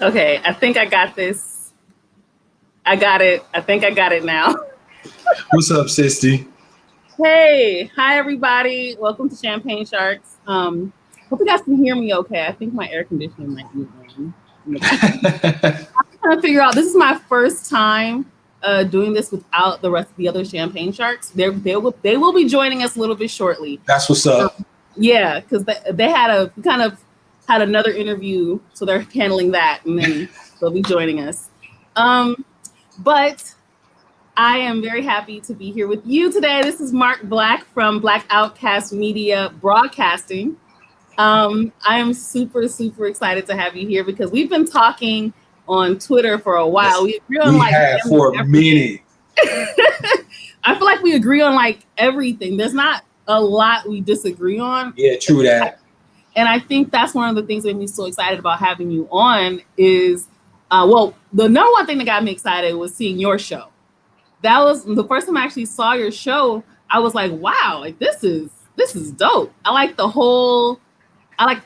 Okay, I think I got this. I got it. I think I got it now. What's up, Sisty? Hey, hi everybody. Welcome to Champagne Sharks. Hope you guys can hear me okay. I think my air conditioning might be on. I'm trying to figure out. This is my first time doing this without the rest of the other Champagne Sharks. They will be joining us a little bit shortly. That's what's up. Yeah, because they had a kind of had another interview, so they're handling that, and then they'll be joining us. But I am very happy to be here with you today. This is Mark Black from Black Outkast Media Broadcasting. I am super excited to have you here because we've been talking on Twitter for a while. We agree on for a minute. I feel like we agree on like everything. There's not a lot we disagree on. Yeah, true that. And I think that's one of the things that made me so excited about having you on is, well, the number one thing that got me excited was seeing your show. That was the first time I actually saw your show. I was like, wow, like this is dope. I like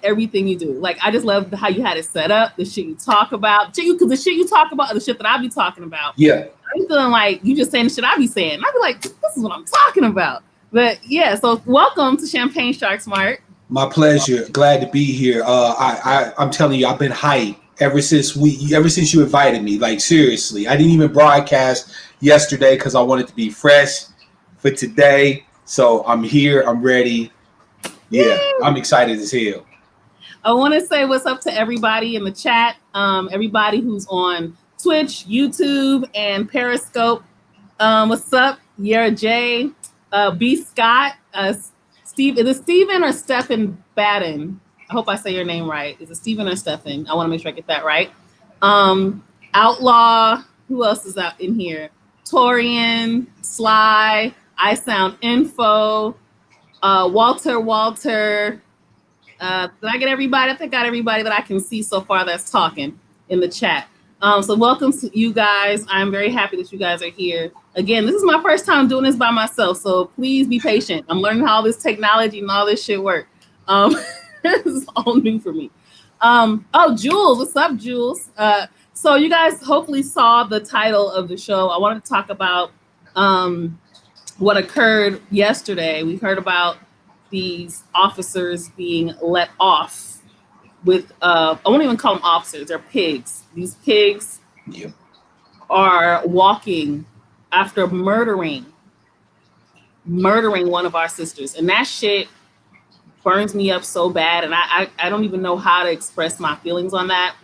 everything you do. Like, I just love how you had it set up, the shit you talk about. Because the shit you talk about, the shit that I be talking about. Yeah. I'm feeling like you just saying the shit I be saying. I'd be like, this is what I'm talking about. But yeah, so welcome to Champagne Sharks, Mark. My pleasure. Glad to be here. I'm telling you, I've been hyped ever since you invited me. Like, seriously, I didn't even broadcast yesterday because I wanted to be fresh for today. So I'm here. I'm ready. Yeah, I'm excited as hell. I want to say what's up to everybody in the chat. Everybody who's on Twitch, YouTube, and Periscope. What's up? Yara J, B Scott, Steve. Is it Steven or Stephen Batten? I hope I say your name right. Is it Steven or Stephen? I want to make sure I get that right. Outlaw. Who else is out in here? Torian, Sly, I Sound Info, Walter. Did I get everybody? I think I got everybody that I can see so far that's talking in the chat. So welcome to you guys. I'm very happy that you guys are here. Again, this is my first time doing this by myself, so please be patient. I'm learning how all this technology and all this shit work. This is all new for me. Oh, Jules, what's up, Jules? So you guys hopefully saw the title of the show. I wanted to talk about what occurred yesterday. We heard about these officers being let off with, I won't even call them officers, they're pigs. These pigs are walking after murdering one of our sisters. And that shit burns me up so bad. And I don't even know how to express my feelings on that.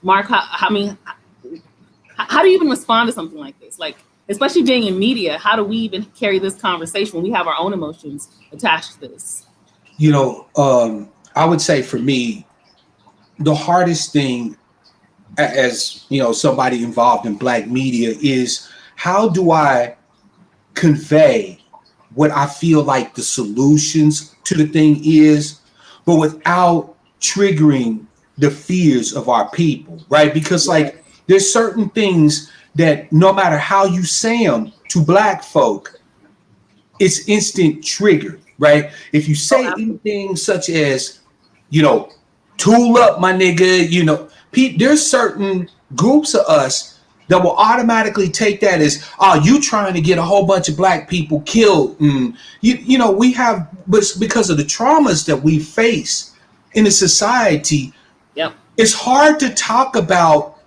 Mark, how do you even respond to something like this? Like, especially being in media, how do we even carry this conversation when we have our own emotions attached to this? You know, I would say for me, the hardest thing as, you know, somebody involved in Black media is how do I convey what I feel like the solutions to the thing is, but without triggering the fears of our people, right? Because like there's certain things that no matter how you say them to Black folk, it's instant trigger, right? If you say anything such as, you know, tool up, my nigga, you know, there's certain groups of us that will automatically take that as, oh, you trying to get a whole bunch of Black people killed. And you know, we have, but because of the traumas that we face in a society, it's hard to talk about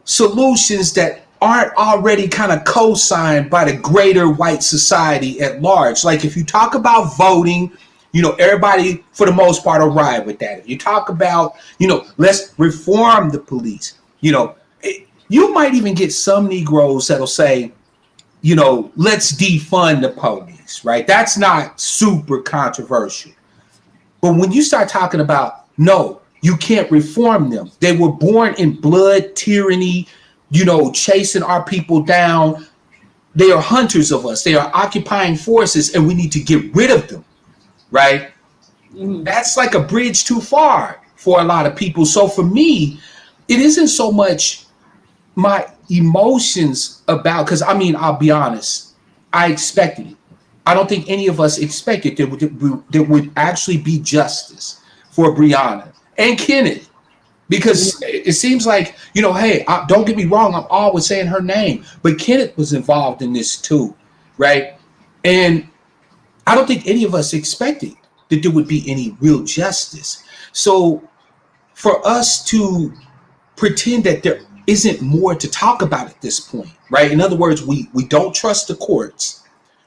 solutions that aren't already kind of co-signed by the greater white society at large. Like if you talk about voting, you know, everybody for the most part will ride with that. If you talk about, you know, let's reform the police, you know, you might even get some Negroes that'll say, you know, let's defund the police, right? That's not super controversial. But when you start talking about, no, you can't reform them. They were born in blood, tyranny, you know, chasing our people down. They are hunters of us. They are occupying forces, and we need to get rid of them, right? That's like a bridge too far for a lot of people. So for me, it isn't so much my emotions about, because I mean, I'll be honest, I expected it. I don't think any of us expected there would actually be justice for Breonna and Kenneth. Because it seems like, hey, don't get me wrong, I'm always saying her name, but Kenneth was involved in this too, right? And I don't think any of us expected that there would be any real justice. So for us to pretend that there isn't more to talk about at this point, right? In other words, we don't trust the courts.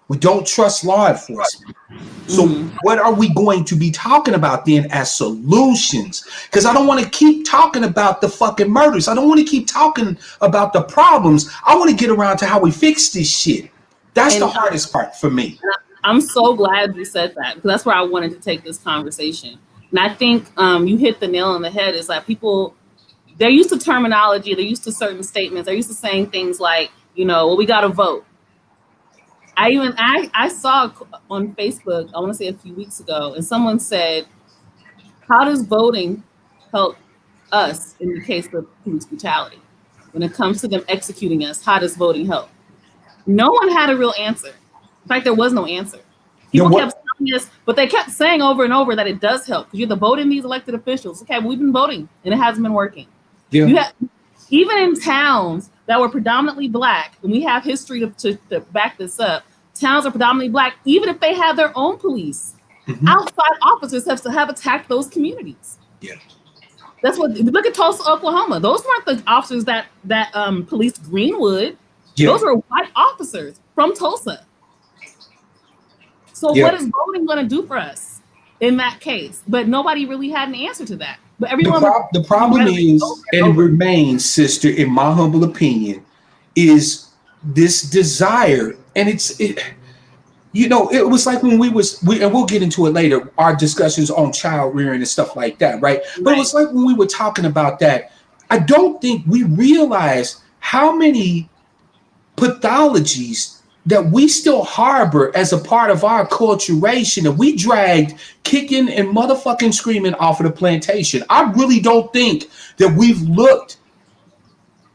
We don't trust law enforcement. So what are we going to be talking about then as solutions? Because I don't want to keep talking about the fucking murders. I don't want to keep talking about the problems. I want to get around to how we fix this shit. That's the hardest part for me. I'm so glad you said that, because that's where I wanted to take this conversation. And I think you hit the nail on the head. Is that people, they're used to terminology, they're used to certain statements, they're used to saying things like, well, we got to vote. I saw on Facebook, I want to say a few weeks ago, and someone said, how does voting help us in the case of police brutality? When it comes to them executing us, how does voting help? No one had a real answer. In fact, there was no answer. People kept saying this, but they kept saying over and over that it does help, because you're the voting these elected officials. Okay, well, we've been voting and it hasn't been working. Yeah. Even in towns that were predominantly Black, and we have history to back this up, towns are predominantly Black, even if they have their own police, outside officers have attacked those communities. Yeah. That's what, look at Tulsa, Oklahoma. Those weren't the officers that policed Greenwood. Yeah. Those were white officers from Tulsa. So what is voting going to do for us in that case? But nobody really had an answer to that. But everyone, the problem is, and remains, sister, in my humble opinion, is this desire, and it was like when and we'll get into it later, our discussions on child rearing and stuff like that, right? But it was like when we were talking about that, I don't think we realize how many pathologies that we still harbor as a part of our culturation, and we dragged kicking and motherfucking screaming off of the plantation. I really don't think that we've looked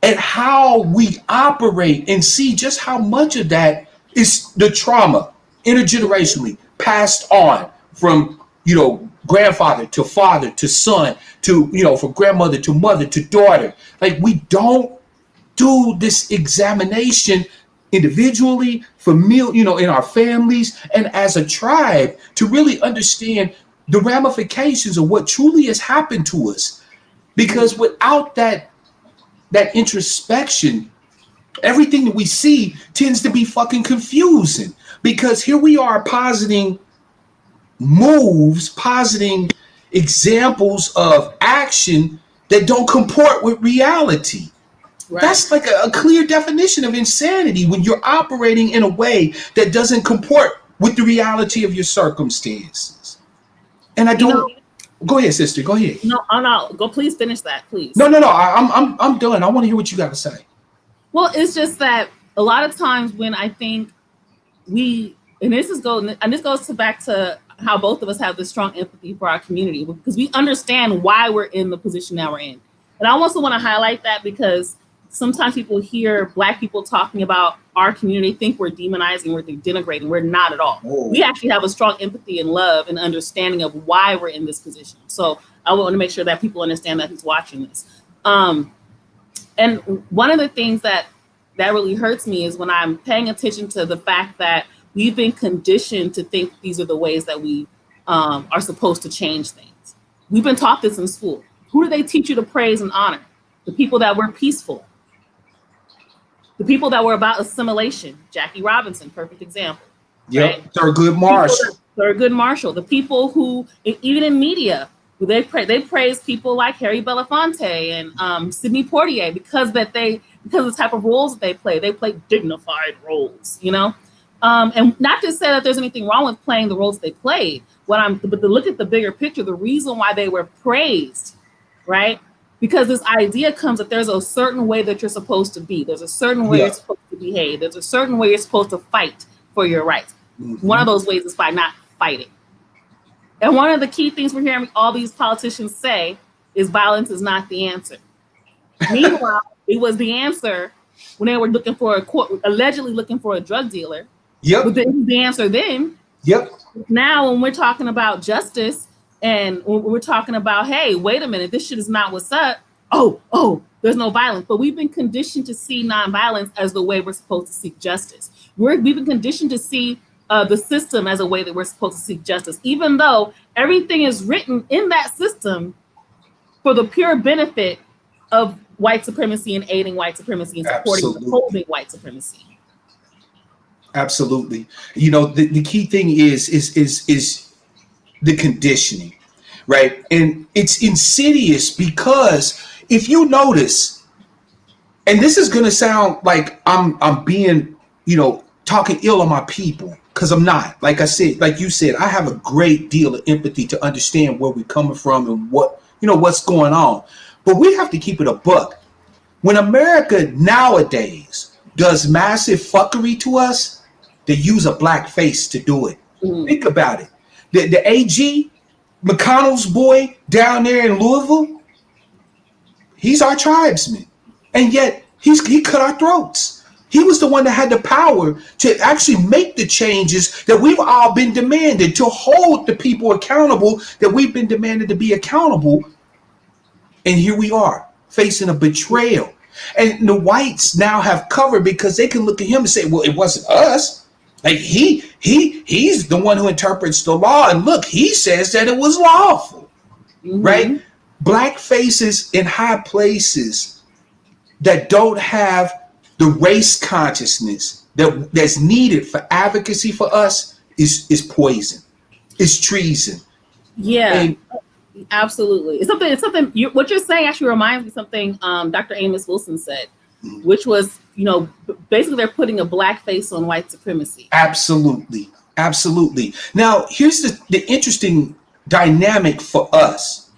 at how we operate and see just how much of that is the trauma intergenerationally passed on from, grandfather to father to son to, from grandmother to mother to daughter. Like, we don't do this examination individually, familial, in our families, and as a tribe, to really understand the ramifications of what truly has happened to us. Because without that introspection, everything that we see tends to be fucking confusing. Because here we are positing examples of action that don't comport with reality. Right. That's like a clear definition of insanity, when you're operating in a way that doesn't comport with the reality of your circumstances. And I don't. Go ahead, sister. Go ahead. No. Go. Please finish that, please. No. I'm done. I want to hear what you got to say. Well, it's just that a lot of times when I think this goes back to how both of us have this strong empathy for our community, because we understand why we're in the position that we're in. And I also want to highlight that, because sometimes people hear Black people talking about our community, think we're demonizing, we're denigrating. We're not at all. Oh. We actually have a strong empathy and love and understanding of why we're in this position. So I want to make sure that people understand that who's watching this. And one of the things that really hurts me is when I'm paying attention to the fact that we've been conditioned to think these are the ways that we are supposed to change things. We've been taught this in school. Who do they teach you to praise and honor? The people that were peaceful. The people that were about assimilation. Jackie Robinson, perfect example. Yep, right? Thurgood Marshall. The people who, even in media, they praise people like Harry Belafonte and Sidney Poitier because of the type of roles that they play. They play dignified roles, and not to say that there's anything wrong with playing the roles they played. But to look at the bigger picture, the reason why they were praised, right? Because this idea comes that there's a certain way that you're supposed to be. There's a certain way you're supposed to behave. There's a certain way you're supposed to fight for your rights. Mm-hmm. One of those ways is by not fighting. And one of the key things we're hearing all these politicians say is violence is not the answer. Meanwhile, it was the answer when they were allegedly looking for a drug dealer. Yep. But then the answer then. Yep. Now, when we're talking about justice, And we're talking about, hey, wait a minute, this shit is not what's up. Oh, there's no violence. But we've been conditioned to see nonviolence as the way we're supposed to seek justice. We've been conditioned to see the system as a way that we're supposed to seek justice, even though everything is written in that system for the pure benefit of white supremacy and aiding white supremacy and supporting and upholding white supremacy. Absolutely. You know, the key thing is the conditioning, right? And it's insidious because if you notice, and this is gonna sound like I'm being, you know, talking ill on my people, because I'm not. Like I said, like you said, I have a great deal of empathy to understand where we're coming from and what, you know, what's going on. But we have to keep it a buck. When America nowadays does massive fuckery to us, they use a black face to do it. Think about it. The AG, McConnell's boy down there in Louisville, he's our tribesman. And yet he cut our throats. He was the one that had the power to actually make the changes that we've all been demanded, to hold the people accountable that we've been demanded to be accountable. And here we are facing a betrayal. And the whites now have cover because they can look at him and say, well, it wasn't us. Like he's the one who interprets the law. And look, he says that it was lawful. Right? Black faces in high places that don't have the race consciousness that's needed for advocacy for us is poison. It's treason. Yeah. And absolutely. It's something what you're saying actually reminds me of something Dr. Amos Wilson said, which was, you know, basically they're putting a black face on white supremacy. Absolutely. Now, here's the interesting dynamic for us.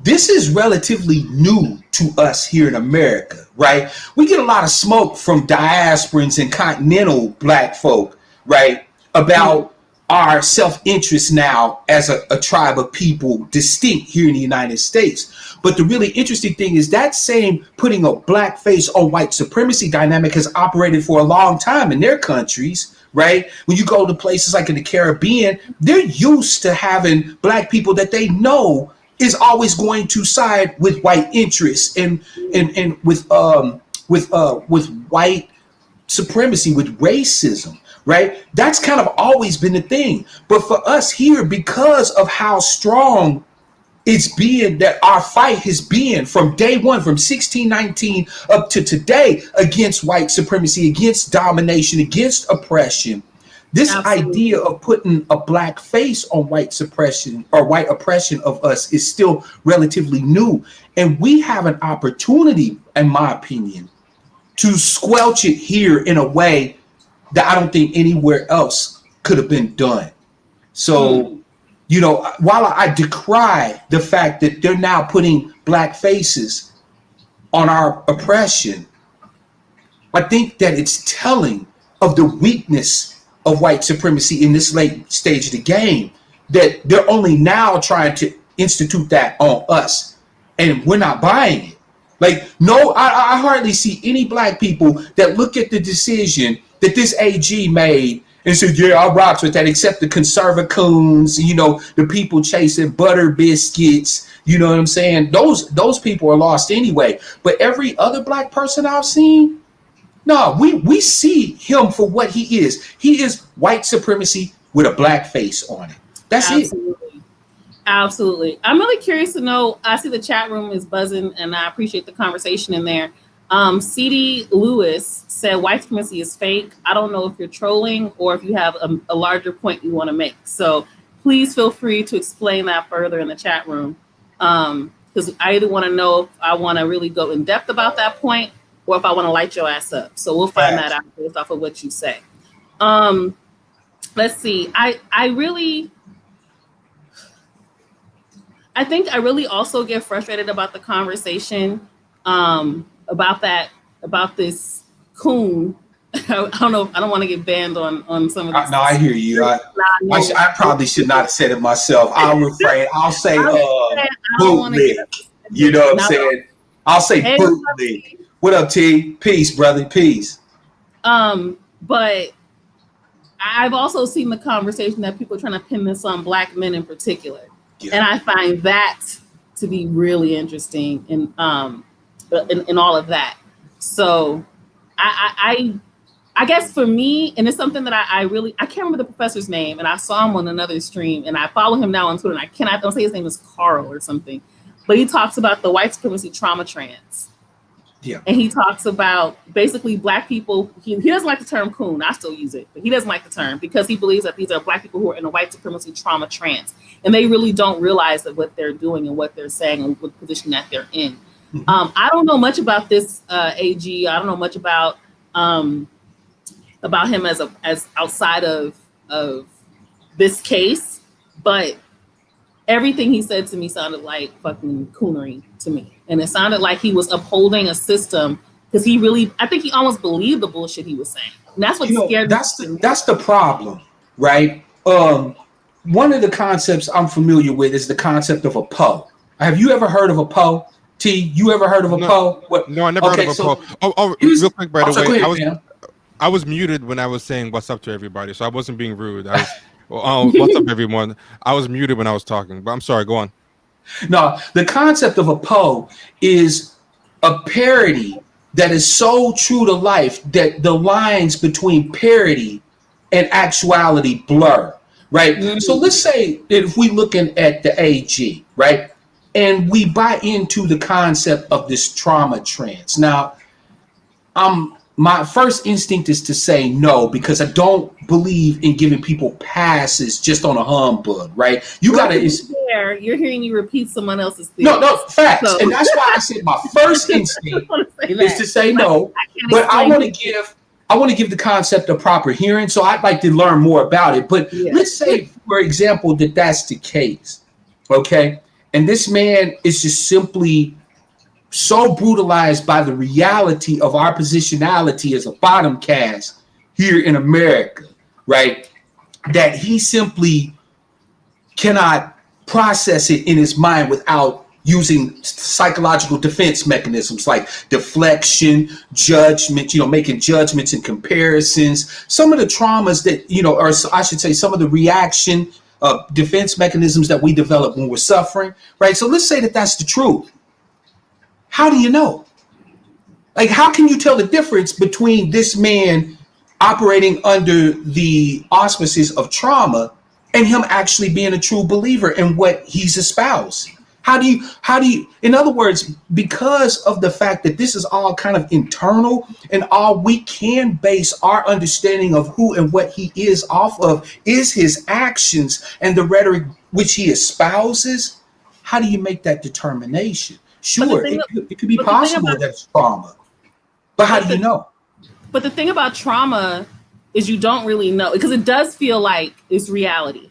This is relatively new to us here in America, right? We get a lot of smoke from diasporans and continental black folk, right, about our self-interest now as a tribe of people distinct here in the United States. But the really interesting thing is that same putting a black face on white supremacy dynamic has operated for a long time in their countries, right? When you go to places like in the Caribbean, they're used to having black people that they know is always going to side with white interests and with white supremacy, with racism. Right? That's kind of always been the thing. But for us here, because of how strong it's been, that our fight has been from day one, from 1619 up to today, against white supremacy, against domination, against oppression, this idea of putting a black face on white suppression or white oppression of us is still relatively new. And we have an opportunity, in my opinion, to squelch it here in a way that I don't think anywhere else could have been done. So, you know, while I decry the fact that they're now putting black faces on our oppression, I think that it's telling of the weakness of white supremacy in this late stage of the game, that they're only now trying to institute that on us, and we're not buying it. Like, no, I hardly see any black people that look at the decision that this AG made and said, yeah, I rocks with that, except the conservacoons, you know, the people chasing butter biscuits, you know what I'm saying? Those people are lost anyway. But every other black person I've seen, no, we see him for what he is. He is white supremacy with a black face on it. That's Absolutely. Absolutely. I'm really curious to know. I see the chat room is buzzing, and I appreciate the conversation in there. CD Lewis said white supremacy is fake. I don't know if you're trolling or if you have a larger point you want to make. So please feel free to explain that further in the chat room. Because I either want to know if I want to really go in depth about that point or if I want to light your ass up. So we'll find that out based off of what you say. Let's see. I think I really also get frustrated about the conversation about this coon. I don't know. I don't want to get banned on some of this. No, I hear you. I probably should not have said it myself. I'll refrain. I'll say bootleg. You know what I'm saying? I'll say bootleg. What up, T? Peace, brother. Peace. But I've also seen the conversation that people are trying to pin this on black men in particular. Yeah. And I find that to be really interesting in all of that. So I guess for me, and it's something that I really I can't remember the professor's name, and I saw him on another stream, and I follow him now on Twitter. And I don't say his name is Carl or something, but he talks about the white supremacy trauma trance, Yeah. and he talks about basically black people. He doesn't like the term coon. I still use it, but he doesn't like the term because he believes that these are black people who are in a white supremacy trauma trance, and they really don't realize that what they're doing and what they're saying and what position that they're in. I don't know much about this AG. I don't know much about him as outside of this case, but everything he said to me sounded like fucking coonery to me, and it sounded like he was upholding a system because I think he almost believed the bullshit he was saying, and that's what scared me. That's the problem, right? One of the concepts I'm familiar with is the concept of a Poe. Have you ever heard of a Poe? T, you ever heard of a Poe? No, I never heard of a Poe. Oh, real quick, by the way, I was muted when I was saying what's up to everybody, so I wasn't being rude. What's up, everyone? I was muted when I was talking, but I'm sorry. Go on. No, the concept of a Poe is a parody that is so true to life that the lines between parody and actuality blur, right? Mm-hmm. So let's say if we're looking at the AG, right, and we buy into the concept of this trauma trance. Now, my first instinct is to say no, because I don't believe in giving people passes just on a humbug, right? You're hearing you repeat someone else's theory. No, facts. So. And that's why I said my first instinct is to say no, but I want to give the concept a proper hearing. So I'd like to learn more about it. But let's say, for example, that's the case, okay? And this man is just simply so brutalized by the reality of our positionality as a bottom caste here in America, right? That he simply cannot process it in his mind without using psychological defense mechanisms like deflection, judgment, making judgments and comparisons. Some of the traumas that, or I should say some of the reaction defense mechanisms that we develop when we're suffering, right? So let's say that that's the truth. How do you know? Like, how can you tell the difference between this man operating under the auspices of trauma and him actually being a true believer in what he's espoused? How do you, in other words, because of the fact that this is all kind of internal and all we can base our understanding of who and what he is off of is his actions and the rhetoric which he espouses, how do you make that determination? Sure, it could be possible that it's trauma, but how do you know? But the thing about trauma is you don't really know, because it does feel like it's reality.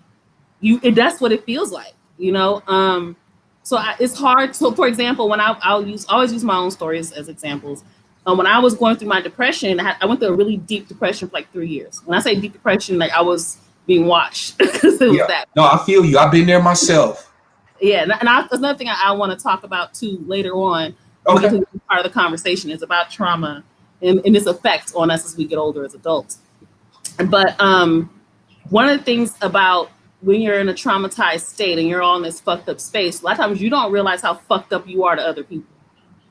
That's what it feels like, So it's hard. So, for example, when always use my own stories as examples. When I was going through my depression, I went through a really deep depression for like 3 years. When I say deep depression, like I was being watched because it was that. No, I feel you. I've been there myself. Yeah, and that's another thing I want to talk about too later on. Okay. Because part of the conversation is about trauma and its effects on us as we get older as adults. But one of the things about when you're in a traumatized state and you're all in this fucked up space, a lot of times you don't realize how fucked up you are to other people.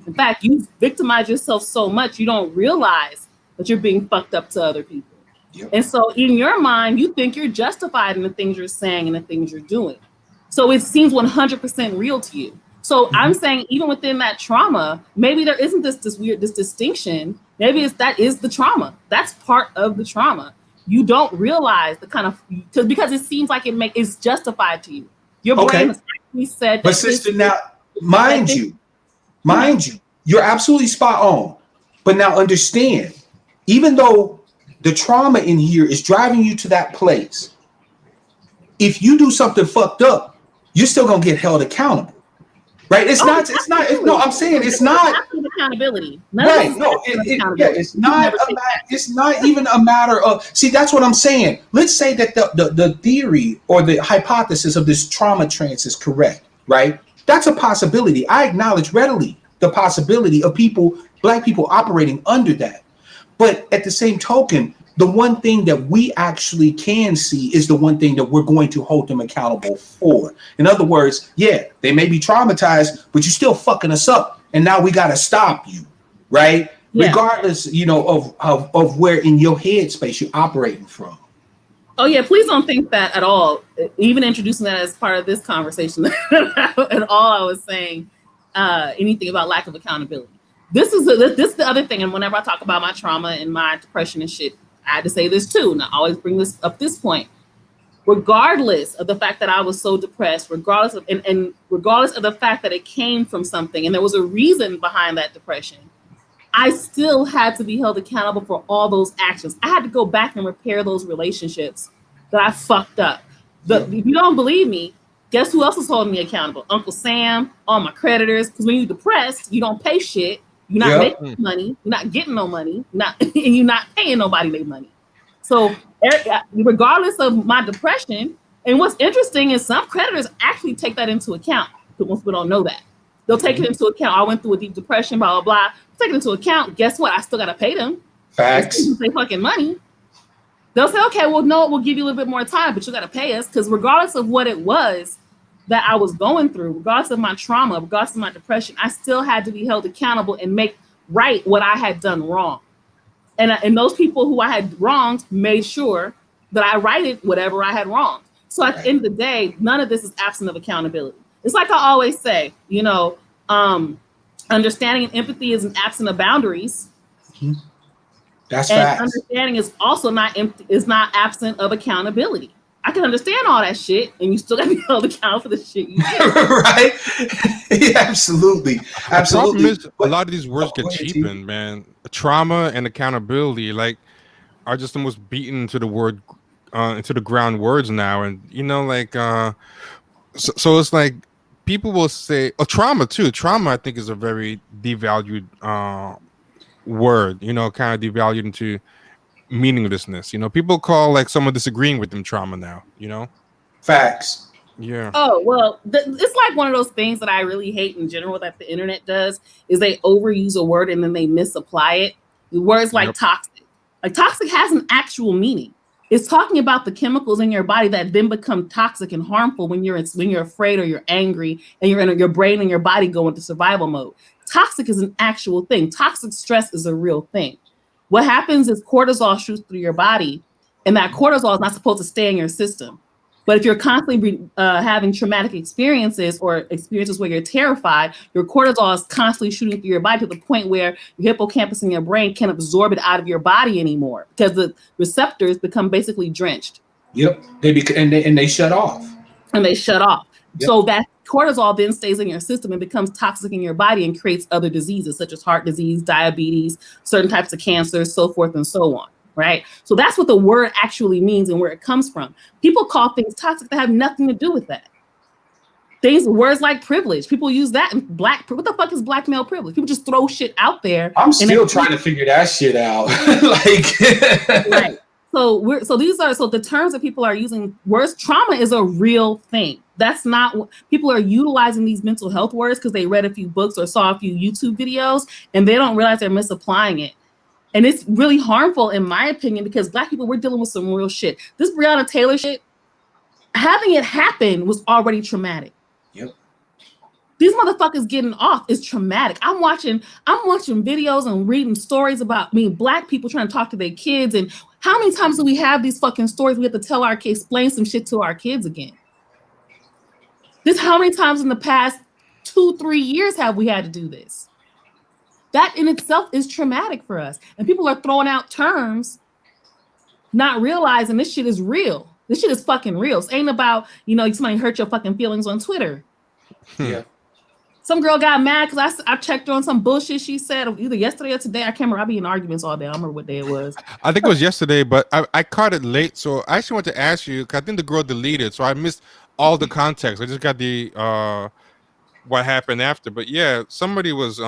In fact, you victimize yourself so much you don't realize that you're being fucked up to other people. Yep. And so in your mind, you think you're justified in the things you're saying and the things you're doing. So it seems 100% real to you. So I'm saying even within that trauma, maybe there isn't this distinction. Maybe that is the trauma. That's part of the trauma. You don't realize the kind of, because it seems like it's justified to you. Your brain has actually said. But sister, now, mind you, you're absolutely spot on. But now understand, even though the trauma in here is driving you to that place, if you do something fucked up, you're still gonna get held accountable, right? I'm saying it's not accountability. Right? No, it's not. It's not even a matter of. See, that's what I'm saying. Let's say that the theory or the hypothesis of this trauma trance is correct, right? That's a possibility. I acknowledge readily the possibility of Black people operating under that. But at the same token, the one thing that we actually can see is the one thing that we're going to hold them accountable for. In other words, yeah, they may be traumatized, but you're still fucking us up. And now we got to stop you, right? Yeah. Regardless, of where in your head space you're operating from. Oh yeah, please don't think that at all. Even introducing that as part of this conversation, at all I was saying anything about lack of accountability. This is the other thing. And whenever I talk about my trauma and my depression and shit, I had to say this too. And I always bring this up this point. Regardless of the fact that I was so depressed, regardless of the fact that it came from something and there was a reason behind that depression, I still had to be held accountable for all those actions. I had to go back and repair those relationships that I fucked up. If you don't believe me, guess who else is holding me accountable? Uncle Sam, all my creditors. Because when you're depressed, you don't pay shit. You're not making money. You're not getting no money. And you're not paying nobody their money. So regardless of my depression, and what's interesting is some creditors actually take that into account. But most people don't know that. They'll take it into account. I went through a deep depression, blah, blah, blah. Take it into account. Guess what? I still got to pay them. Facts. They fucking money. They'll say, okay, well, no, we'll give you a little bit more time, but you got to pay us. Because regardless of what it was that I was going through, regardless of my trauma, regardless of my depression, I still had to be held accountable and make right what I had done wrong. And those people who I had wronged made sure that I righted whatever I had wronged. So at the end of the day, none of this is absent of accountability. It's like I always say, understanding and empathy is an absent of boundaries. Mm-hmm. That's and facts. Understanding is also not absent of accountability. I can understand all that shit, and you still got to be held accountable for the shit you did. Right? Yeah, absolutely. The problem is a lot of these words get cheapened, man. Trauma and accountability, are just the most beaten into the ground words now, and so it's like people will say, trauma too. Trauma, I think, is a very devalued word. Kind of devalued into meaninglessness. People call someone disagreeing with them trauma now. Facts. Yeah. Oh, well, it's like one of those things that I really hate in general that the internet does is they overuse a word and then they misapply it. Words like toxic. Like toxic has an actual meaning. It's talking about the chemicals in your body that then become toxic and harmful when you're afraid or you're angry and your brain and your body go into survival mode. Toxic is an actual thing. Toxic stress is a real thing. What happens is cortisol shoots through your body, and that cortisol is not supposed to stay in your system. But if you're constantly having traumatic experiences or experiences where you're terrified, your cortisol is constantly shooting through your body to the point where your hippocampus in your brain can't absorb it out of your body anymore because the receptors become basically drenched. Yep, they shut off. And they shut off. Yep. So that cortisol then stays in your system and becomes toxic in your body and creates other diseases such as heart disease, diabetes, certain types of cancers, so forth and so on. Right. So that's what the word actually means and where it comes from. People call things toxic that have nothing to do with that. Words like privilege. People use that in what the fuck is black male privilege? People just throw shit out there. I'm still trying to figure that shit out. Right. So the terms that people are using, words, trauma is a real thing. That's not, people are utilizing these mental health words because they read a few books or saw a few YouTube videos and they don't realize they're misapplying it. And it's really harmful, in my opinion, because Black people, we're dealing with some real shit. This Breonna Taylor shit, having it happen was already traumatic. Yep. These motherfuckers getting off is traumatic. I'm watching videos and reading stories about Black people trying to talk to their kids. And how many times do we have these fucking stories we have to tell our kids, explain some shit to our kids again? How many times in the past 2-3 years have we had to do this? That in itself is traumatic for us. And people are throwing out terms, not realizing this shit is real. This shit is fucking real. It ain't about, somebody hurt your fucking feelings on Twitter. Yeah. Some girl got mad because I checked her on some bullshit she said either yesterday or today. I can't remember. I be in arguments all day. I don't remember what day it was. I think it was yesterday, but I caught it late. So I actually want to ask you, because I think the girl deleted, so I missed all the context. I just got the what happened after. But yeah, somebody was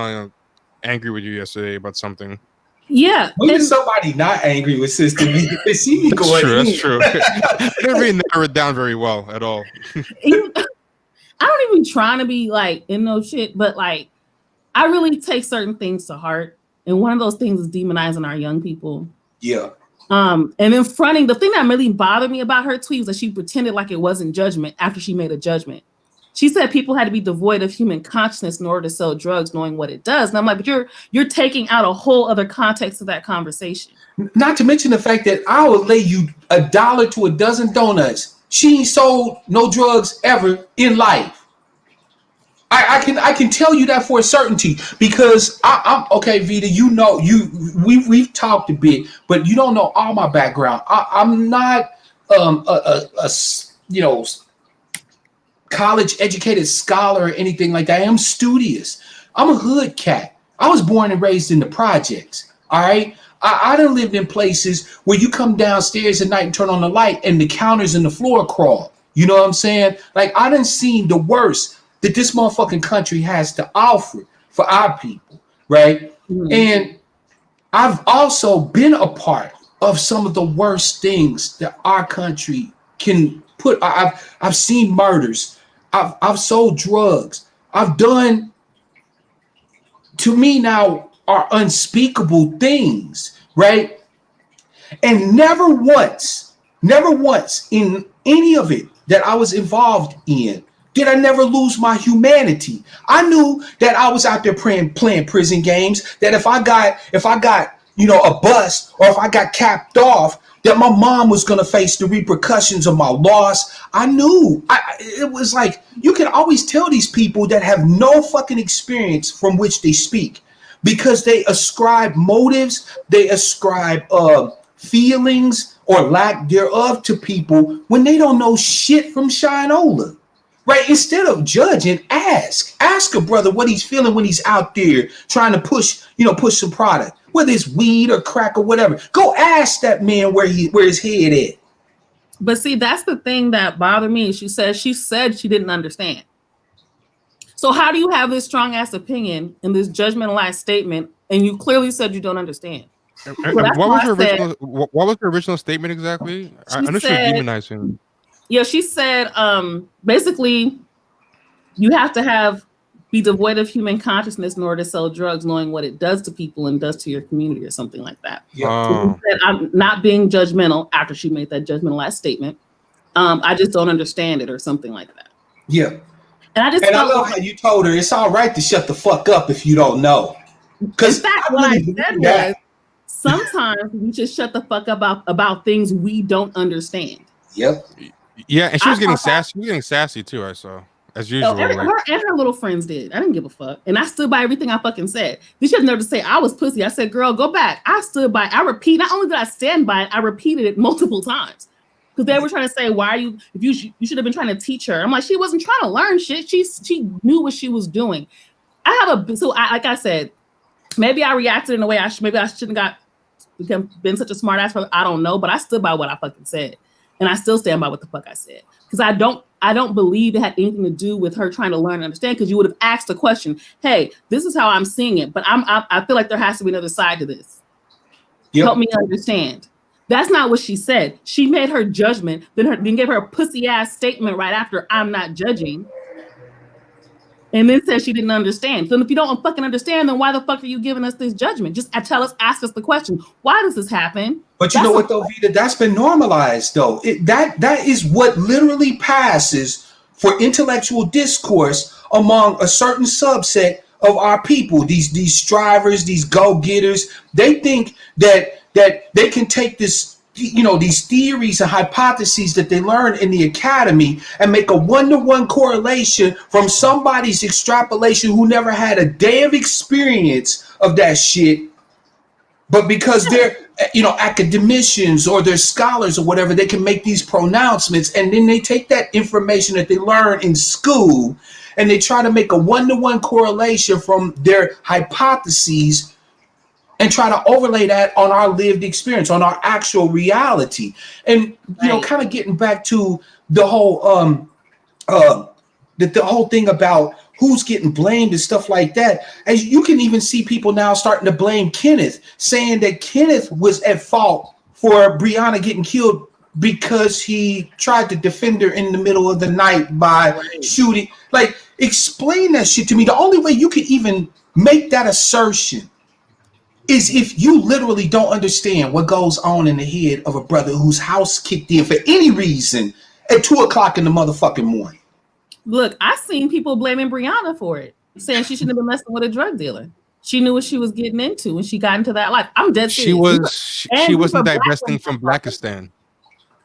angry with you yesterday about something. Yeah. When is somebody not angry with Sister B? She going That's true. I didn't really narrow it down very well at all. I don't even try to be in no shit, but I really take certain things to heart. And one of those things is demonizing our young people. Yeah. And then fronting, the thing that really bothered me about her tweet was that she pretended like it wasn't judgment after she made a judgment. She said people had to be devoid of human consciousness in order to sell drugs, knowing what it does. And I'm like, but you're taking out a whole other context of that conversation. Not to mention the fact that I will lay you $1 to a dozen donuts. She ain't sold no drugs ever in life. I can tell you that for a certainty because I'm okay, Vita. You know, we've talked a bit, but you don't know all my background. I'm not a you know, college educated scholar or anything like that. I am studious. I'm a hood cat. I was born and raised in the projects. All right. I done lived in places where you come downstairs at night and turn on the light and the counters and the floor crawl. You know what I'm saying? Like I done seen the worst that this motherfucking country has to offer for our people, right? Mm-hmm. And I've also been a part of some of the worst things that our country can put. I've seen murders. I've sold drugs. I've done, to me now, are unspeakable things, right? And never once in any of it that I was involved in did I never lose my humanity. I knew that I was out there playing prison games, that if I got, you know, a bus or if I got capped off, that my mom was going to face the repercussions of my loss. I knew. It was like, you can always tell these people that have no fucking experience from which they speak because they ascribe motives, they ascribe feelings or lack thereof to people when they don't know shit from Shinola. Right? Instead of judging, ask a brother what he's feeling when he's out there trying to push some product, whether it's weed or crack or whatever. Go ask that man where his head at. But see, that's the thing that bothered me. She said she didn't understand. So how do you have this strong ass opinion in this judgmentalized statement, and you clearly said you don't understand? So what was her original statement exactly? I know she was demonizing. Yeah, she said basically you have to be devoid of human consciousness in order to sell drugs, knowing what it does to people and does to your community or something like that. Yeah. Said, I'm not being judgmental after she made that judgmental statement. I just don't understand it or something like that. Yeah. And I love how you told her it's all right to shut the fuck up if you don't know. Because what I said was sometimes we just shut the fuck up about things we don't understand. Yep. Yeah, and she was getting sassy. She was getting sassy too, I saw. As usual. Her little friends did. I didn't give a fuck. And I stood by everything I fucking said. You should never say I was pussy. I said, girl, go back. I stood by. I repeat. Not only did I stand by it, I repeated it multiple times. Because they were trying to say, why are you, if you should have been trying to teach her. I'm like, she wasn't trying to learn shit. She knew what she was doing. Like I said, maybe I reacted in a way maybe I shouldn't have been such a smart ass. I don't know, but I stood by what I fucking said. And I still stand by what the fuck I said. Because I don't believe it had anything to do with her trying to learn and understand, because you would have asked the question, hey, this is how I'm seeing it, but I feel like there has to be another side to this. Yep. Help me understand. That's not what she said. She made her judgment, then gave her a pussy ass statement right after, I'm not judging. And then said she didn't understand. So if you don't fucking understand, then why the fuck are you giving us this judgment? Just ask us the question. Why does this happen? But you know what though, Vita? That's been normalized though. That is what literally passes for intellectual discourse among a certain subset of our people. These strivers, these go-getters, they think that they can take this, these theories and hypotheses that they learn in the academy and make a one-to-one correlation from somebody's extrapolation who never had a day of experience of that shit. But because they're, academicians or they're scholars or whatever, they can make these pronouncements, and then they take that information that they learn in school and they try to make a one-to-one correlation from their hypotheses and try to overlay that on our lived experience, on our actual reality. And, kind of getting back to the whole, the whole thing about who's getting blamed and stuff like that. As you can even see people now starting to blame Kenneth, saying that Kenneth was at fault for Breonna getting killed because he tried to defend her in the middle of the night by shooting. Like, explain that shit to me. The only way you could even make that assertion is if you literally don't understand what goes on in the head of a brother whose house kicked in for any reason at 2:00 in the motherfucking morning. Look, I seen people blaming Breonna for it, saying she shouldn't have been messing with a drug dealer. She knew what she was getting into when she got into that life. I'm dead serious. She wasn't divesting from Blackistan.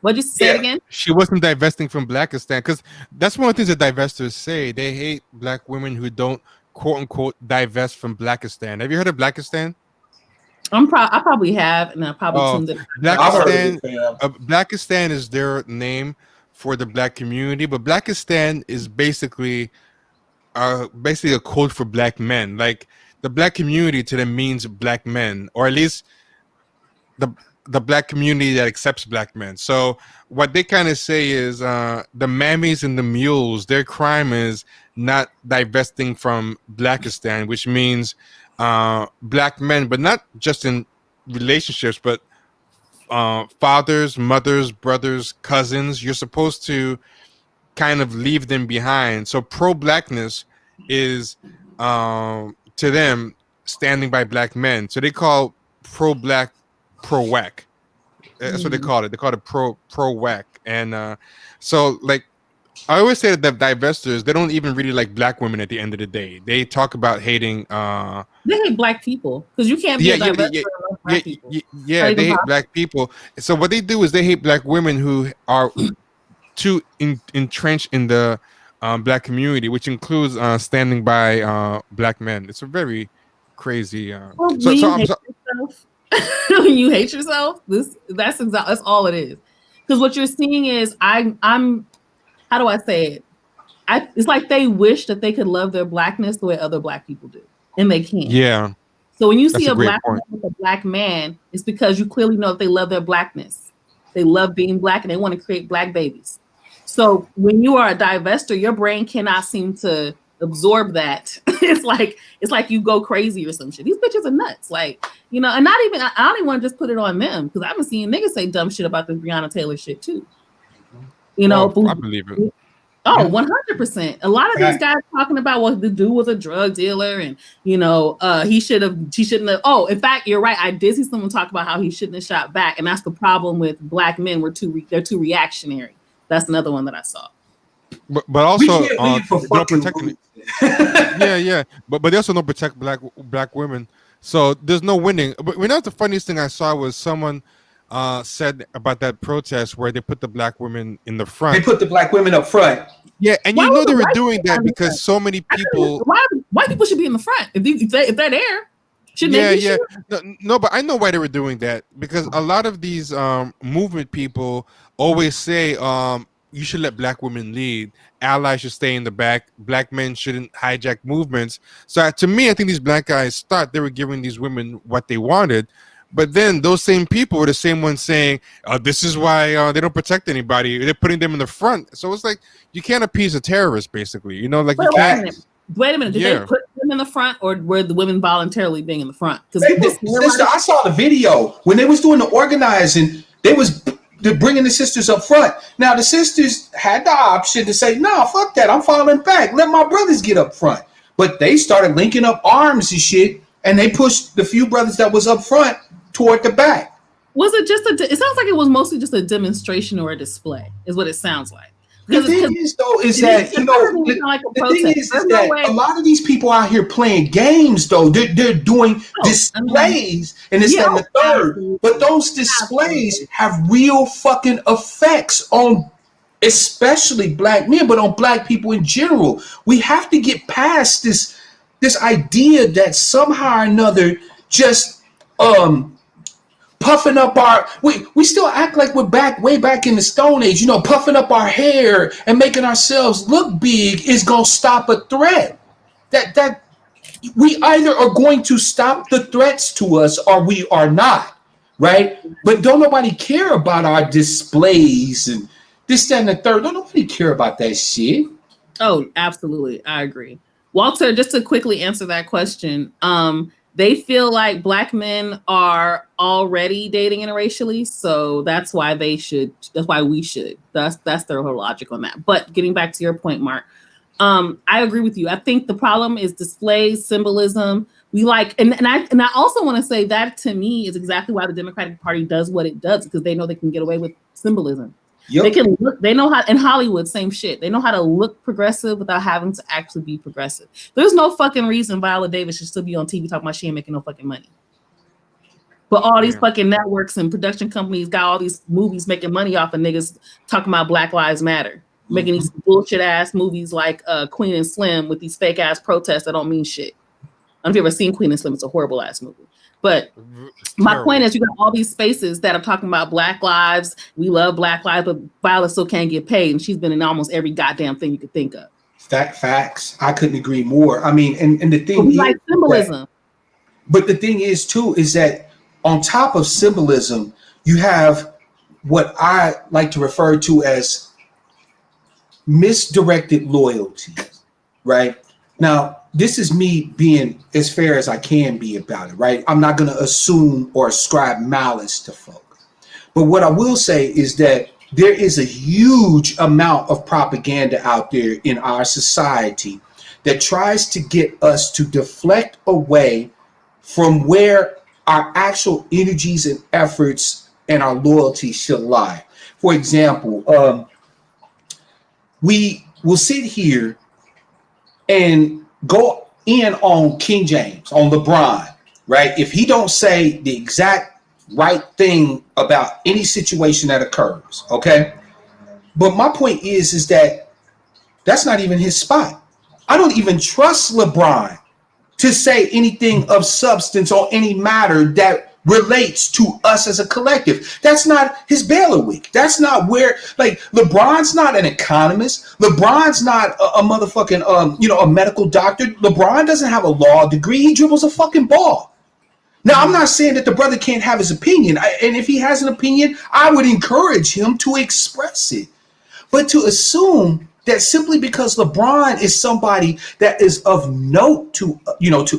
What'd you say again? She wasn't divesting from Blackistan, because that's one of the things that divestors say. They hate black women who don't quote unquote divest from Blackistan. Have you heard of Blackistan? I probably have, and I probably tuned in. Blackistan is their name for the black community, but Blackistan is basically a code for black men. Like the black community to them means black men, or at least the black community that accepts black men. So what they kind of say is the mammies and the mules, their crime is not divesting from Blackistan, which means black men, but not just in relationships, but fathers, mothers, brothers, cousins. You're supposed to kind of leave them behind. So pro-blackness is to them standing by black men. So they call pro-black pro-whack. That's what they call it. They call it pro-whack. And so like I always say that the divestors, they don't even really like black women at the end of the day. They talk about hating they hate black people, because you can't be a divestor. They hate black people. So what they do is they hate black women who are too entrenched in the black community, which includes standing by black men. It's a very crazy when you hate yourself, that's all it is. Because what you're seeing is I'm how do I say it? It's like they wish that they could love their blackness the way other black people do, and they can't. Yeah. So when you see a black woman with a black man, it's because you clearly know that they love their blackness. They love being black, and they want to create black babies. So when you are a divestor, your brain cannot seem to absorb that. It's like you go crazy or some shit. These bitches are nuts. Like, and not even, I don't even want to just put it on them, because I've been seeing niggas say dumb shit about this Breonna Taylor shit too. I believe it. Oh, 100%. A lot of these guys talking about what the dude was a drug dealer, and she shouldn't have. Oh, in fact, you're right. I did see someone talk about how he shouldn't have shot back, and that's the problem with black men. They're too reactionary. That's another one that I saw. But also protecting. But they also don't protect black women. So there's no winning. But the funniest thing I saw was someone said about that protest where they put the black women in the front. They put the black women up front. Yeah, and they were doing that because so many people. White people should be in the front if they're there. No, but I know why they were doing that, because a lot of these movement people always say you should let black women lead. Allies should stay in the back. Black men shouldn't hijack movements. So to me, I think these black guys thought they were giving these women what they wanted. But then those same people were the same ones saying, this is why they don't protect anybody. They're putting them in the front. So it's like you can't appease a terrorist, basically. Like you can't. Wait a minute. Did they put them in the front, or were the women voluntarily being in the front? Sister, I saw the video when they was doing the organizing. They're bringing the sisters up front. Now the sisters had the option to say, "No, fuck that. I'm falling back. Let my brothers get up front." But they started linking up arms and shit, and they pushed the few brothers that was up front toward the back. Was it just it sounds like it was mostly just a demonstration or a display, is what it sounds like. The thing is, though, is that a lot of these people out here playing games, though. They're doing displays, and it's and the third. But those displays have real fucking effects on, especially black men, but on black people in general. We have to get past this idea that somehow or another just puffing up we still act like we're way back in the Stone Age, puffing up our hair and making ourselves look big is gonna stop a threat. That we either are going to stop the threats to us or we are not, right? But don't nobody care about our displays and this, that, and the third. Don't nobody care about that shit. Oh, absolutely. I agree. Walter, just to quickly answer that question, they feel like black men are already dating interracially, so that's why we should. That's their whole logic on that. But getting back to your point, Mark, I agree with you. I think the problem is displays, symbolism. We like, and I also want to say that to me is exactly why the Democratic Party does what it does, because they know they can get away with symbolism. Yep. They can look, they know how, in Hollywood, same shit. They know how to look progressive without having to actually be progressive. There's no fucking reason Viola Davis should still be on TV talking about she ain't making no fucking money. But all these fucking networks and production companies got all these movies making money off of niggas talking about Black Lives Matter. Making these bullshit ass movies like Queen and Slim with these fake ass protests that don't mean shit. I don't know if you've ever seen Queen and Slim. It's a horrible ass movie. But my point is, you got all these spaces that are talking about Black lives. We love Black lives, but Viola still can't get paid. And she's been in almost every goddamn thing you could think of. Facts. I couldn't agree more. I mean, and the thing is, like symbolism. But the thing is, too, is that on top of symbolism, you have what I like to refer to as misdirected loyalties, right? Now, this is me being as fair as I can be about it, right? I'm not going to assume or ascribe malice to folk. But what I will say is that there is a huge amount of propaganda out there in our society that tries to get us to deflect away from where our actual energies and efforts and our loyalty should lie. For example, we will sit here and go in on King James, on LeBron, right? If he don't say the exact right thing about any situation that occurs, okay? But my point is that that's not even his spot. I don't even trust LeBron to say anything of substance or any matter that relates to us as a collective. That's not his bailiwick. That's not where, like, LeBron's not an economist. LeBron's not a motherfucking, a medical doctor. LeBron doesn't have a law degree. He dribbles a fucking ball. Now, I'm not saying that the brother can't have his opinion. And if he has an opinion, I would encourage him to express it. But to assume that simply because LeBron is somebody that is of note to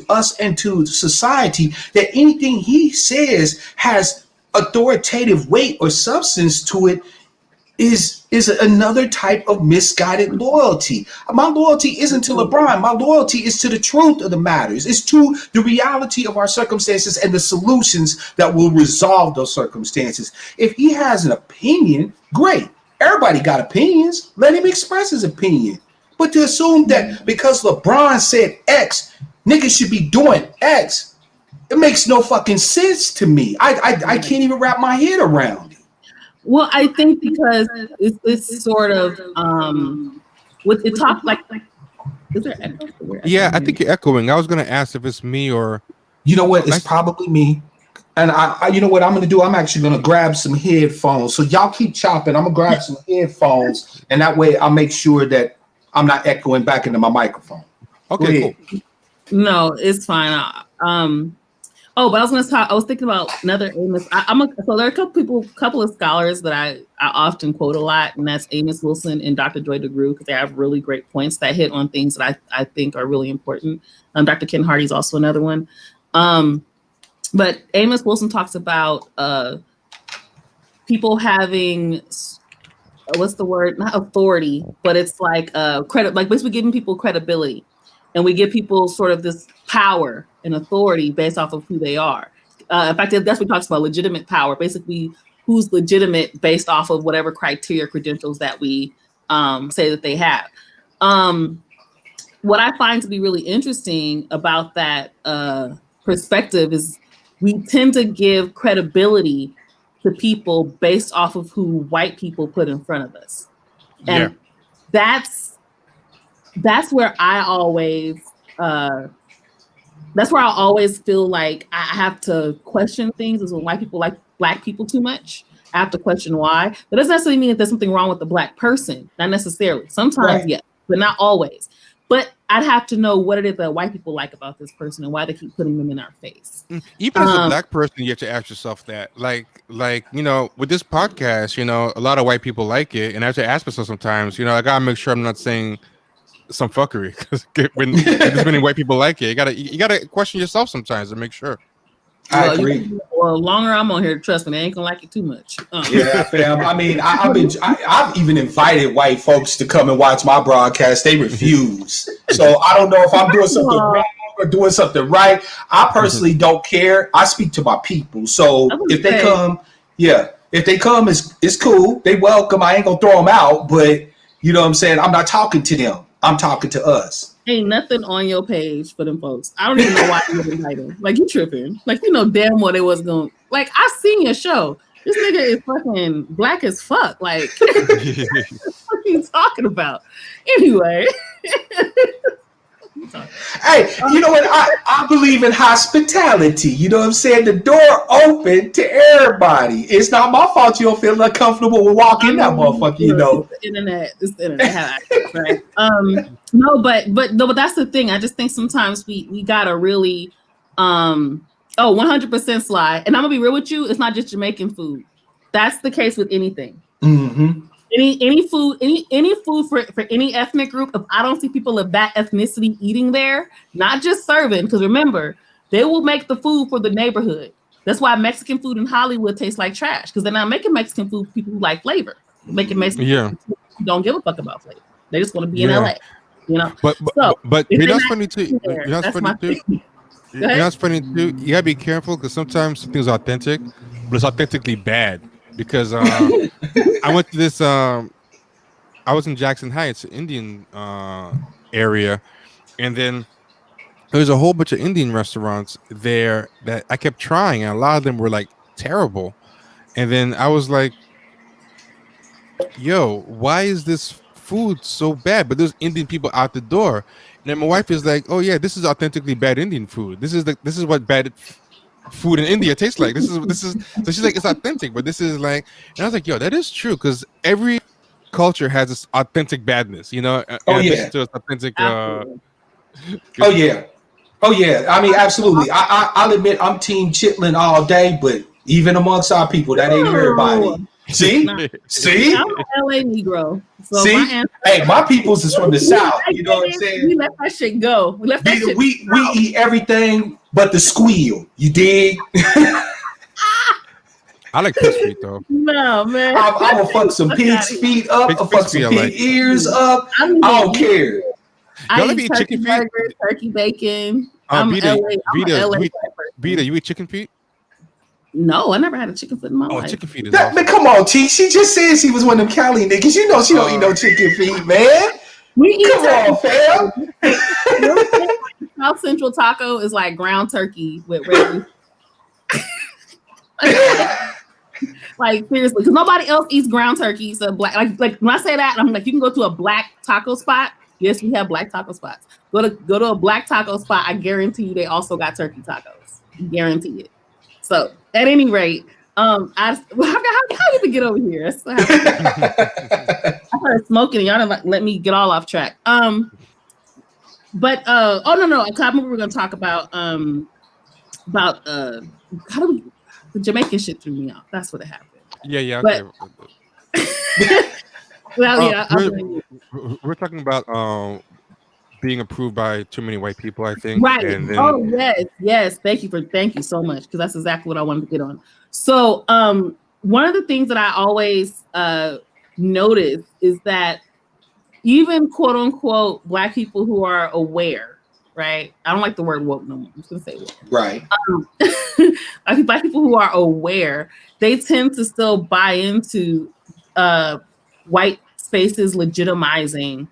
us and to society, that anything he says has authoritative weight or substance to it is another type of misguided loyalty. My loyalty isn't to LeBron. My loyalty is to the truth of the matters. It's to the reality of our circumstances and the solutions that will resolve those circumstances. If he has an opinion, great. Everybody got opinions. Let him express his opinion. But to assume that because LeBron said X, niggas should be doing X, it makes no fucking sense to me. I can't even wrap my head around it. Well, I think because it's sort of with it talk like is there echo? Yeah, I think you're echoing. I was gonna ask if it's me or you know what, it's probably me. And I you know what I'm going to do? I'm actually going to grab some headphones. So y'all keep chopping. I'm going to grab some headphones. And that way I'll make sure that I'm not echoing back into my microphone. Okay, cool. No, it's fine. But I was going to talk. I was thinking about another Amos. So there are a couple of scholars that I often quote a lot. And that's Amos Wilson and Dr. Joy DeGruy, because they have really great points that hit on things that I think are really important. Dr. Ken Hardy is also another one. But Amos Wilson talks about people having, what's the word? Not authority, but it's like credit, like basically giving people credibility. And we give people sort of this power and authority based off of who they are. In fact, that's what he talks about, legitimate power. Basically, who's legitimate based off of whatever criteria, credentials that we say that they have. What I find to be really interesting about that perspective is we tend to give credibility to people based off of who white people put in front of us. And that's where I always feel like I have to question things, is when white people like black people too much. I have to question why. But it doesn't necessarily mean that there's something wrong with the black person. Not necessarily. Sometimes, yes, but not always. But I'd have to know what it is that white people like about this person and why they keep putting them in our face. Even as a black person, you have to ask yourself that. Like, with this podcast, a lot of white people like it. And I have to ask myself sometimes, I got to make sure I'm not saying some fuckery. Because when there's many white people like it, you gotta question yourself sometimes to make sure. I agree. Well, the longer I'm on here, trust me, they ain't gonna like it too much. Yeah, fam. I mean, I've even invited white folks to come and watch my broadcast. They refuse. So I don't know if I'm doing something wrong or doing something right. I personally don't care. I speak to my people. So if they come, it's cool. They welcome. I ain't gonna throw them out, but you know what I'm saying? I'm not talking to them. I'm talking to us. Ain't nothing on your page for them folks. I don't even know why you would invite them. Like, you tripping. Like, you know damn well they wasn't going. Like, I seen your show. This nigga is fucking black as fuck. Like, what are you talking about? Anyway. Hey, you know what? I believe in hospitality. You know what I'm saying? The door open to everybody. It's not my fault you don't feel uncomfortable with walking that motherfucker, you know. It's the internet, right? No, but that's the thing. I just think sometimes we gotta really 100% Sly. And I'm gonna be real with you, it's not just Jamaican food. That's the case with anything. Mm-hmm. Any food for any ethnic group, if I don't see people of that ethnicity eating there, not just serving, because remember, they will make the food for the neighborhood. That's why Mexican food in Hollywood tastes like trash, because they're not making Mexican food for people who like flavor. They're making Mexican food who don't give a fuck about flavor. They just want to be in LA, you know. But you know what's funny too? You know what's funny too? You know what's funny too? You gotta be careful because sometimes something's authentic, but it's authentically bad. Because I went to this I was in Jackson Heights, Indian area, and then there's a whole bunch of Indian restaurants there that I kept trying, and a lot of them were like terrible. And then I was like, yo, why is this food so bad? But there's Indian people out the door. And then my wife is like, oh yeah, this is authentically bad Indian food. This is what bad food in India tastes like. This is so she's like, it's authentic, but this is like, and I was like, yo, that is true, because every culture has this authentic badness, you know. Oh yeah, to its authentic oh yeah, oh yeah. I mean, absolutely. I'll admit I'm team chitlin all day, but even amongst our people, that ain't everybody. See, see, I'm an LA Negro. So see, hey, my people's is from the South. You know what I'm saying? We let that shit go. We let that shit we eat everything but the squeal. You dig? I like pig's feet though. No, man. I will fuck some pig's feet up. I'll fuck some pig ears up. I don't care. I eat chicken feet, burgers, turkey bacon. I'm Vita, you eat chicken feet? No, I never had a chicken foot in my life. Chicken feet is awesome. Man, come on, T. She just said she was one of them Cali niggas. You know she don't eat no chicken feet, man. Come on, fam. South Central taco is like ground turkey with red. Like seriously, because nobody else eats ground turkey. So black, like when I say that, I'm like, you can go to a black taco spot. Yes, we have black taco spots. Go to a black taco spot. I guarantee you, they also got turkey tacos. Guarantee it. So at any rate, how did we get over here? I started smoking and y'all didn't let me get all off track. No. I remember we were gonna talk about how do we, the Jamaican shit threw me off. That's what it happened. Yeah. But, okay. Well, we're talking about being approved by too many white people, I think. Right. And then, yes. Thank you so much, because that's exactly what I wanted to get on. So one of the things that I always notice is that even quote unquote black people who are aware, right? I don't like the word woke no more. I'm just gonna say woke. Right. Black people who are aware, they tend to still buy into white spaces legitimizing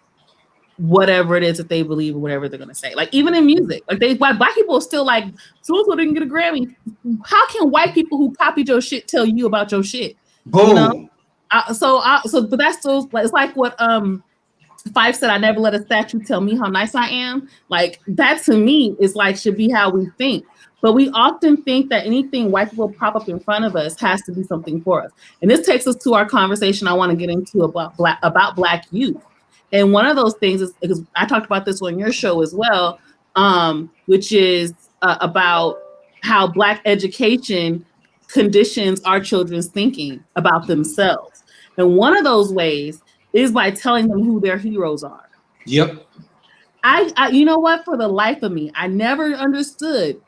whatever it is that they believe or whatever they're going to say. Like even in music, like black people are still like, so didn't get a Grammy. How can white people who copied your shit tell you about your shit? Boom. You know? But that's still, it's like what Fife said, I never let a statue tell me how nice I am. Like that to me is like, should be how we think. But we often think that anything white people prop up in front of us has to be something for us. And this takes us to our conversation I want to get into about black youth. And one of those things is, because I talked about this on your show as well, which is about how black education conditions our children's thinking about themselves. And one of those ways is by telling them who their heroes are. Yep. I you know what? For the life of me, I never understood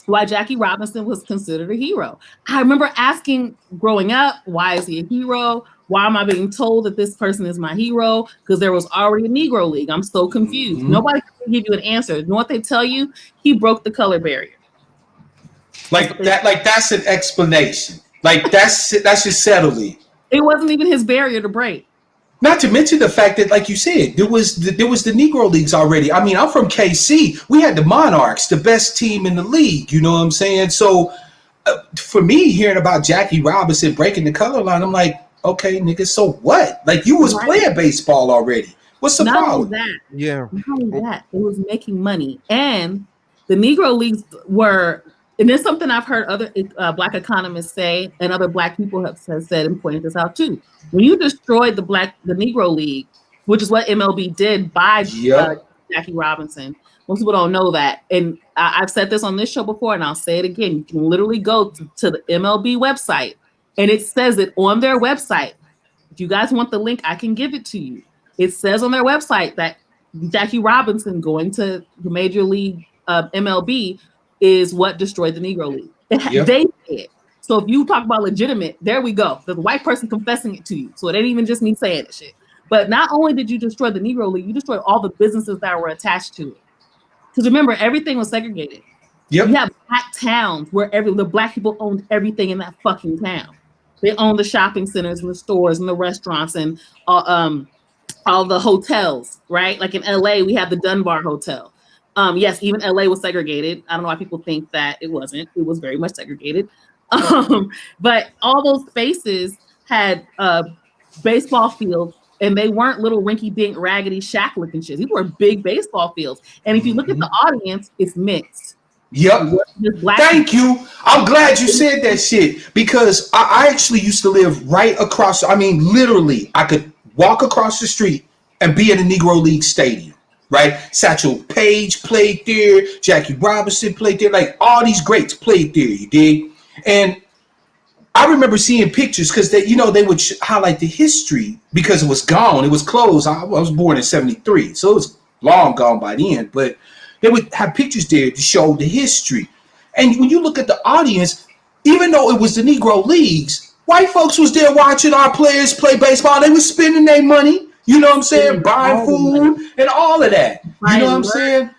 why Jackie Robinson was considered a hero. I remember asking growing up, why is he a hero? Why am I being told that this person is my hero? Because there was already a Negro League. I'm so confused. Mm-hmm. Nobody can give you an answer. You know what they tell you? He broke the color barrier. Like that, like that's an explanation. Like that should settle it. It wasn't even his barrier to break. Not to mention the fact that, like you said, there was the Negro Leagues already. I mean, I'm from KC. We had the Monarchs, the best team in the league. You know what I'm saying? So, for me, hearing about Jackie Robinson breaking the color line, I'm like, okay, nigga, so what? Like you was playing baseball already. What's the problem? Yeah. Not only that, it was making money, and the Negro Leagues were. And there's something I've heard other Black economists say, and other Black people have said and pointed this out too. When you destroyed the Negro League, which is what MLB did by Jackie Robinson, most people don't know that. And I've said this on this show before, and I'll say it again. You can literally go to the MLB website, and it says it on their website. If you guys want the link, I can give it to you. It says on their website that Jackie Robinson going to the Major League MLB is what destroyed the Negro League. They did. So if you talk about legitimate, there we go. The white person confessing it to you. So it ain't even just me saying it shit. But not only did you destroy the Negro League, you destroyed all the businesses that were attached to it. Because remember, everything was segregated. Yep. You have Black towns where the Black people owned everything in that fucking town. They owned the shopping centers and the stores and the restaurants and all the hotels, right? Like in LA, we have the Dunbar Hotel. Yes, even LA was segregated. I don't know why people think that it wasn't. It was very much segregated. But all those spaces had baseball fields, and they weren't little rinky-dink, raggedy, shack-looking shit. These were big baseball fields. And if you look at the audience, it's mixed. Yep. Thank you. I'm glad you said that shit because I actually used to live right across. I mean, literally, I could walk across the street and be in a Negro League stadium. Right, Satchel Paige played there, Jackie Robinson played there, like all these greats played there. You dig? And I remember seeing pictures because they would highlight the history because it was gone, it was closed. I was born in '73, so it was long gone by then. But they would have pictures there to show the history. And when you look at the audience, even though it was the Negro Leagues, white folks was there watching our players play baseball. They was spending their money. You know what I'm saying? Buying food and all of that. You know what I'm saying?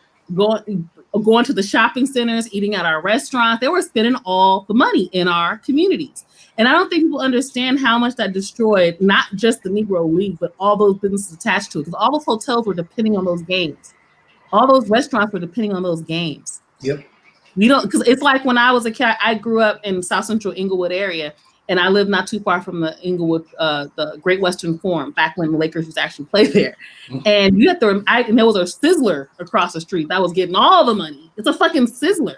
Going to the shopping centers, eating at our restaurants. They were spending all the money in our communities. And I don't think people understand how much that destroyed not just the Negro League, but all those businesses attached to it. Because all those hotels were depending on those games. All those restaurants were depending on those games. Yep. Because it's like when I was a kid, I grew up in South Central Inglewood area. And I lived not too far from the Inglewood, the Great Western Forum, back when the Lakers used to actually play there. And you had to, and there was a Sizzler across the street that was getting all the money. It's a fucking Sizzler.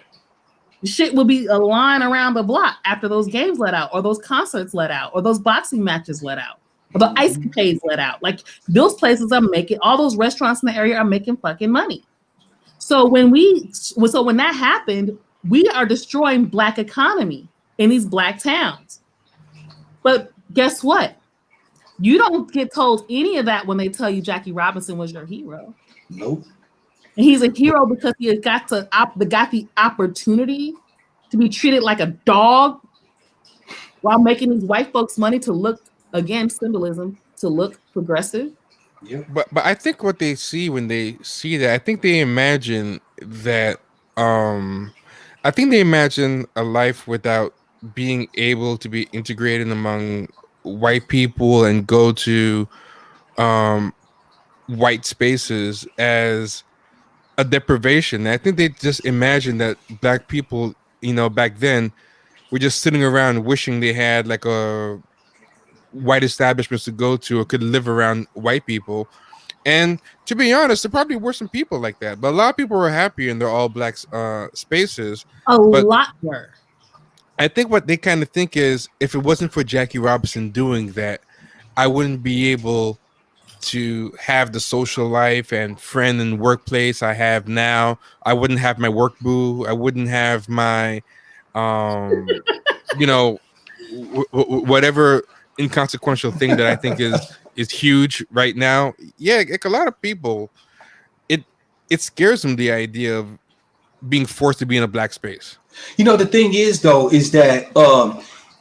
The shit would be a line around the block after those games let out, or those concerts let out, or those boxing matches let out, or the ice capades let out. Like those places are making, all those restaurants in the area are making fucking money. So when that happened, we are destroying Black economy in these Black towns. But guess what? You don't get told any of that when they tell you Jackie Robinson was your hero. Nope. And he's a hero because he got the opportunity to be treated like a dog while making these white folks money to look, again, symbolism, to look progressive. Yeah. But I think what they see when they see that, I think they imagine that I think they imagine a life without being able to be integrated among white people and go to white spaces as a deprivation. I think they just imagine that Black people, back then, were just sitting around wishing they had like a white establishments to go to or could live around white people. And to be honest, there probably were some people like that, but a lot of people were happy in their all Black spaces. A lot were. I think what they kind of think is, if it wasn't for Jackie Robinson doing that, I wouldn't be able to have the social life and friend and workplace I have now. I wouldn't have my work boo. I wouldn't have my, whatever inconsequential thing that I think is huge right now. Yeah, like a lot of people, it scares them, the idea of being forced to be in a black space. You know, the thing is, though, is that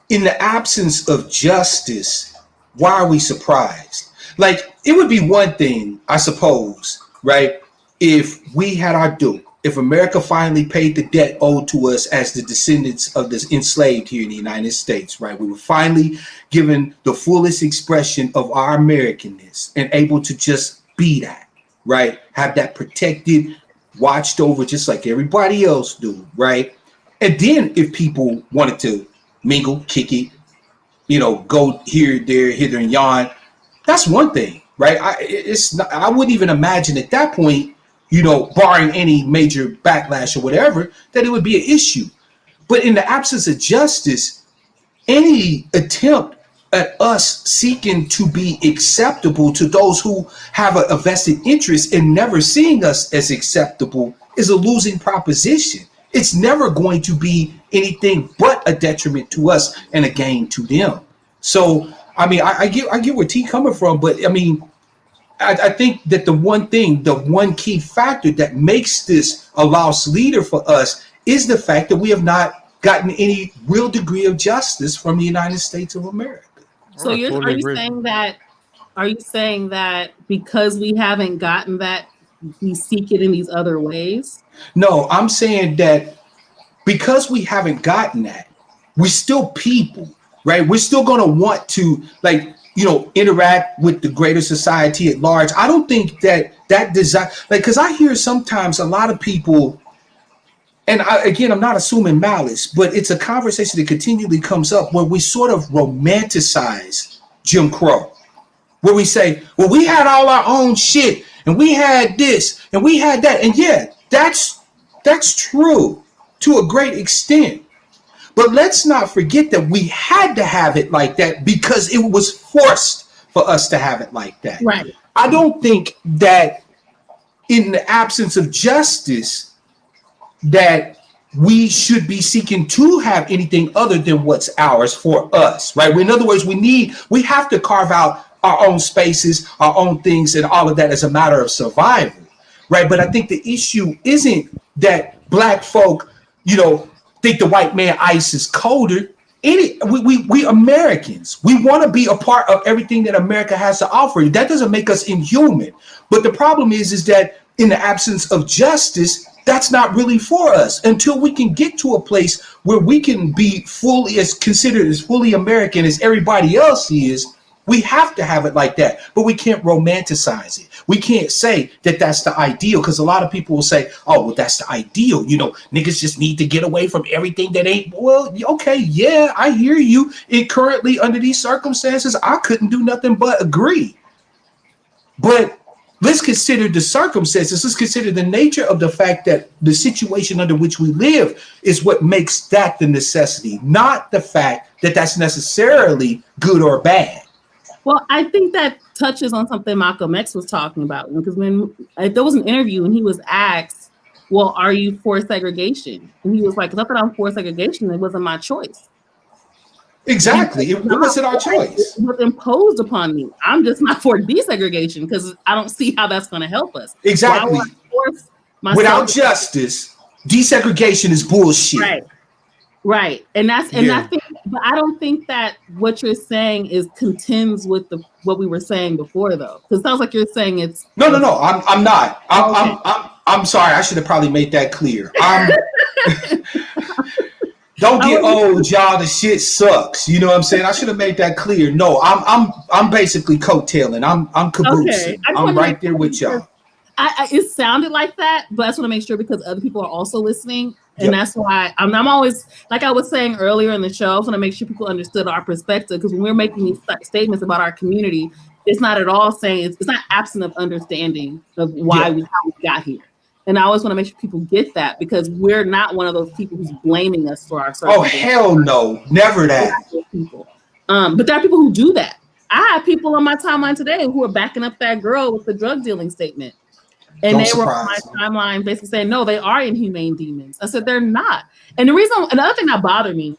in the absence of justice, why are we surprised? Like, it would be one thing, I suppose, right, if we had our due, if America finally paid the debt owed to us as the descendants of the enslaved here in the United States, right? We were finally given the fullest expression of our Americanness and able to just be that, right? Have that protected, watched over just like everybody else do, right? And then if people wanted to mingle, kick it, you know, go here, there, hither, and yon, that's one thing, right? I wouldn't even imagine at that point, you know, barring any major backlash or whatever, that it would be an issue. But in the absence of justice, any attempt at us seeking to be acceptable to those who have a vested interest in never seeing us as acceptable is a losing proposition. It's never going to be anything but a detriment to us and a gain to them. So, I mean, I get where T coming from, but I mean, I think that the one key factor that makes this a lost leader for us is the fact that we have not gotten any real degree of justice from the United States of America. So are you saying that because we haven't gotten that, we seek it in these other ways? No, I'm saying that because we haven't gotten that, we're still people, right? We're still going to want to, like, you know, interact with the greater society at large. I don't think that desire, like, because I hear sometimes a lot of people, and I'm not assuming malice, but it's a conversation that continually comes up where we sort of romanticize Jim Crow, where we say, well, we had all our own shit, and we had this, and we had that, and yeah, that's true to a great extent. But let's not forget that we had to have it like that because it was forced for us to have it like that. Right. I don't think that in the absence of justice that we should be seeking to have anything other than what's ours for us, right? In other words, we have to carve out our own spaces, our own things, and all of that as a matter of survival, right? But I think the issue isn't that black folk, you know, think the white man ice is colder. We Americans, we want to be a part of everything that America has to offer. That doesn't make us inhuman. But the problem is that in the absence of justice, that's not really for us until we can get to a place where we can be considered as fully American as everybody else is. We have to have it like that, but we can't romanticize it. We can't say that that's the ideal, because a lot of people will say, oh, well, that's the ideal. You know, niggas just need to get away from everything that ain't, well, okay, yeah, I hear you. And currently under these circumstances, I couldn't do nothing but agree. But let's consider the circumstances. Let's consider the nature of the fact that the situation under which we live is what makes that the necessity, not the fact that that's necessarily good or bad. Well, I think that touches on something Malcolm X was talking about, because when there was an interview and he was asked, well, are you for segregation? And he was like, not that I'm for segregation, it wasn't my choice. Exactly. It wasn't our choice. It was imposed upon me. I'm just not for desegregation because I don't see how that's going to help us. Exactly. Without justice, desegregation is bullshit. Right. And I think, but I don't think that what you're saying contends with what we were saying before, though. Because it sounds like you're saying it's no. I'm not. I'm sorry. I should have probably made that clear. Don't get old, y'all. The shit sucks. You know what I'm saying? I should have made that clear. No, I'm basically coattailing. I'm caboosing. Okay. I'm right there with y'all. It sounded like that, but I just want to make sure because other people are also listening. And that's why I'm always, like I was saying earlier in the show, I want to make sure people understood our perspective, because when we're making these statements about our community, it's not at all saying, it's not absent of understanding of why how we got here. And I always want to make sure people get that, because we're not one of those people who's blaming us for our circumstances. Oh, hell no. Never that. People. But there are people who do that. I have people on my timeline today who are backing up that girl with the drug dealing statement. And they were on my timeline basically saying, no, they are inhumane demons. I said, they're not. And another thing that bothered me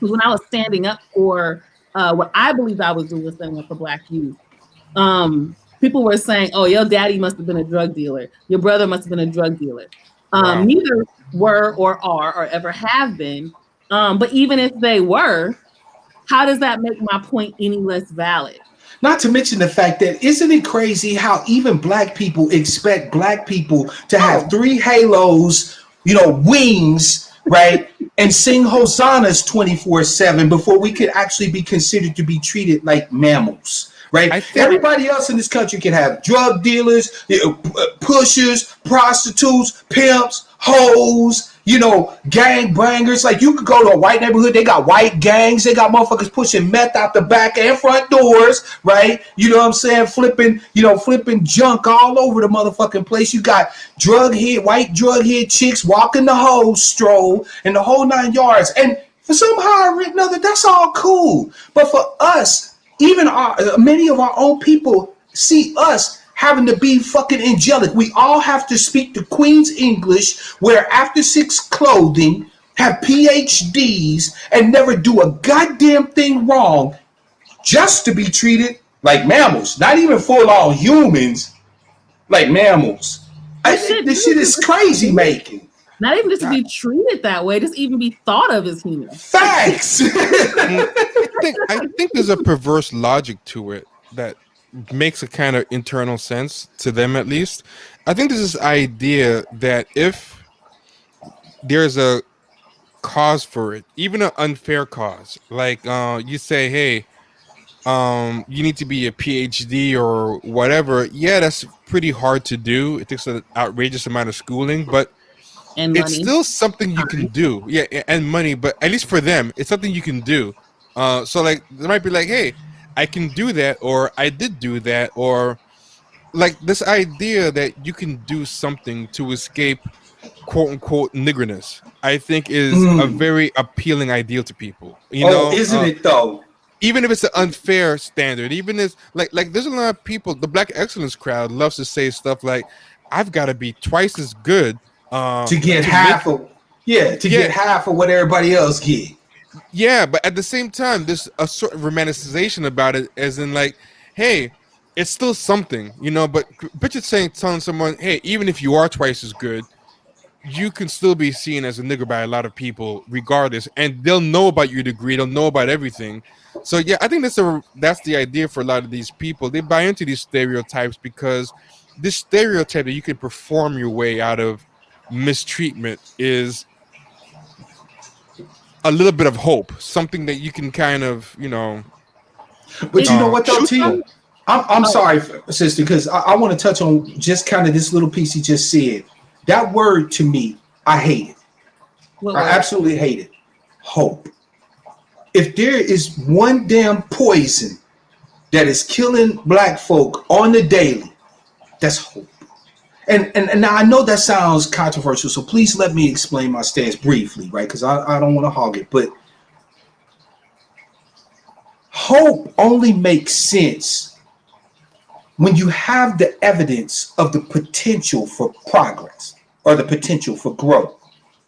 was when I was standing up for what I believe I was doing was standing up for Black youth. People were saying, oh, your daddy must have been a drug dealer. Your brother must have been a drug dealer. Wow. Neither were or are or ever have been. But even if they were, how does that make my point any less valid? Not to mention the fact that isn't it crazy how even black people expect black people to have 3 halos, wings, right? And sing hosannas 24/7 before we could actually be considered to be treated like mammals. Right? Everybody else in this country can have drug dealers, pushers, prostitutes, pimps, hoes, gang bangers. Like you could go to a white neighborhood, they got white gangs, they got motherfuckers pushing meth out the back and front doors, right? You know what I'm saying? Flipping junk all over the motherfucking place. You got white drug head chicks walking the hoe stroll and the whole 9 yards. And for somehow or another, that's all cool. But for us, even many of our own people see us having to be fucking angelic. We all have to speak the Queen's English, wear after 6 clothing, have PhDs, and never do a goddamn thing wrong just to be treated like mammals. Not even full-on humans, like mammals. This shit is crazy making. Not even just to be treated that way, just even be thought of as human. Facts. I think there's a perverse logic to it that makes a kind of internal sense to them, at least. I think there's this idea that if there's a cause for it, even an unfair cause, like you say, hey, you need to be a PhD or whatever. Yeah, that's pretty hard to do. It takes an outrageous amount of schooling, but it's still something you can do. Yeah, and money, but at least for them, it's something you can do. So like they might be like, hey, I can do that, or I did do that, or like this idea that you can do something to escape quote unquote niggerness, I think is a very appealing ideal to people. Isn't it though? Even if it's an unfair standard, even if like there's a lot of people, the Black excellence crowd loves to say stuff like, I've got to be twice as good to get half of what everybody else get. Yeah, but at the same time, there's a sort of romanticization about it, as in like, hey, it's still something, But picture telling someone, hey, even if you are twice as good, you can still be seen as a nigger by a lot of people, regardless, and they'll know about your degree, they'll know about everything. So yeah, I think that's the idea for a lot of these people. They buy into these stereotypes because this stereotype that you can perform your way out of mistreatment is a little bit of hope, something that you can kind of, But you know what though, T? I'm sorry, sister, because I want to touch on just kind of this little piece he just said. That word to me, I hate it. I absolutely hate it. Hope. If there is one damn poison that is killing black folk on the daily, that's hope. And now I know that sounds controversial, so please let me explain my stance briefly, right? Because I don't want to hog it, but hope only makes sense when you have the evidence of the potential for progress or the potential for growth,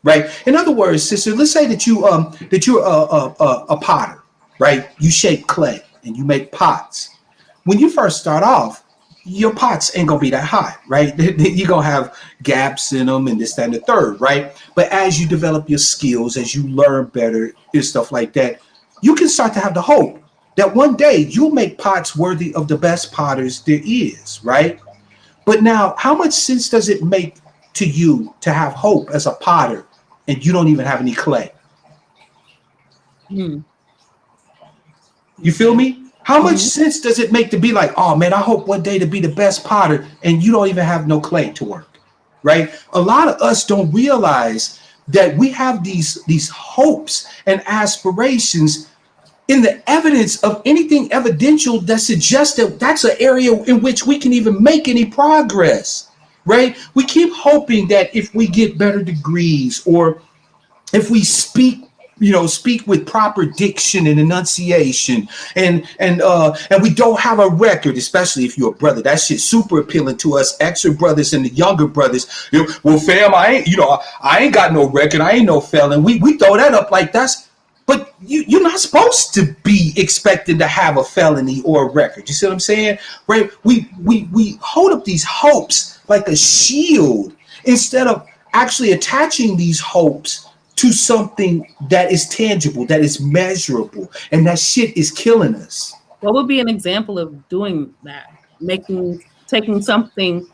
right? In other words, sister, let's say that you're a potter, right? You shape clay and you make pots. When you first start off, your pots ain't gonna be that hot, right? You're gonna have gaps in them and this, that, and the third, right? But as you develop your skills, as you learn better and stuff like that, you can start to have the hope that one day you'll make pots worthy of the best potters there is, right? But now, how much sense does it make to you to have hope as a potter and you don't even have any clay? You feel me? How much sense does it make to be like, oh man, I hope one day to be the best potter and you don't even have no clay to work, right? A lot of us don't realize that we have these hopes and aspirations in the evidence of anything evidential that suggests that that's an area in which we can even make any progress, right? We keep hoping that if we get better degrees or if we speak with proper diction and enunciation, and we don't have a record, especially if you're a brother. That shit's super appealing to us extra brothers and the younger brothers. Well, fam, I ain't got no record. I ain't no felon. We throw that up like that's, but you're not supposed to be expected to have a felony or a record. You see what I'm saying? Right? We hold up these hopes like a shield instead of actually attaching these hopes to something that is tangible, that is measurable, and that shit is killing us. What would be an example of doing that? Taking something,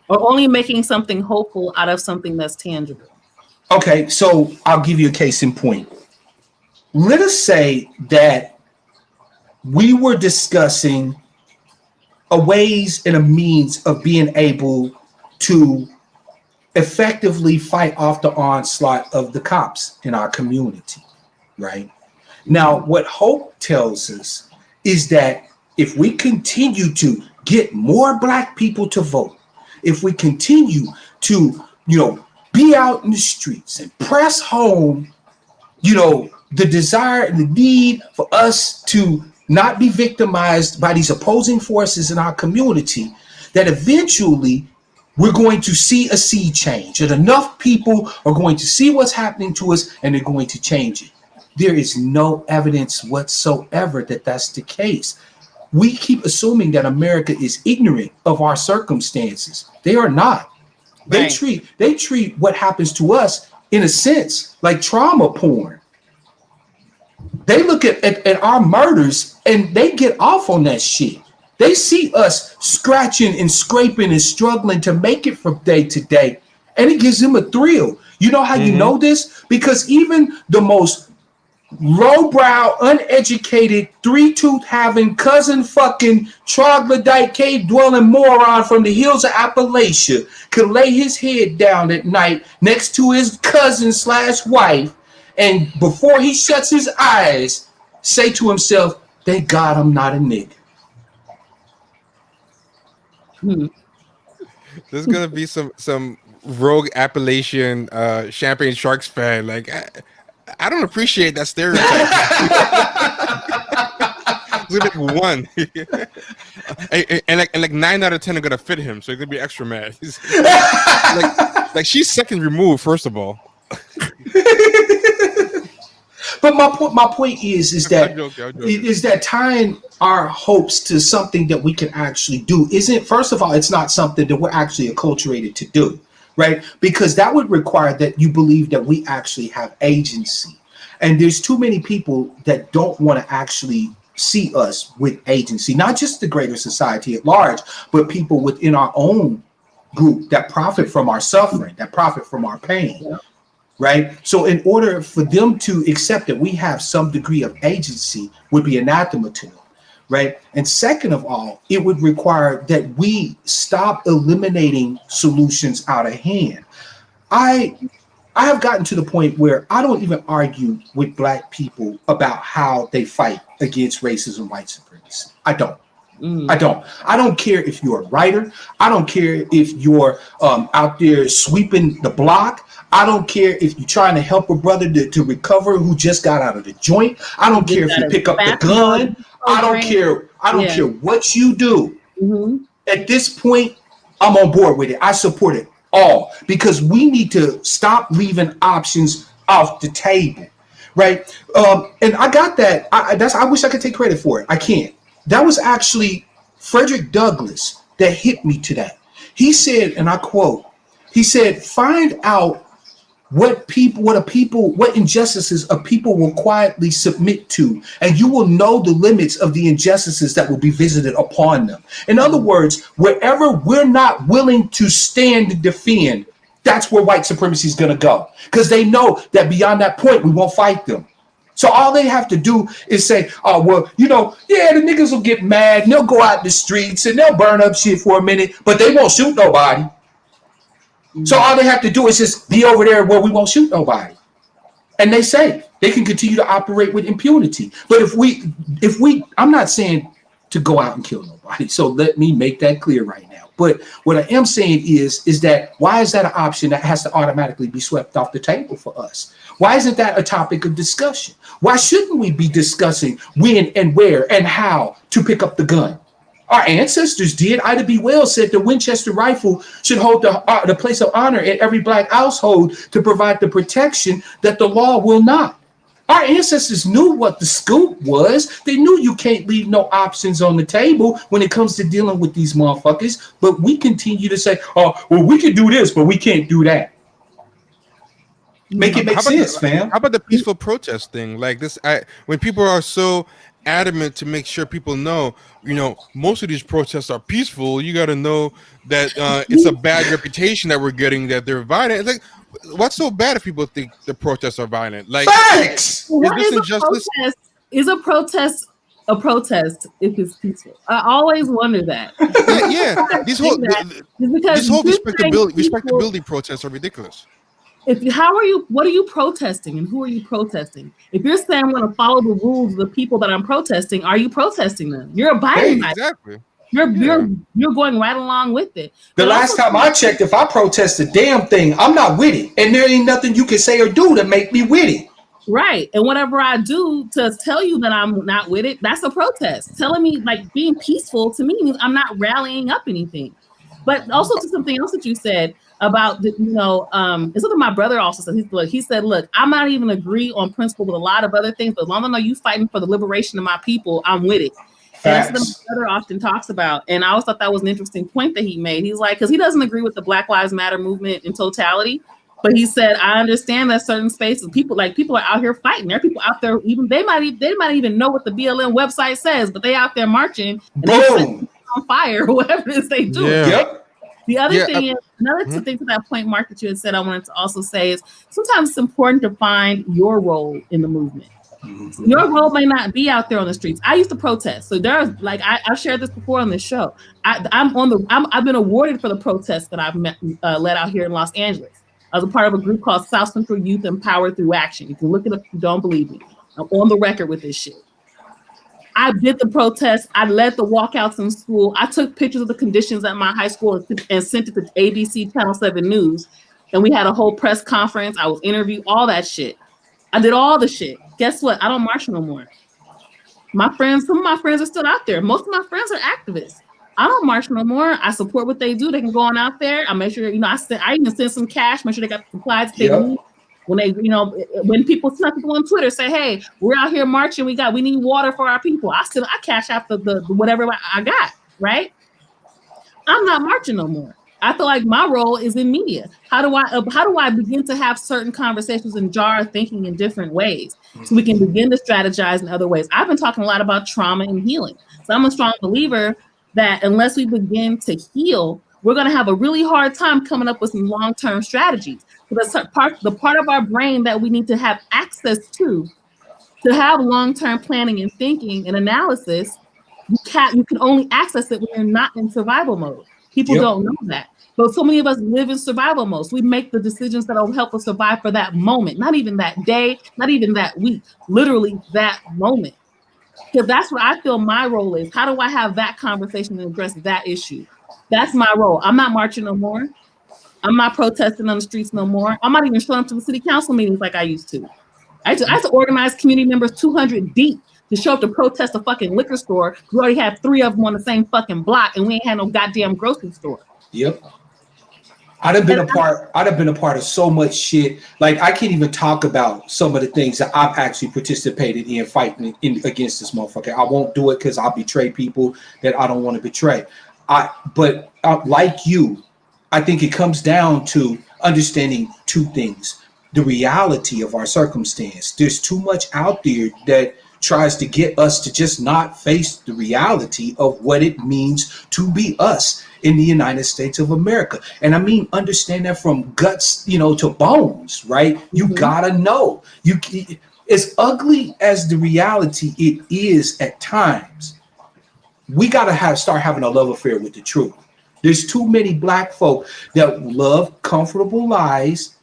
or only making something hopeful out of something that's tangible. Okay, so I'll give you a case in point. Let us say that we were discussing a ways and a means of being able to effectively fight off the onslaught of the cops in our community, right? Now, what hope tells us is that if we continue to get more black people to vote, if we continue to, be out in the streets and press home, the desire and the need for us to not be victimized by these opposing forces in our community, that eventually we're going to see a sea change, and enough people are going to see what's happening to us and they're going to change it. There is no evidence whatsoever that that's the case. We keep assuming that America is ignorant of our circumstances. They are not. They treat what happens to us in a sense like trauma porn. They look at our murders and they get off on that shit. They see us scratching and scraping and struggling to make it from day to day, and it gives them a thrill. You know how you know this? Because even the most lowbrow, uneducated, three-tooth having, cousin fucking, troglodyte, cave-dwelling moron from the hills of Appalachia could lay his head down at night next to his cousin/wife, and before he shuts his eyes, say to himself, "Thank God I'm not a nigga." There's gonna be some rogue Appalachian Champagne Sharks fan. Like, I don't appreciate that stereotype. There's gonna be one, and like 9 out of 10 are gonna fit him, so he's gonna be extra mad. like she's second removed, first of all. But my point is that tying our hopes to something that we can actually do isn't, first of all, it's not something that we're actually acculturated to do, right? Because that would require that you believe that we actually have agency. And there's too many people that don't want to actually see us with agency, not just the greater society at large, but people within our own group that profit from our suffering, that profit from our pain. Yeah. Right. So in order for them to accept that we have some degree of agency would be anathema to them. Right. And second of all, it would require that we stop eliminating solutions out of hand. I have gotten to the point where I don't even argue with black people about how they fight against racism and white supremacy. I don't. I don't care if you're a writer. I don't care if you're out there sweeping the block. I don't care if you're trying to help a brother to recover who just got out of the joint. I don't care if you pick up the gun. I don't care. I don't care what you do. At this point, I'm on board with it. I support it all because we need to stop leaving options off the table, right? And I got that. I wish I could take credit for it. I can't. That was actually Frederick Douglass that hit me to that. He said, and I quote, he said, "Find out what injustices a people will quietly submit to, and you will know the limits of the injustices that will be visited upon them." In other words, wherever we're not willing to stand and defend, that's where white supremacy is going to go, because they know that beyond that point, we won't fight them. So all they have to do is say, "Oh, well, the niggas will get mad and they'll go out in the streets and they'll burn up shit for a minute, but they won't shoot nobody." So all they have to do is just be over there where we won't shoot nobody. And they say they can continue to operate with impunity. But if we, I'm not saying to go out and kill nobody. So let me make that clear right now. But what I am saying is that why is that an option that has to automatically be swept off the table for us? Why isn't that a topic of discussion? Why shouldn't we be discussing when and where and how to pick up the gun? Our ancestors did. Ida B. Wells said the Winchester rifle should hold the place of honor in every black household to provide the protection that the law will not. Our ancestors knew what the scoop was. They knew you can't leave no options on the table when it comes to dealing with these motherfuckers. But we continue to say, "Oh, well, we can do this, but we can't do that." Make it make sense, fam. How about the peaceful protest thing? Like this, when people are so adamant to make sure people know, most of these protests are peaceful. You got to know that it's a bad reputation that we're getting, that they're violent. It's like, what's so bad if people think the protests are violent? Like, facts. What is injustice? Is a protest a protest if it's peaceful? I always wonder that. Yeah. These whole respectability protests are ridiculous. What are you protesting and who are you protesting? If you're saying I'm going to follow the rules of the people that I'm protesting, are you protesting them? You're abiding by exactly. You're going right along with it. The last time I checked, if I protest a damn thing, I'm not with it, and there ain't nothing you can say or do to make me with it. Right, and whatever I do to tell you that I'm not with it, that's a protest. Telling me, like, being peaceful to me means I'm not rallying up anything. But also to something else that you said about, it's something my brother also said. He said, look, I might even agree on principle with a lot of other things, but as long as I know you fighting for the liberation of my people, I'm with it. And that's what my brother often talks about. And I always thought that was an interesting point that he made. He's like, because he doesn't agree with the Black Lives Matter movement in totality. But he said, I understand that certain spaces, people are out here fighting. There are people out there, even they might even know what the BLM website says, but they out there marching and boom on fire or whatever it is they do. Yeah. Yep. The other thing is, another thing to that point, Mark, that you had said, I wanted to also say is sometimes it's important to find your role in the movement. Mm-hmm. Your role may not be out there on the streets. I used to protest. So there's I've shared this before on this show. I've been awarded for the protests that I've led out here in Los Angeles. I was a part of a group called South Central Youth Empowered Through Action. You can look it up if you don't believe me. I'm on the record with this shit. I did the protests. I led the walkouts in school. I took pictures of the conditions at my high school and sent it to ABC Channel 7 News. And we had a whole press conference. I was interviewed, all that shit. I did all the shit. Guess what? I don't march no more. Some of my friends are still out there. Most of my friends are activists. I don't march no more. I support what they do. They can go on out there. I make sure, I even send some cash, make sure they got the supplies they need. When they, when people on Twitter say, hey, we're out here marching, we need water for our people. I cash out the whatever I got, right? I'm not marching no more. I feel like my role is in media. How do I begin to have certain conversations and jar thinking in different ways so we can begin to strategize in other ways? I've been talking a lot about trauma and healing. So I'm a strong believer that unless we begin to heal, we're going to have a really hard time coming up with some long-term strategies. So that's the part of our brain that we need to have access to have long-term planning and thinking and analysis. You can only access it when you're not in survival mode. People don't know that. But so many of us live in survival mode. So we make the decisions that will help us survive for that moment, not even that day, not even that week, literally that moment. Because that's what I feel my role is. How do I have that conversation and address that issue? That's my role. I'm not marching no more. I'm not protesting on the streets no more. I'm not even showing up to the city council meetings like I used to. I had to organize community members 200 deep to show up to protest a fucking liquor store. We already had 3 of them on the same fucking block, and we ain't had no goddamn grocery store. Yep. I'd have been a part of so much shit. Like, I can't even talk about some of the things that I've actually participated in fighting against this motherfucker. I won't do it because I'll betray people that I don't want to betray. But like you, I think it comes down to understanding 2 things. The reality of our circumstance. There's too much out there that tries to get us to just not face the reality of what it means to be us in the United States of America. And I mean, understand that from guts, to bones, right? You gotta know. As ugly as the reality it is at times, we gotta start having a love affair with the truth. There's too many Black folk that love comfortable lies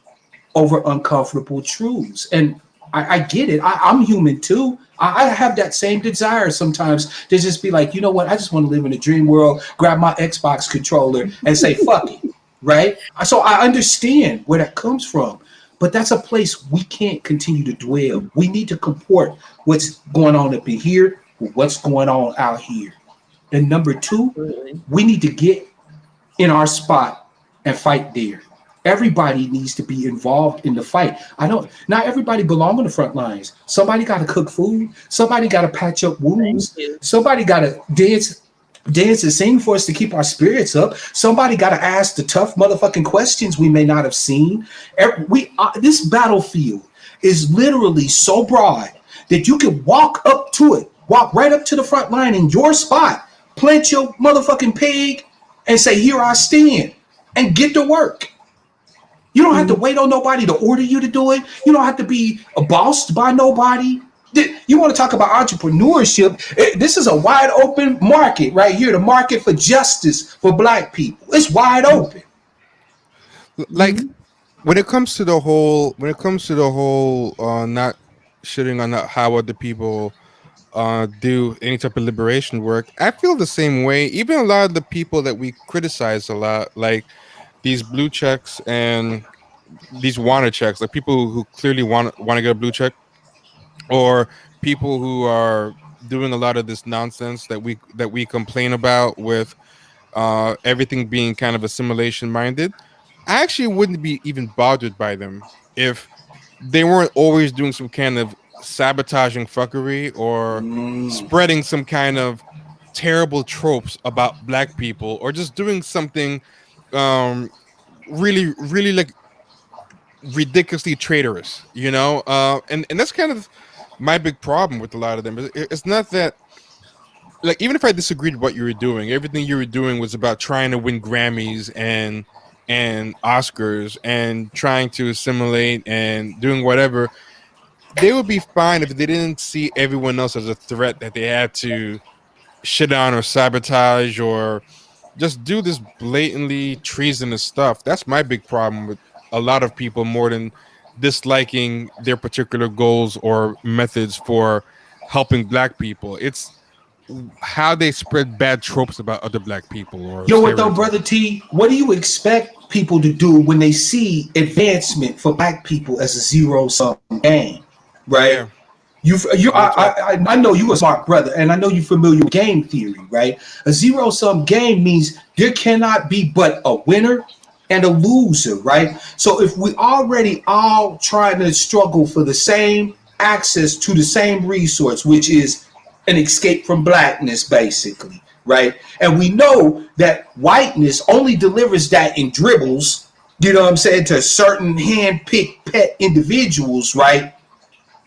over uncomfortable truths. And I get it. I'm human too. I have that same desire sometimes to just be like, you know what? I just want to live in a dream world, grab my Xbox controller and say, fuck it, right? So I understand where that comes from. But that's a place we can't continue to dwell. We need to comport what's going on up in here with what's going on out here. And number 2, we need to get in our spot and fight there. Everybody needs to be involved in the fight. Not everybody belong on the front lines. Somebody got to cook food. Somebody got to patch up wounds. Somebody got to dance dance and sing for us to keep our spirits up. Somebody got to ask the tough motherfucking questions we may not have seen. This battlefield is literally so broad that you can walk up to it, walk right up to the front line in your spot, plant your motherfucking peg, and say, "Here I stand," and get to work. You don't have to wait on nobody to order you to do it. You don't have to be bossed by nobody. You want to talk about entrepreneurship? This is a wide open market right here. The market for justice for Black people. It's wide open. Like when it comes to the whole, not shitting on how other people do any type of liberation work, I feel the same way. Even a lot of the people that we criticize a lot, like these blue checks and these wanted checks, like people who clearly want to get a blue check, or people who are doing a lot of this nonsense that we complain about with everything being kind of assimilation minded. I actually wouldn't be even bothered by them if they weren't always doing some kind of sabotaging fuckery or spreading some kind of terrible tropes about Black people, or just doing something really, really like ridiculously traitorous, and that's kind of my big problem with a lot of them. It's not that, like, even if I disagreed with what you were doing, everything you were doing was about trying to win Grammys and Oscars and trying to assimilate and doing whatever. They would be fine if they didn't see everyone else as a threat that they had to shit on or sabotage or just do this blatantly treasonous stuff. That's my big problem with a lot of people, more than disliking their particular goals or methods for helping Black people. It's how they spread bad tropes about other Black people. Or what though, Brother T? What do you expect people to do when they see advancement for Black people as a zero-sum game, right? Yeah. I know you a smart brother, and I know you're familiar with game theory, right? A zero-sum game means there cannot be but a winner and a loser, right? So if we already all trying to struggle for the same access to the same resource, which is an escape from Blackness, basically, right? And we know that whiteness only delivers that in dribbles, you know what I'm saying, to certain hand-picked pet individuals, right?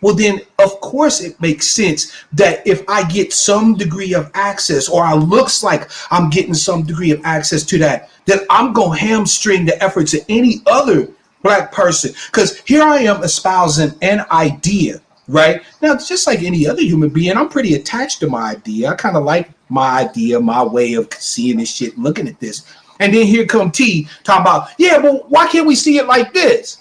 Well, then, of course, it makes sense that if I get some degree of access, or it looks like I'm getting some degree of access to that, then I'm going to hamstring the efforts of any other Black person. Because here I am espousing an idea, right? Now, just like any other human being, I'm pretty attached to my idea. I kind of like my idea, my way of seeing this shit, looking at this. And then here come T talking about, yeah, well, why can't we see it like this,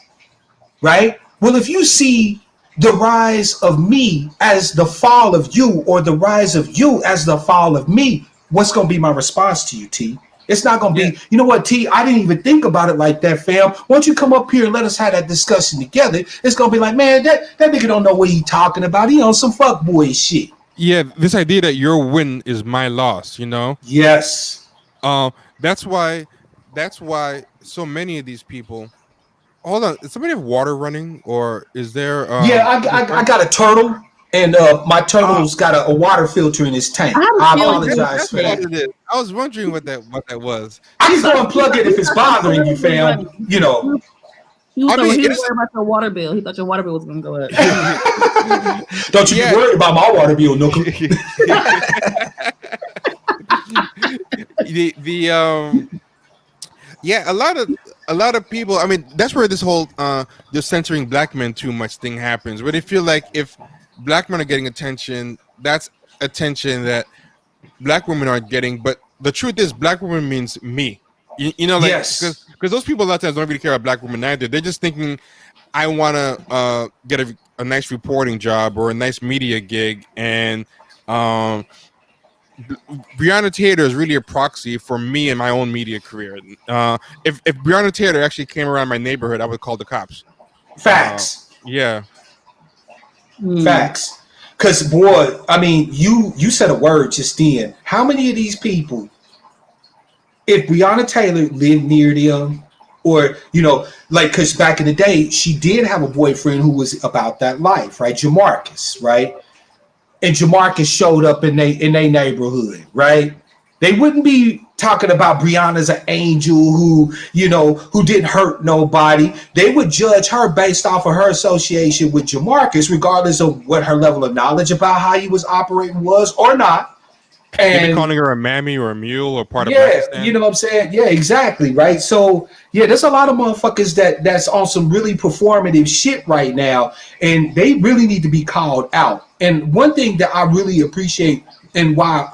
right? Well, if you see the rise of me as the fall of you, or the rise of you as the fall of me, what's going to be my response to you, T? It's not going to be, you know what, T, I didn't even think about it like that, fam. Why don't you come up here and let us have that discussion together? It's going to be like, man, that nigga don't know what he talking about. He on some fuckboy shit. Yeah, this idea that your win is my loss, Yes. That's why so many of these people. Hold on, does somebody have water running, or is there? Yeah, I got a turtle, and my turtle's got a water filter in his tank. I apologize for that. I was wondering what that was. I just don't unplug it if it's bothering you, fam. He was worried about your water bill. He thought your water bill was going to go up. Don't you be worried about my water bill, Nooka. Yeah, a lot of people. I mean, that's where this whole the censoring Black men too much thing happens. Where they feel like if Black men are getting attention, that's attention that Black women aren't getting. But the truth is, Black woman means me. Because those people a lot of times don't really care about Black women either. They're just thinking, I want to get a nice reporting job or a nice media gig, and Breonna Taylor is really a proxy for me and my own media career. If Breonna Taylor actually came around my neighborhood, I would call the cops. Facts. Yeah. Facts. Because, boy, I mean, you said a word just then. How many of these people, if Breonna Taylor lived near them, or, because back in the day, she did have a boyfriend who was about that life, right? Jamarcus, right? And Jamarcus showed up in their neighborhood, right? They wouldn't be talking about Breonna's an angel who, who didn't hurt nobody. They would judge her based off of her association with Jamarcus, regardless of what her level of knowledge about how he was operating was or not. They'd be calling her a mammy or a mule or part of yeah, Pakistan. you know what I'm saying? Yeah, exactly, right? So, yeah, there's a lot of motherfuckers that's on some really performative shit right now, and they really need to be called out. And one thing that I really appreciate and why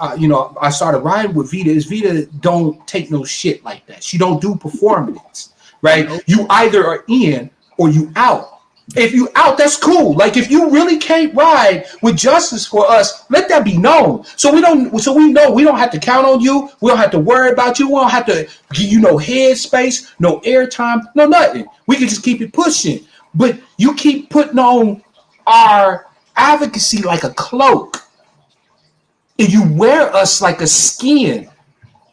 I started riding with Vita is Vita don't take no shit like that. She don't do performance, right? You either are in or you out. If you out, that's cool. Like if you really can't ride with justice for us, let that be known. So we know we don't have to count on you. We don't have to worry about you. We don't have to give you no headspace, no airtime, no nothing. We can just keep it pushing. But you keep putting on our advocacy like a cloak. And you wear us like a skin.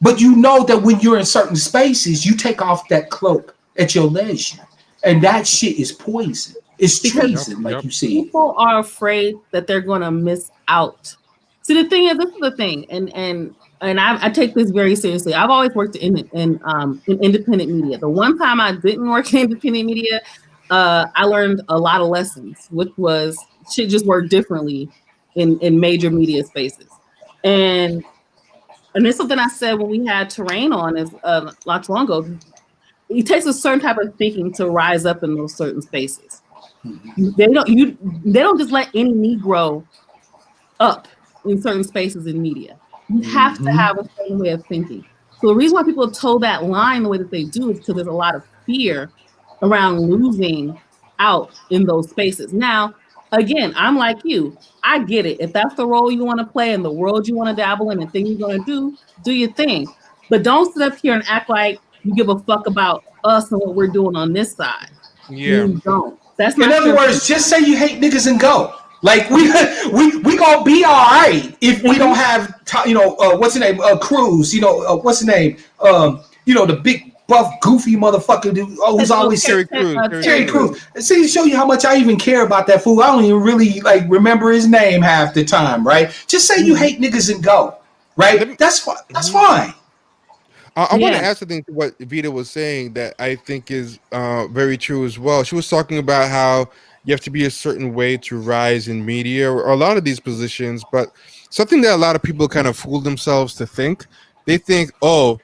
But you know that when you're in certain spaces, you take off that cloak at your leisure. And that shit is poison. It's treason, like you see. People are afraid that they're going to miss out. See, the thing is, this is the thing, and I take this very seriously. I've always worked in independent media. The one time I didn't work in independent media, I learned a lot of lessons, which was shit just work differently in major media spaces. And it's something I said when we had Terrain on is not too long ago. It takes a certain type of thinking to rise up in those certain spaces. They don't just let any Negro up in certain spaces in media. You have to have a certain way of thinking. So the reason why people toe that line the way that they do is because there's a lot of fear around losing out in those spaces. Now, again, I'm like you. I get it. If that's the role you want to play and the world you want to dabble in and thing you're going to do your thing. But don't sit up here and act like you give a fuck about us and what we're doing on this side. Yeah. You don't. That's in other words, just say you hate niggas and go. Like we gonna be all right if we don't have what's the name? Cruz. What's the name? The big buff goofy motherfucker who's always Terry Crews. Terry Crews. See, to show you how much I even care about that fool. I don't even really remember his name half the time, right? Just say you hate niggas and go, right? That's fine. That's fine. I want to add something to what Vita was saying that I think is very true as well. She was talking about how you have to be a certain way to rise in media or a lot of these positions, but something that a lot of people kind of fool themselves to think. They think, oh,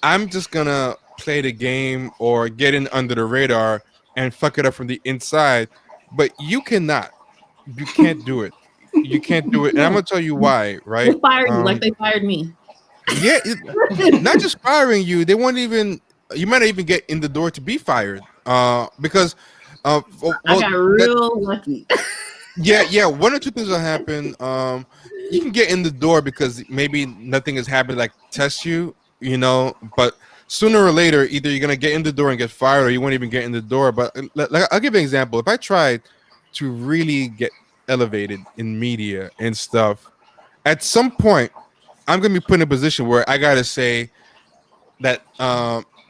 I'm just going to play the game or get in under the radar and fuck it up from the inside, but you cannot. You can't do it. You can't do it. And I'm going to tell you why, right? They fired you like they fired me. Yeah, not just firing you. They won't even. You might not even get in the door to be fired. Because I got real lucky. Yeah. One or two things will happen. You can get in the door because maybe nothing has happened, like test you, But sooner or later, either you're gonna get in the door and get fired, or you won't even get in the door. But I'll give you an example. If I tried to really get elevated in media and stuff, at some point, I'm gonna be put in a position where I gotta say that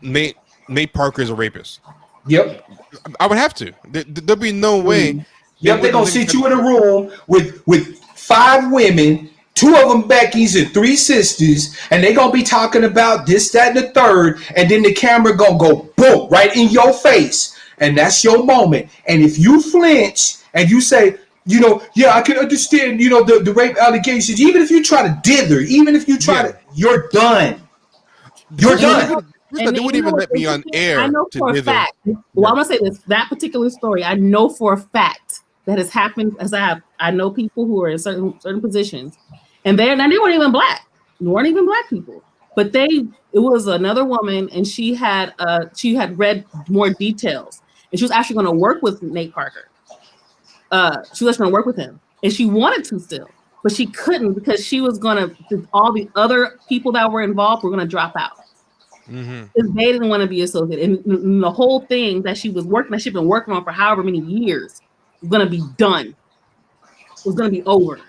Nate Parker is a rapist. Yep. I would have to. There'll be no way. Yep, they're gonna sit you in a room with 5 women, 2 of them Becky's and 3 sisters, and they're gonna be talking about this, that, and the third, and then the camera gonna go boom right in your face, and that's your moment. And if you flinch and you say, I can understand, the rape allegations. Even if you try to dither, even if you try to, you're done. You're done. They wouldn't even let me on air. I know for a fact. Well, I'm gonna say this: that particular story, I know for a fact that has happened. As I know people who are in certain positions, and they weren't even black. They weren't even black people, but it was another woman, and she had read more details, and she was actually going to work with Nate Parker. She was going to work with him, and she wanted to still, but she couldn't because she was going to. All the other people that were involved were going to drop out. Mm-hmm. They didn't want to be associated, and the whole thing that she'd been working on for however many years was going to be done. It was going to be over.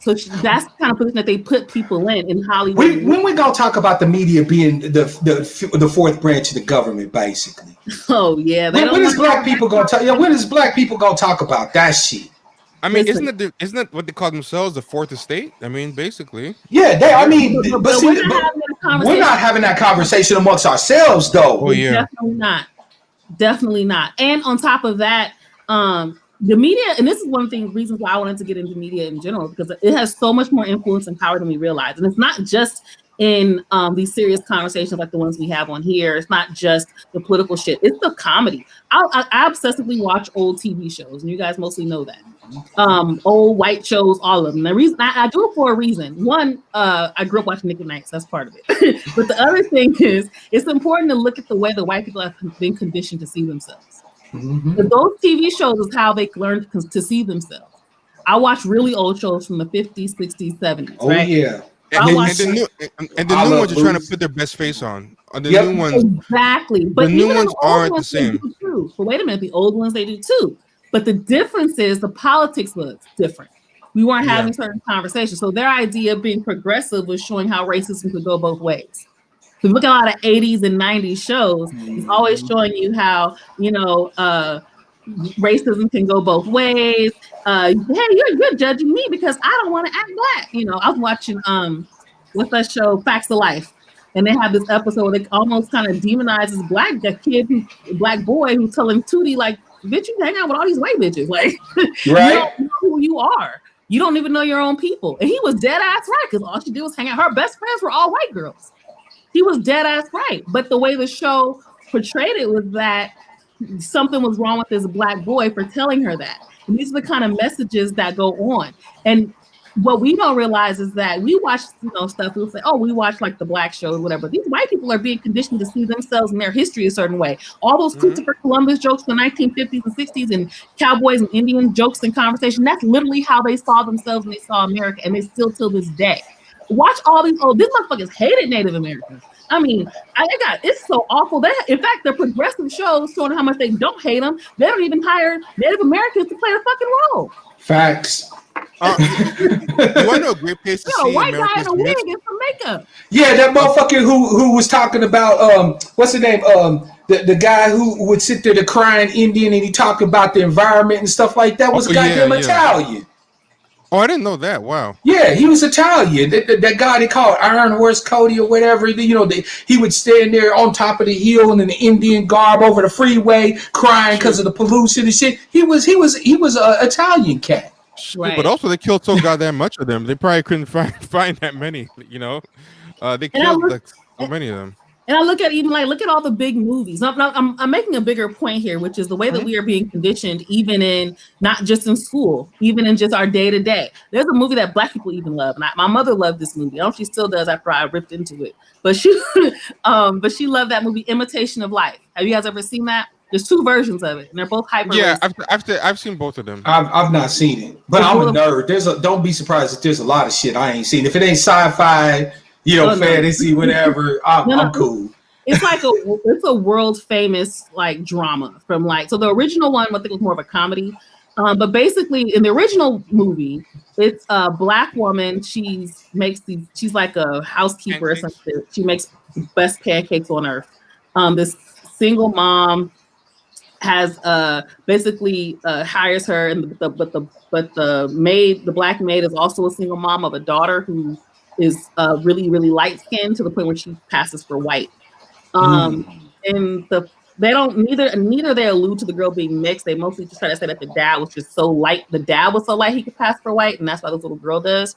So that's the kind of position that they put people in Hollywood. When we gonna talk about the media being the fourth branch of the government, basically? Oh yeah. When is black people gonna talk? When is black people gonna talk about that shit? I mean, Listen, isn't it what they call themselves, the fourth estate? I mean, basically. Yeah, I mean, but we're see, not having a we're not conversation. having that conversation amongst ourselves, Oh though. yeah. Definitely not. Definitely not. And on top of that, the media, and this is one of the reasons why I wanted to get into media in general, because it has so much more influence and power than we realize. And it's not just in these serious conversations like the ones we have on here. It's not just the political shit. It's the comedy. I obsessively watch old TV shows, and you guys mostly know that. Old white shows, all of them. The reason I do it for a reason. One, I grew up watching Nick at Night, so that's part of it. But the other thing is, it's important to look at the way the white people have been conditioned to see themselves. Mm-hmm. But those TV shows is how they learned to see themselves. I watch really old shows from the 50s, 60s, 70s, Oh right? yeah. And the new ones are trying to put their best face on. The new ones, exactly. But the new even ones the old aren't the ones, they same. do too. But wait a minute, the old ones they do too. But the difference is the politics was different. We weren't having certain conversations. So their idea of being progressive was showing how racism could go both ways. So look at a lot of 80s and 90s shows, it's always showing you how, racism can go both ways. Hey, you're judging me because I don't want to act black. I was watching what's that show, Facts of Life. And they have this episode where they almost kind of demonizes black boy who's telling Tootie, like, bitch, you hang out with all these white bitches. Like, you don't know who you are. You don't even know your own people. And he was dead ass right, because all she did was hang out. Her best friends were all white girls. He was dead ass right. But the way the show portrayed it was that something was wrong with this black boy for telling her that. And these are the kind of messages that go on. And what we don't realize is that we watch, stuff. We'll say, "Oh, we watch like the black shows, whatever." These white people are being conditioned to see themselves and their history a certain way. All those Christopher Columbus jokes from the 1950s and 60s, and cowboys and Indian jokes and conversation. That's literally how they saw themselves and they saw America, and they still till this day. Watch all these. Oh, these motherfuckers hated Native Americans. I mean, it's so awful. In fact, the progressive shows showing how much they don't hate them. They don't even hire Native Americans to play the fucking role. Facts. You want to know a great place to see white guy in America's a wig myths? and some makeup. Yeah, that motherfucker who was talking about what's the name? The guy who would sit there, the crying Indian, and he talked about the environment and stuff like that was goddamn Italian. Oh, I didn't know that. Wow. Yeah, he was Italian. That guy they called Iron Horse Cody or whatever. He would stand there on top of the hill and in the Indian garb over the freeway, crying because of the pollution and shit. He was an Italian cat. Right. But also they killed so goddamn much of them. They probably couldn't find that many. They killed so many of them. And I look at all the big movies. I'm making a bigger point here, which is the way that we are being conditioned, even in not just in school, even in just our day to day. There's a movie that black people even love. And my mother loved this movie. I don't know if she still does after I ripped into it, but she loved that movie, Imitation of Life. Have you guys ever seen that? There's two versions of it, and they're both hyper. Yeah, I've seen both of them. I've not seen it, but I'm a nerd. Don't be surprised if there's a lot of shit I ain't seen. If it ain't sci-fi, fantasy, whatever, I'm cool. It's like it's a world famous like drama from so the original one I think was more of a comedy, but basically in the original movie it's a black woman. She's like a housekeeper or something. She makes the best pancakes on earth. This single mom has basically hires her, and the maid, the black maid, is also a single mom of a daughter who is really really light skinned to the point where she passes for white. And they don't neither they allude to the girl being mixed. They mostly just try to say that the dad was just so light. The dad was so light he could pass for white, and that's why this little girl does.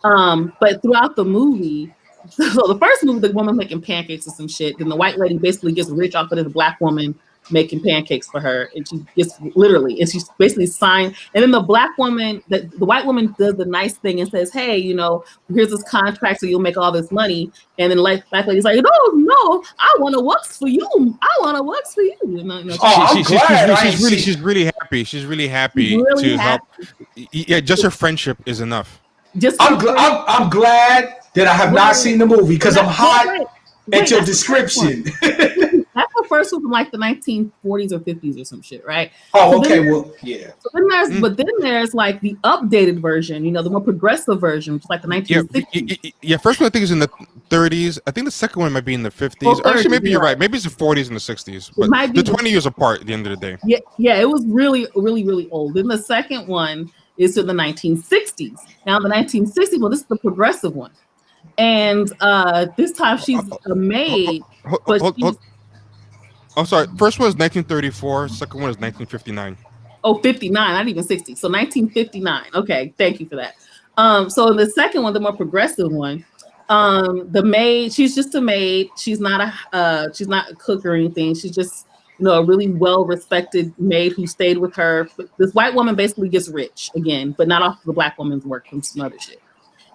But throughout the movie, so the first movie, the woman making pancakes or some shit, then the white lady basically gets rich off of this black woman making pancakes for her, and she gets and she's basically signed. And then the black woman, the white woman does the nice thing and says, "Hey, here's this contract, so you'll make all this money." And then black lady's like, "No, I want to work for you. I want to work for you." She's really happy. She's really happy to help. Yeah, just her friendship is enough. I'm glad that I have not seen the movie because I'm hot at your description. That's the first one from like the 1940s or 50s or some shit, right? Oh, So okay. then, Well, yeah. so then there's like the updated version, you know, the more progressive version, which is like the 1960s. Yeah. First one I think is in the 30s. I think the second one might be in the 50s. Or Or actually, 30s, maybe you're right. Maybe it's the 40s and the 60s. it But might be they're 20 years apart at the end of the day. yeah, it was really, really, really old. Then the second one is to the 1960s. Now the 1960s, well, this is the progressive one. And this time she's a maid, but she's I'm sorry. First one is 1934. Second one is 1959. 59, not even 60. So 1959. Okay, thank you for that. So the second one, the more progressive one, the maid, she's just a maid. She's not a cook or anything. She's just, you know, a really well-respected maid who stayed with her. This white woman basically gets rich again, but not off the black woman's work, from some other shit.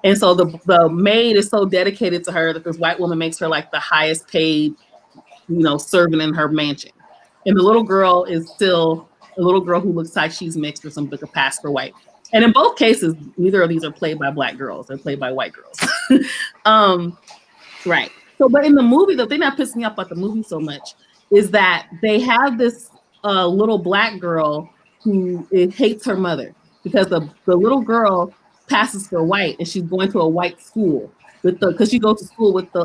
And so the maid is so dedicated to her that this white woman makes her like the highest paid, you know, servant in her mansion. And the little girl is still a little girl who looks like she's mixed or some like a pass for white. And in both cases, neither of these are played by black girls. They're played by white girls. Right. So, but in the movie, the thing that pissed me off about the movie so much is that they have this little black girl who hates her mother because the little girl passes for white and she's going to a white school because she goes to school with the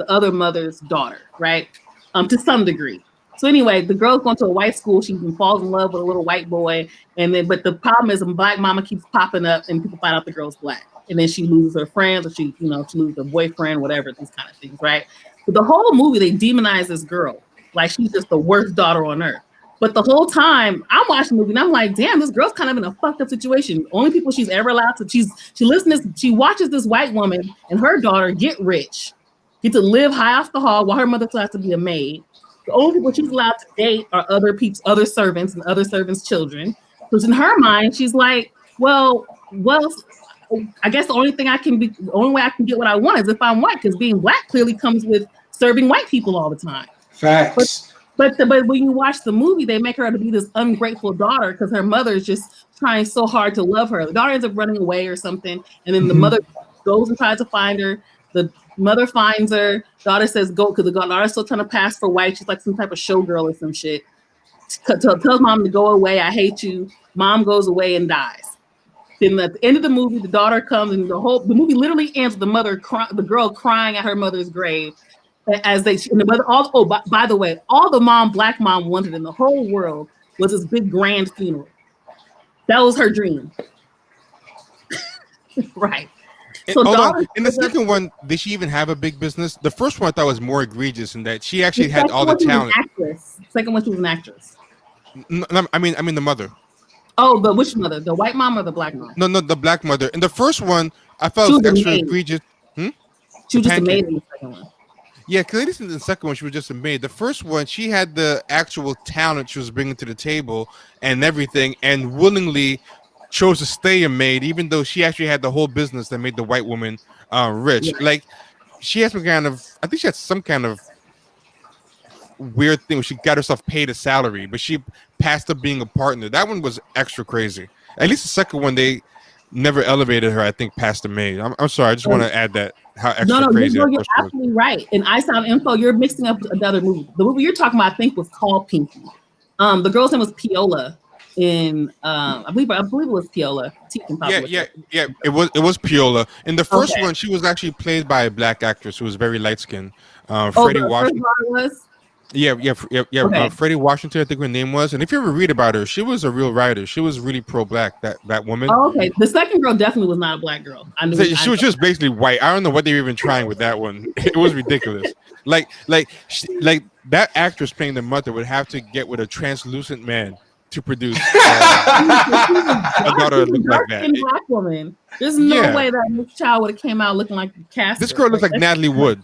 other mother's daughter, right? To some degree. So anyway, the girl's going to a white school. She falls in love with a little white boy, but the problem is a black mama keeps popping up, and people find out the girl's black, and then she loses her friends, or she loses her boyfriend, whatever, these kind of things, right? But the whole movie they demonize this girl like she's just the worst daughter on earth. But the whole time I'm watching the movie, and I'm like, damn, this girl's kind of in a fucked up situation. Only people she's ever allowed to she watches this white woman and her daughter get rich, get to live high off the hog while her mother still has to be a maid. The only people she's allowed to date are other servants and other servants' children. Because in her mind, she's like, well, I guess the only way I can get what I want is if I'm white, because being black clearly comes with serving white people all the time. Facts. But when you watch the movie, they make her out to be this ungrateful daughter because her mother is just trying so hard to love her. The daughter ends up running away or something, and then the mother goes and tries to find her. The mother finds her. Daughter says go, because the daughter's still trying to pass for white. She's like some type of showgirl or some shit. Tells mom to go away. I hate you. Mom goes away and dies. Then at the end of the movie, the daughter comes, and the movie literally ends with the girl crying at her mother's grave. By the way, all the black mom wanted in the whole world was this big grand funeral. That was her dream. Right. So in the second one, did she even have a big business? The first one I thought was more egregious in that she actually had all the talent. Second one, she was an actress. I mean the mother. Oh, which mother? The white mom or the black mom? No, the black mother. In the first one, I felt it was extra egregious. She was just a maid in the second one. Yeah, because at least in the second one, she was just a maid. The first one, she had the actual talent she was bringing to the table and everything, and willingly chose to stay a maid, even though she actually had the whole business that made the white woman rich. Yeah. Like, she had I think she had some kind of weird thing where she got herself paid a salary, but she passed up being a partner. That one was extra crazy. At least the second one, they never elevated her, I think, past the maid. I'm sorry, I just want to add that. How extra crazy you're absolutely right. In I Sound Info, you're mixing up another movie. The movie you're talking about, I think, was called Pinky. The girl's name was Piola. I believe it was Piola. Yeah. It was Piola. In the first one, she was actually played by a black actress who was very light skinned. Freddie Washington. Yeah. Okay. Freddie Washington, I think her name was. And if you ever read about her, she was a real writer. She was really pro-black. That woman. Oh, okay. The second girl definitely was not a black girl. She was just basically white. I don't know what they were even trying with that one. It was ridiculous. Like that actress playing the mother would have to get with a translucent man to produce a daughter look like that. Black woman. There's no way that this child would have came out looking like Casper. This girl looks like Natalie Wood.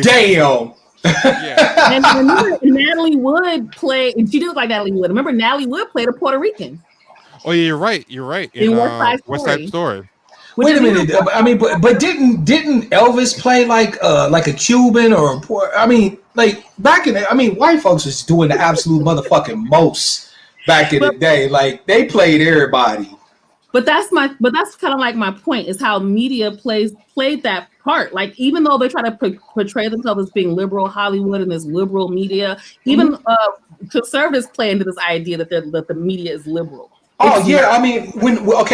Damn. Yeah. And remember, Natalie Wood played, and she did look like Natalie Wood. Remember, Natalie Wood played a Puerto Rican. Oh, yeah, you're right. In West Side Story. Wait a minute. I mean, but didn't Elvis play like a Cuban or like back in white folks was doing the absolute motherfucking most back in the day. Like they played everybody. But that's kind of like my point is how media played that part. Like even though they try to portray themselves as being liberal Hollywood and this liberal media, even conservatives play into this idea that the media is liberal. Oh yeah, I mean,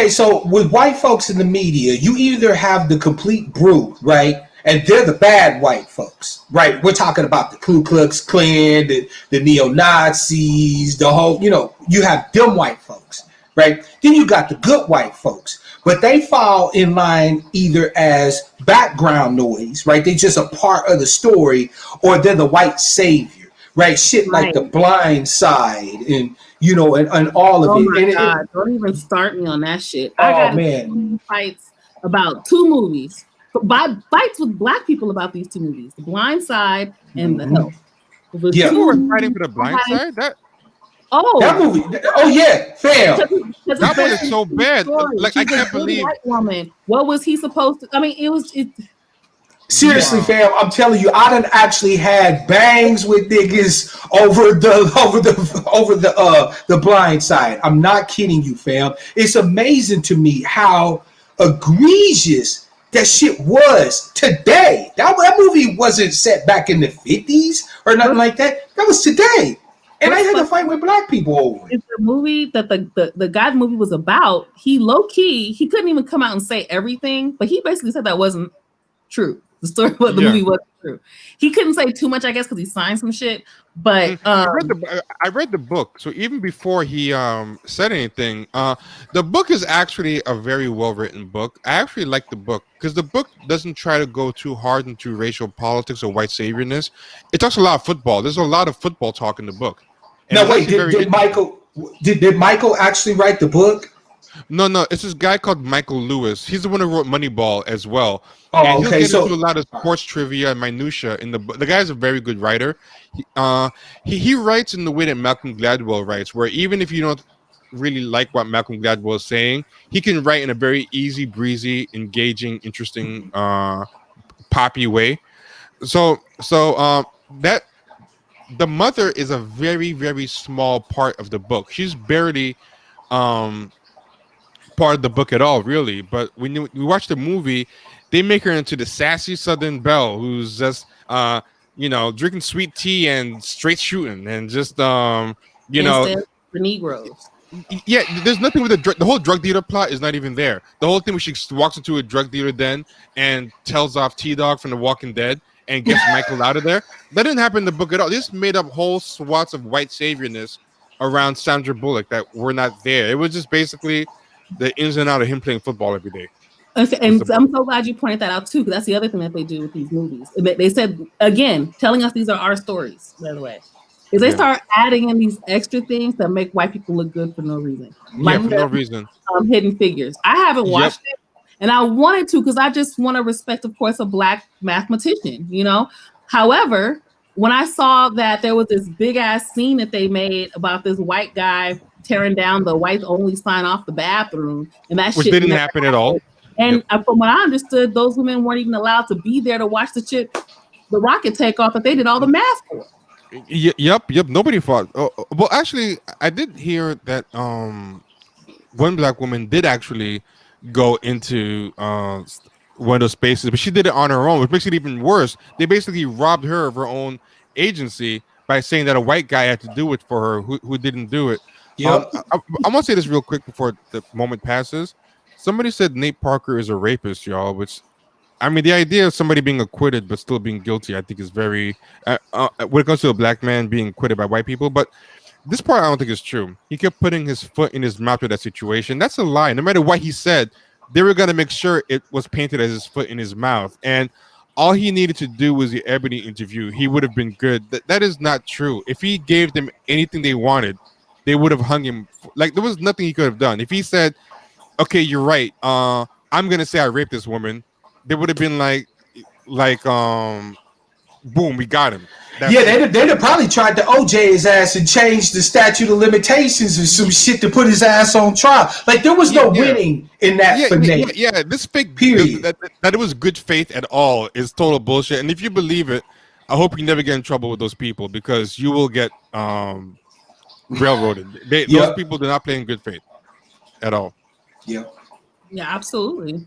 so with white folks in the media, you either have the complete brew, right, and they're the bad white folks, right? We're talking about the Ku Klux Klan, the neo Nazis, the whole, you have them white folks, right? Then you got the good white folks, but they fall in line either as background noise, right? They just a part of the story, or they're the white savior, right? Shit like The Blind Side and and all of it. Oh my God, don't even start me on that shit. I got fights about two movies. Fights with black people about these two movies, The Blind Side and The Help. People were fighting for The Blind Side? That movie. Oh yeah, fam. That one is so bad. Like I can't believe. White woman. What was he supposed to? I mean, it. Seriously, fam, I'm telling you, I done actually had bangs with niggas over the Blind Side. I'm not kidding you, fam. It's amazing to me how egregious that shit was today. That movie wasn't set back in the 50s or nothing like that. That was today. And I had to fight with black people over it. It's the movie that the guy the movie was about. He low-key, he couldn't even come out and say everything, but he basically said that wasn't true. The story of the movie wasn't true. He couldn't say too much, I guess, because he signed some shit. But I read the book, so even before he said anything, the book is actually a very well written book. I actually like the book because the book doesn't try to go too hard into racial politics or white saviorness. It talks a lot of football. There's a lot of football talk in the book. And now wait, did Michael actually write the book? No, it's this guy called Michael Lewis. He's the one who wrote Moneyball as well. Oh, and okay. He'll get into a lot of sports trivia and minutia in the book. The guy's a very good writer. He writes in the way that Malcolm Gladwell writes, where even if you don't really like what Malcolm Gladwell is saying, he can write in a very easy, breezy, engaging, interesting, poppy way. So that the mother is a very, very small part of the book. She's barely part of the book at all, really. But when you watch the movie, they make her into the sassy Southern belle who's just drinking sweet tea and straight shooting and just the Negroes. Yeah, there's nothing with the whole drug dealer plot is not even there. The whole thing where she walks into a drug dealer den and tells off T-Dog from The Walking Dead and gets Michael out of there. That didn't happen in the book at all. They just made up whole swaths of white saviorness around Sandra Bullock that were not there. It was just basically the ins and out of him playing football every day. Okay, and I'm so glad you pointed that out too, because that's the other thing that they do with these movies. They said, again, telling us these are our stories, by the way, is they start adding in these extra things that make white people look good for no reason. Like for no reason. Hidden Figures. I haven't watched it, and I wanted to because I just want to respect, of course, a black mathematician, However, when I saw that there was this big ass scene that they made about this white guy tearing down the whites only sign off the bathroom, and that which shit didn't happen at all. And from what I understood, those women weren't even allowed to be there to watch the rocket take off that they did all the math for. Yep. Nobody fought. Well, actually, I did hear that one black woman did actually go into one of those spaces, but she did it on her own, which makes it even worse. They basically robbed her of her own agency by saying that a white guy had to do it for her who didn't do it. Yep. I want to say this real quick before the moment passes. Somebody said Nate Parker is a rapist, y'all, which, I mean, the idea of somebody being acquitted but still being guilty, I think is very, when it comes to a black man being acquitted by white people, but this part I don't think is true. He kept putting his foot in his mouth with that situation. That's a lie. No matter what he said, they were going to make sure it was painted as his foot in his mouth. And all he needed to do was the Ebony interview. He would have been good. That is not true. If he gave them anything they wanted, they would have hung him. Like, there was nothing he could have done. If he said, okay, you're right, I'm gonna say I raped this woman, they would have been like boom, we got him. They'd have probably tried to OJ his ass and change the statute of limitations or some shit to put his ass on trial. Like, there was no winning in that for Nate. Yeah, this fake period that it was good faith at all is total bullshit. And if you believe it, I hope you never get in trouble with those people, because you will get railroaded. Those people do not play in good faith at all. Yeah. Yeah, absolutely.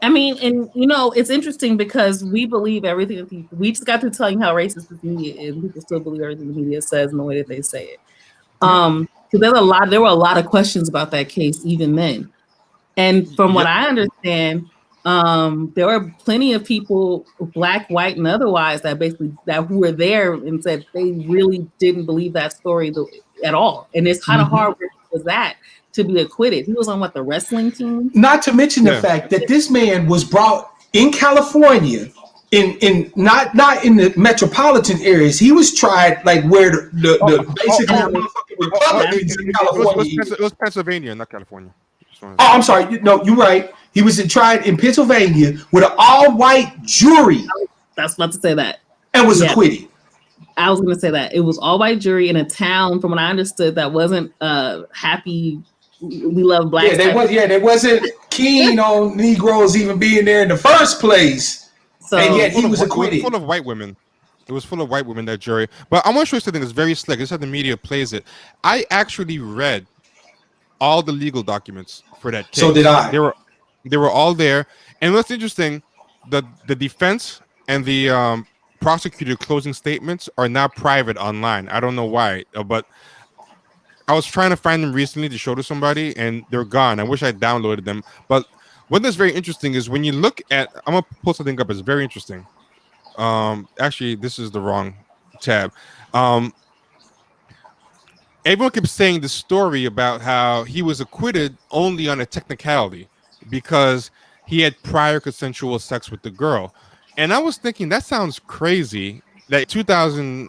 I mean, and you know, it's interesting because we believe everything that we just got through telling how racist this media is, and people still believe everything the media says in the way that they say it. Because there were a lot of questions about that case even then. And from what I understand, there were plenty of people, black, white, and otherwise, that basically that who were there and said they really didn't believe that story at all. And it's kind of hard for that to be acquitted. He was on what, the wrestling team? Not to mention the fact that this man was brought in California, in not in the metropolitan areas. He was tried like where the basically Republicans in California. It was Pennsylvania, not California. Oh, I'm sorry. No, you're right. He was tried in Pennsylvania with an all-white jury. That's about to say that. And was acquitted. I was going to say that. It was all-white jury in a town, from what I understood, that wasn't happy. We love black. They wasn't keen on Negroes even being there in the first place. So, and yet he was acquitted. It was full of white women. It was full of white women, that jury. But I want to show you something that's very slick. This is how the media plays it. I actually read all the legal documents for that case. So did I. They were all there. And what's interesting, the defense and the prosecutor closing statements are now private online. I don't know why, but I was trying to find them recently to show to somebody, and they're gone. I wish I downloaded them. But what is very interesting is when you look at, I'm gonna pull something up. It's very interesting. Actually, this is the wrong tab. Everyone kept saying the story about how he was acquitted only on a technicality because he had prior consensual sex with the girl. And I was thinking, that sounds crazy. That 2000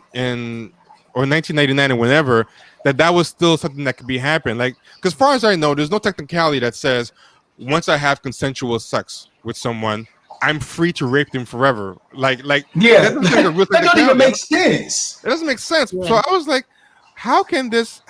or 1999 or whenever, that was still something that could be happening. Like, because as far as I know, there's no technicality that says once I have consensual sex with someone, I'm free to rape them forever. Like yeah, that doesn't even make sense. It doesn't make sense. Yeah. So I was like, how can this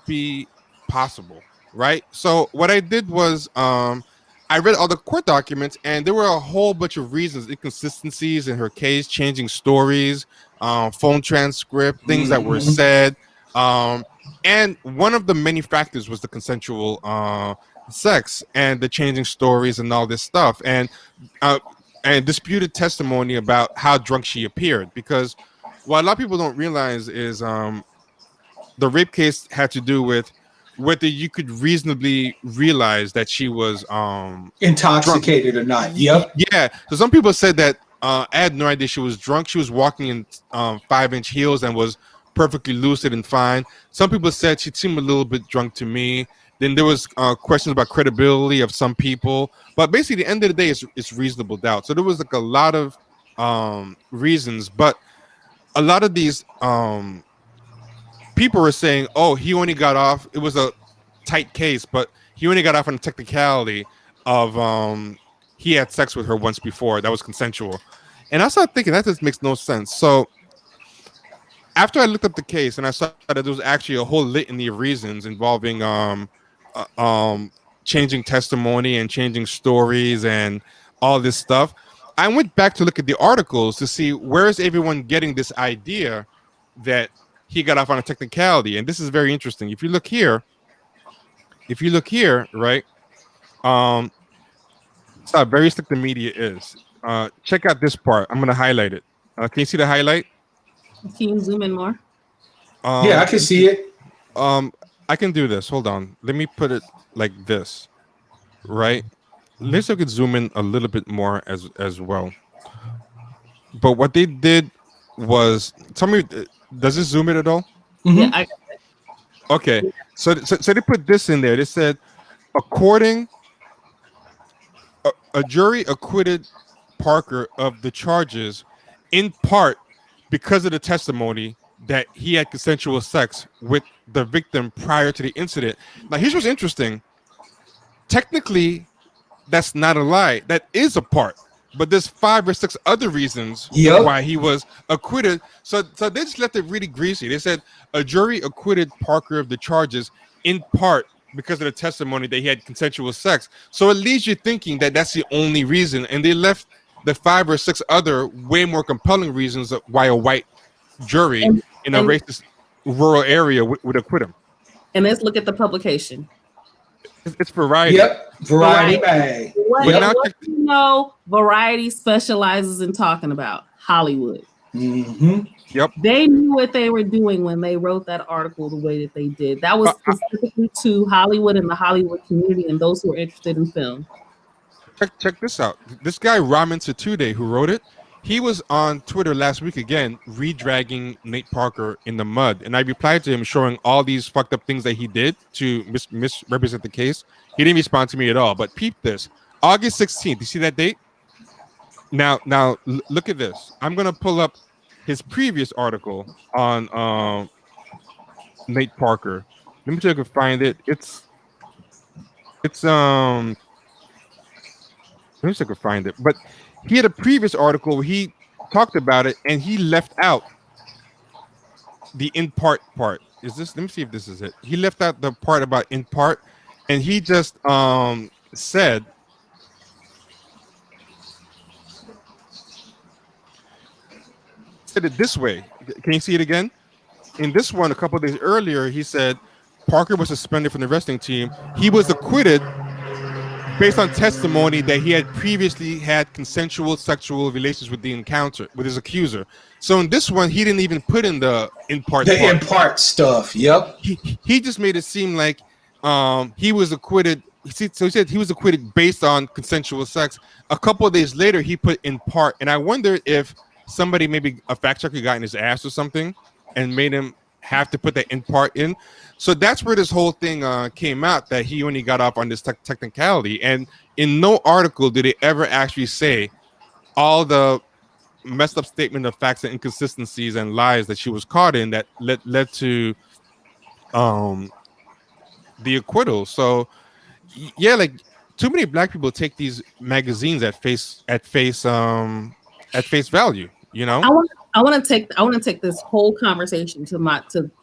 be possible? Right. So what I did was I read all the court documents, and there were a whole bunch of reasons, inconsistencies in her case, changing stories, phone transcript, things that were said. And one of the many factors was the consensual sex and the changing stories and all this stuff, and disputed testimony about how drunk she appeared. Because what a lot of people don't realize is the rape case had to do with whether you could reasonably realize that she was intoxicated drunk or not. Yep. Yeah. So some people said that I had no idea she was drunk. She was walking in 5-inch heels and was perfectly lucid and fine. Some people said she seemed a little bit drunk to me. Then there was questions about credibility of some people. But basically, at the end of the day, it's reasonable doubt. So there was like a lot of reasons. But a lot of these people were saying, oh, he only got off. It was a tight case, but he only got off on a technicality of he had sex with her once before. That was consensual. And I started thinking that just makes no sense. So after I looked up the case and I saw that there was actually a whole litany of reasons involving changing testimony and changing stories and all this stuff, I went back to look at the articles to see where is everyone getting this idea that he got off on a technicality. And this is very interesting. If you look here, right, it's how very slick the media is. Check out this part. I'm going to highlight it. Can you see the highlight? Can you zoom in more? Yeah, I can see it. I can do this. Hold on. Let me put it like this, right? Let's see if I could zoom in a little bit more as well. But what they did was, tell me, does this zoom in at all? Mm-hmm. Yeah, okay. So they put this in there. They said, a jury acquitted Parker of the charges in part because of the testimony that he had consensual sex with the victim prior to the incident. Now, here's what's interesting. Technically, that's not a lie. That is a part. But there's 5 or 6 other reasons why he was acquitted. So they just left it really greasy. They said a jury acquitted Parker of the charges in part because of the testimony that he had consensual sex. So it leaves you thinking that that's the only reason. And they left the 5 or 6 other way more compelling reasons of why a white jury in a racist rural area would acquit him. And let's look at the publication. It's variety. Yep, variety bag. What, But Yep. now what you know, Variety specializes in talking about Hollywood. Mm-hmm. Yep. They knew what they were doing when they wrote that article the way that they did. That was specifically to Hollywood and the Hollywood community and those who are interested in film. Check this out. This guy Ramen Satude, who wrote it, he was on Twitter last week again, redragging Nate Parker in the mud, and I replied to him showing all these fucked up things that he did to misrepresent the case. He didn't respond to me at all. But peep this: August 16th. You see that date? Now, look at this. I'm gonna pull up his previous article on Nate Parker. Let me see if I can find it. It's let me see if I can find it. But he had a previous article where he talked about it and he left out the in part part. Is this? Let me see if this is it. He left out the part about in part, and he just said it this way. Can you see it again? In this one, a couple of days earlier, he said Parker was suspended from the wrestling team. He was acquitted based on testimony that he had previously had consensual sexual relations with the encounter with his accuser. So in this one, he didn't even put in the in part. In part stuff. Yep. He just made it seem like he was acquitted. So he said he was acquitted based on consensual sex. A couple of days later, he put in part, and I wonder if somebody, maybe a fact checker, got in his ass or something and made him have to put that in part in. So that's where this whole thing came out, that he only got off on this technicality. And in no article did they ever actually say all the messed up statement of facts and inconsistencies and lies that she was caught in that led to the acquittal. So yeah, like too many black people take these magazines at face value, you know. I want to take this whole conversation to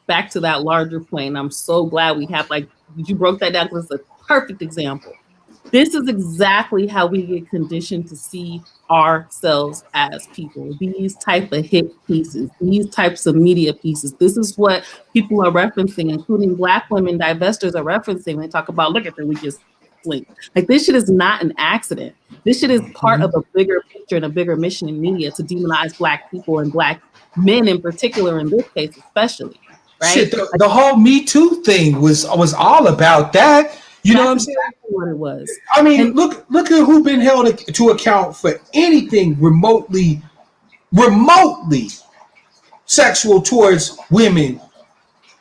back to that larger plane. I'm so glad we have, like, you broke that down because it's a perfect example. This is exactly how we get conditioned to see ourselves as people. These type of hit pieces, these types of media pieces. This is what people are referencing, including Black women divestors are referencing when they talk about, look at the weakest link. Like, this shit is not an accident. This shit is part of a bigger picture and a bigger mission in media to demonize Black people and Black men in particular, in this case especially. Right? Shit, the whole Me Too thing was all about that. You know what I'm saying? Exactly what it was. I mean, look at who's been held to account for anything remotely sexual towards women,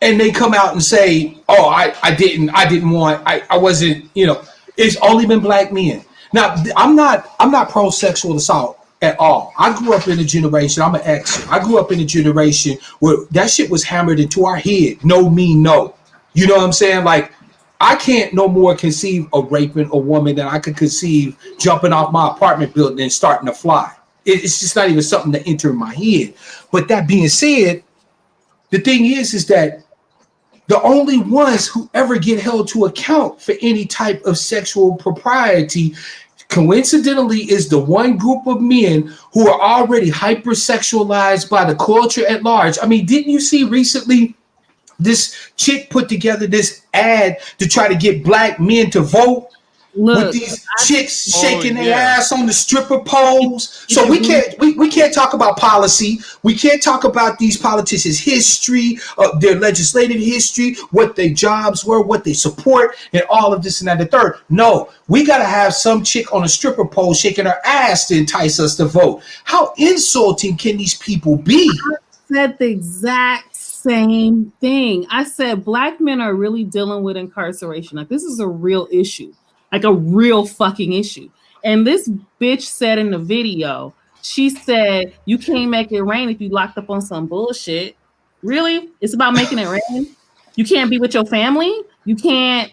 and they come out and say, "Oh, I didn't want, I wasn't," you know. It's only been Black men. Now, I'm not pro sexual assault at all. I grew up in a generation. I'm an ex. I grew up in a generation where that shit was hammered into our head. No mean no. You know what I'm saying? Like, I can't no more conceive of raping a woman than I could conceive jumping off my apartment building and starting to fly. It's just not even something to enter in my head. But that being said, the thing is that the only ones who ever get held to account for any type of sexual propriety, coincidentally, is the one group of men who are already hypersexualized by the culture at large. I mean, didn't you see recently this chick put together this ad to try to get Black men to vote? Look, with these chicks shaking their ass on the stripper poles. So we can't talk about policy. We can't talk about these politicians' history, their legislative history, what their jobs were, what they support, and all of this and that. The third, no, we got to have some chick on a stripper pole shaking her ass to entice us to vote. How insulting can these people be? I said the exact same thing. I said Black men are really dealing with incarceration. Like, this is a real issue. Like, a real fucking issue. And this bitch said in the video, she said, you can't make it rain if you locked up on some bullshit. Really? It's about making it rain? You can't be with your family? You can't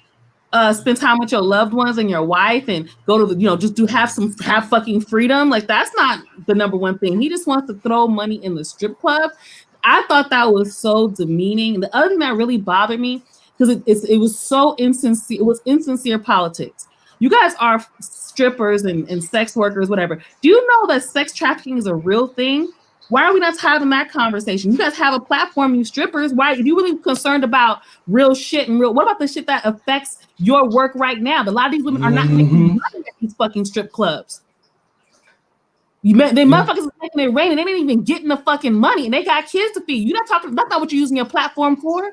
spend time with your loved ones and your wife and go to the, you know, just have fucking freedom? Like, that's not the number one thing. He just wants to throw money in the strip club. I thought that was so demeaning. The other thing that really bothered me, because it was so insincere. It was insincere politics. You guys are strippers and sex workers, whatever. Do you know that sex trafficking is a real thing? Why are we not having that conversation? You guys have a platform, you strippers. Why are you really concerned about real shit and real? What about the shit that affects your work right now? A lot of these women are not making money at these fucking strip clubs. Motherfuckers is making it rain and they didn't even getting the fucking money and they got kids to feed. You're not talking. That's not what you're using your platform for.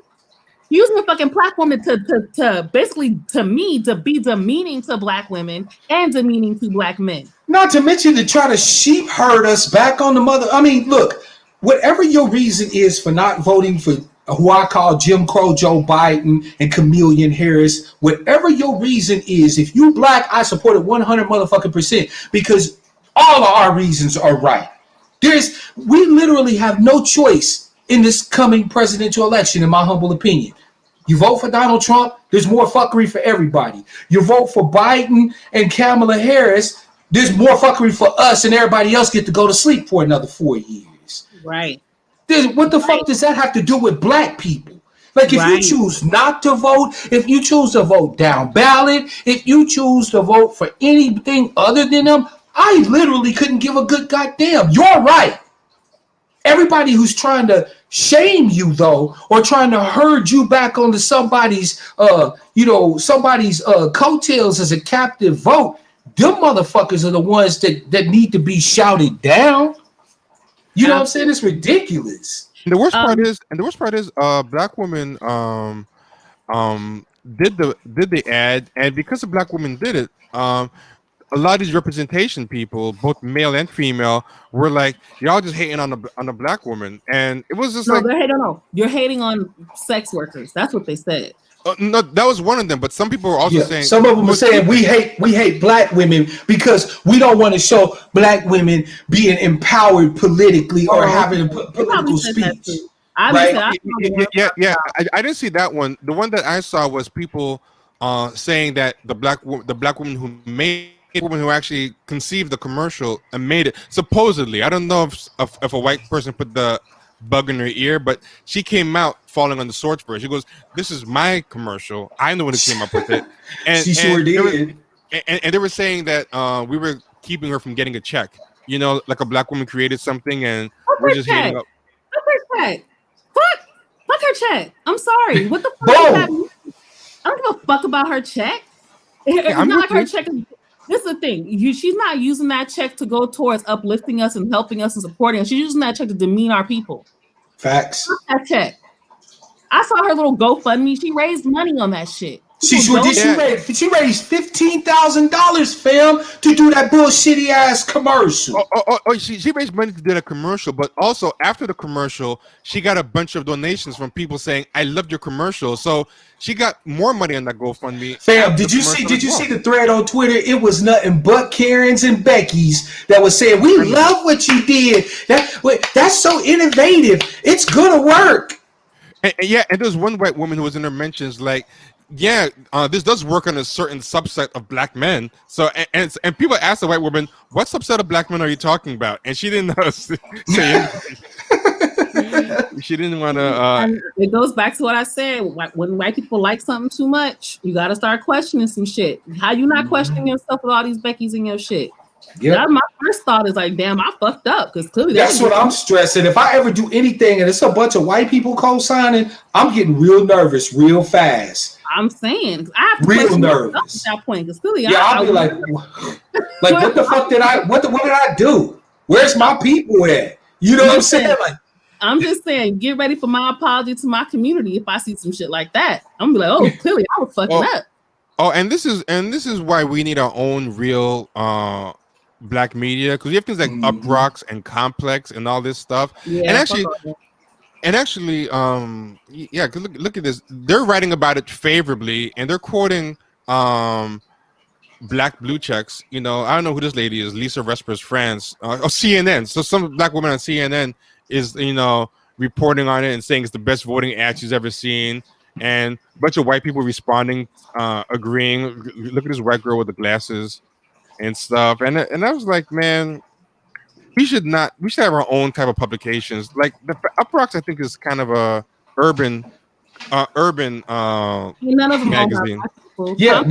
You're using your fucking platform to basically to me to be demeaning to black women and demeaning to black men. Not to mention to try to sheep herd us back on the mother. I mean, look, whatever your reason is for not voting for who I call Jim Crow Joe Biden and Chameleon Harris, whatever your reason is, if you black, I support it 100 motherfucking percent because all of our reasons are right. We literally have no choice in this coming presidential election, in my humble opinion. You vote for Donald Trump, there's more fuckery for everybody. You vote for Biden and Kamala Harris, there's more fuckery for us and everybody else get to go to sleep for another 4 years. Right. What the fuck does that have to do with black people? Like, if you choose not to vote, if you choose to vote down ballot, if you choose to vote for anything other than them, I literally couldn't give a good goddamn. You're right. Everybody who's trying to shame you, though, or trying to herd you back onto somebody's coattails as a captive vote, them motherfuckers are the ones that need to be shouted down. You know what I'm saying? It's ridiculous. And the worst part is, black women did the ad, and because the black women did it, a lot of these representation people, both male and female, were like, y'all just hating on the black woman, and it was just you're hating on sex workers. That's what they said. No, that was one of them, but some people were also saying, some of them were saying we hate black women because we don't want to show black women being empowered politically or having a political speech. Right? Yeah. I didn't see that one. The one that I saw was people saying that the black woman who made woman who actually conceived the commercial and made it, supposedly. I don't know if a white person put the bug in her ear, but she came out falling on the sword for it. She goes, "This is my commercial. I'm the one who came up with it." And she sure did. And they were saying that we were keeping her from getting a check. You know, like a black woman created something and we're just hating up. Fuck her check. Fuck her check. I'm sorry. What the fuck does that mean? I don't give a fuck about her check. It's not like her check is. This is the thing. She's not using that check to go towards uplifting us and helping us and supporting us. She's using that check to demean our people. Facts. That check. I saw her little GoFundMe. She raised money on that shit. She raised $15,000, fam, to do that bullshitty ass commercial. She raised money to do that commercial, but also after the commercial, she got a bunch of donations from people saying, "I loved your commercial." So she got more money on that GoFundMe. Fam, did you see the thread on Twitter? It was nothing but Karens and Becky's that was saying, "We love what you did. That's so innovative. It's gonna work." And there's one white woman who was in her mentions like, yeah, this does work on a certain subset of black men. So and people asked the white woman, "What subset of black men are you talking about?" And she didn't say anything. She didn't want to. It goes back to what I said. When white people like something too much, you got to start questioning some shit. How you not questioning yourself with all these Beckys in your shit? Yeah, my first thought is like, damn, I fucked up because clearly that's what I'm stressing. If I ever do anything and it's a bunch of white people co-signing, I'm getting real nervous real fast. I'm saying I have to real nervous at that point because clearly, I'll be like, what the fuck did I? What did I do? Where's my people at? You know what I'm saying? Like, I'm just saying, get ready for my apology to my community if I see some shit like that. I'm gonna be like, oh, clearly I was fucking up. Oh, and this is why we need our own real black media, because we have things like Uprocks and Complex and all this stuff. Yeah, and actually, yeah, look at this. They're writing about it favorably, and they're quoting black blue checks. You know, I don't know who this lady is, Lisa Vesper's France, or CNN. So some black woman on CNN is, you know, reporting on it and saying it's the best voting ad she's ever seen, and a bunch of white people responding, agreeing. Look at this white girl with the glasses and stuff, and I was like, man, we should have our own type of publications. Like the Uprocks, I think, is kind of a urban none of them magazine. Yeah,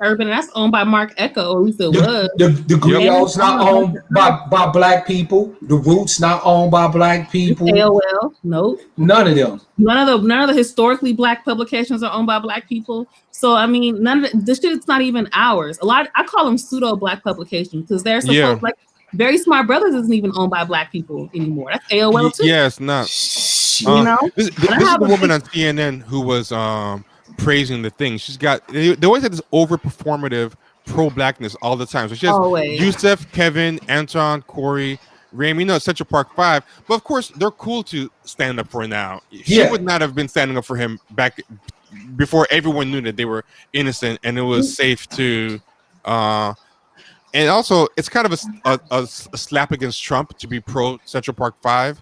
Urban, and that's owned by Mark Echo, or at least it was. The Griot's not owned by black people. The Roots not owned by black people. AOL, nope. None of them. None of the historically black publications are owned by black people. So I mean, none of this shit's not even ours. I call them pseudo black publications because they're supposed like Very Smart Brothers isn't even owned by black people anymore. That's AOL too. Yeah, it's not. You know, this is the woman on CNN who was praising the thing. She's got they always had this over performative pro blackness all the time. So she has Yusef, Kevin, Anton, Corey, Rami, Central Park 5. But of course, they're cool to stand up for now. She would not have been standing up for him back before everyone knew that they were innocent and it was safe to. And also, it's kind of a slap against Trump to be pro Central Park 5.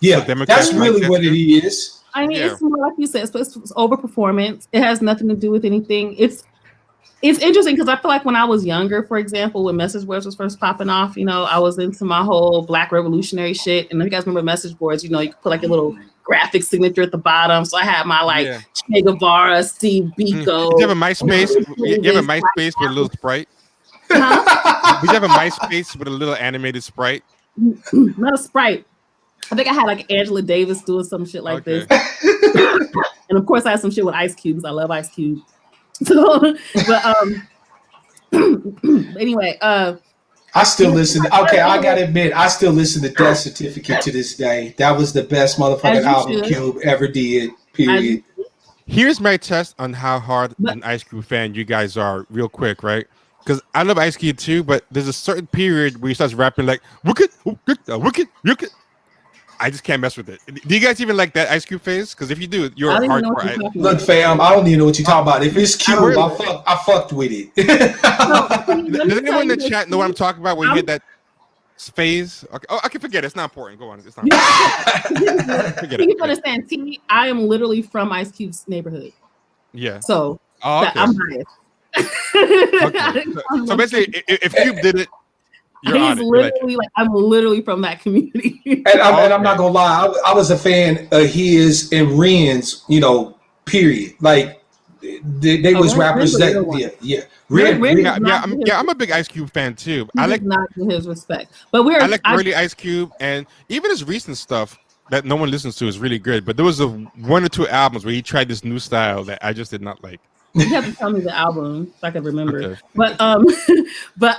Yeah, that's really what it is. I mean, it's more like you said, it's overperformance. It has nothing to do with anything. It's interesting because I feel like when I was younger, for example, when message boards was first popping off, I was into my whole Black revolutionary shit. And if you guys remember message boards, you could put like a little graphic signature at the bottom. So I had my Che Guevara, Steve Biko. You have a MySpace? You have a MySpace with a little sprite? Huh? Did you have a MySpace with a little animated sprite? Not a sprite. I think I had like Angela Davis doing some shit like this. And of course I had some shit with Ice Cubes. I love Ice Cube. So, but anyway, I still listen. Okay, I gotta admit, I still listen to Death Certificate to this day. That was the best motherfucking album Cube ever did. Period. Here's my test on how hard an Ice Cube fan you guys are, real quick, right? Because I love Ice Cube too, but there's a certain period where he starts rapping like wicked. I just can't mess with it. Do you guys even like that Ice Cube phase? Because if you do, you're hardcore. Look, fam, I don't even know what you're talking about. If it's Cube, I fucked with it. Does anyone in the chat know what I'm talking about when you get that phase? Okay. Oh, I can forget it. It's not important. Go on. It's not important. Forget it. You understand, T? I am literally from Ice Cube's neighborhood. Yeah. So I'm biased. Okay. So basically, if Cube did it, I'm literally from that community. and I'm not gonna lie, I was a fan of his and Ren's, period. Like they was rappers that I'm a big Ice Cube fan too. I like not his respect, but I like early Ice Cube, and even his recent stuff that no one listens to is really good. But there was one or two albums where he tried this new style that I just did not like. You have to tell me the album so I can remember. Okay. But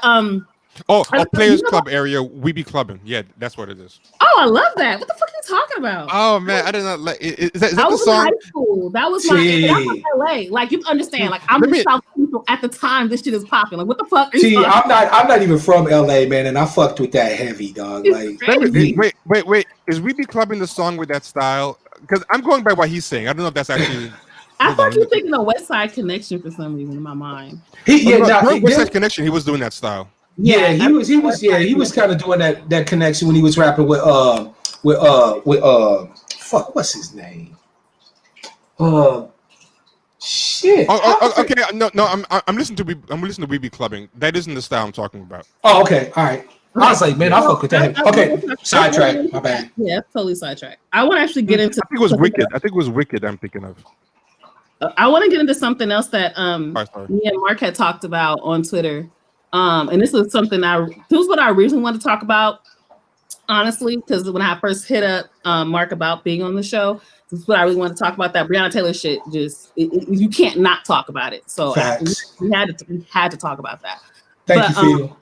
Players Club area, we be clubbing. Yeah, that's what it is. Oh, I love that. What the fuck are you talking about? Oh man, I did not like. Is that the song? In high school. That was LA. Like you understand? Like I'm in South Central at the time. This shit is popping. Like what the fuck? I'm not even from LA, man, and I fucked with that heavy, dog. Like wait. Is we be clubbing the song with that style? Because I'm going by what he's saying. I don't know if that's actually. I thought you were thinking of West Side Connection for some reason in my mind. West Side Connection. He was doing that style. Yeah, he was kind of doing that connection when he was rapping with fuck, what's his name? Shit. Okay. No. I'm listening to We Be Clubbing. That isn't the style I'm talking about. Oh, okay. All right. I was like, man, I fuck with that. Okay, sidetrack. My bad. Yeah, totally sidetrack. I want to actually get into. I think it was Wicked. I'm thinking of. I want to get into something else that me and Mark had talked about on Twitter. And this was something this was what I originally wanted to talk about, honestly, because when I first hit up Mark about being on the show, this is what I really wanted to talk about. That Breonna Taylor shit, you can't not talk about it. So we had to talk about that. Thank you, Phil.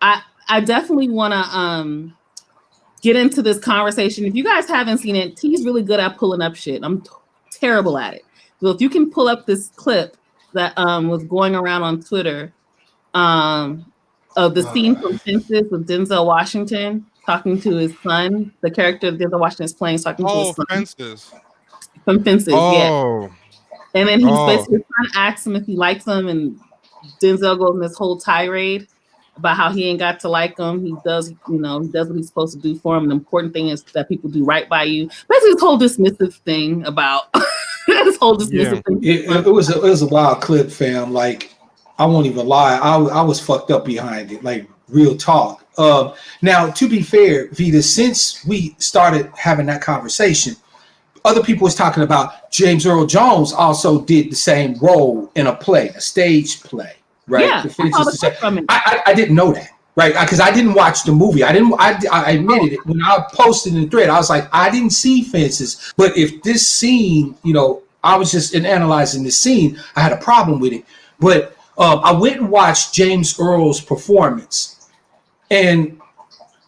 I definitely want to get into this conversation. If you guys haven't seen it, T's really good at pulling up shit. I'm terrible at it. So if you can pull up this clip that was going around on Twitter. Of the scene from Fences with Denzel Washington talking to his son, the character Denzel Washington is playing, talking to his son. Fences. From Fences, yeah. And then his son asks him if he likes him, and Denzel goes in this whole tirade about how he ain't got to like him. He does, he does what he's supposed to do for him. The important thing is that people do right by you. Basically, this whole dismissive thing about this whole dismissive thing. It was a wild clip, fam. Like, I won't even lie. I was fucked up behind it. Like, real talk. Now, to be fair, Vita, since we started having that conversation, other people was talking about James Earl Jones also did the same role in a play, a stage play, right? Yeah, I didn't know that, right? Because I didn't watch the movie. I admitted it when I posted in the thread. I was like, I didn't see Fences, but if this scene, I was just in analyzing the scene, I had a problem with it. But I went and watched James Earl's performance, and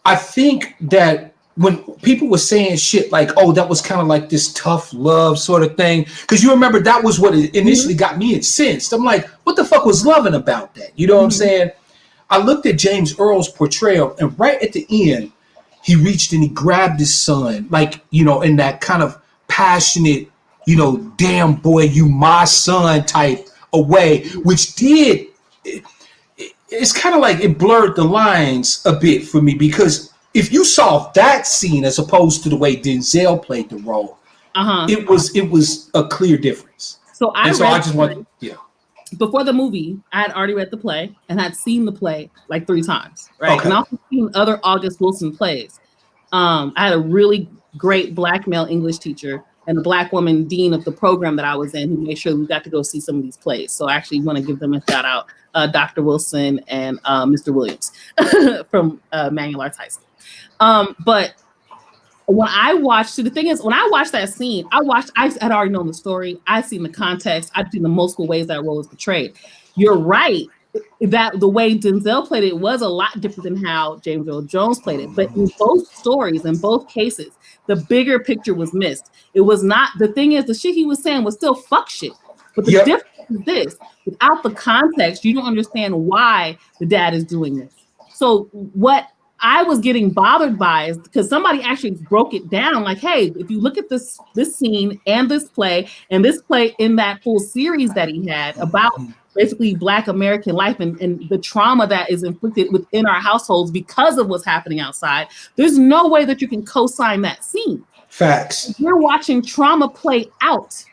I think that when people were saying shit like, oh, that was kind of like this tough love sort of thing, because you remember that was what it initially got me incensed. I'm like, what the fuck was loving about that? You know what I'm saying? I looked at James Earl's portrayal, and right at the end, he reached and he grabbed his son, like, in that kind of passionate, damn boy, you my son type of way, which did, it's kind of like it blurred the lines a bit for me, because if you saw that scene as opposed to the way Denzel played the role, it was a clear difference. Before the movie, I had already read the play and had seen the play like 3 times, right? Okay. And also seen other August Wilson plays. I had a really great Black male English teacher and a Black woman dean of the program that I was in who made sure we got to go see some of these plays. So I actually want to give them a shout out, Dr. Wilson and Mr. Williams from Manual Arts High School. But when I watched, the thing is, when I watched that scene, I had already known the story. I'd seen the context. I'd seen the multiple ways that role was portrayed. You're right that the way Denzel played it was a lot different than how James Earl Jones played it. But in both stories, in both cases, the bigger picture was missed. It was not, the thing is, the shit he was saying was still fuck shit. But the difference is this, without the context, you don't understand why the dad is doing this. So what I was getting bothered by is because somebody actually broke it down like, hey, if you look at this scene and this play in that full series that he had about basically Black American life and the trauma that is inflicted within our households because of what's happening outside, there's no way that you can co-sign that scene. Facts. If you're watching trauma play out.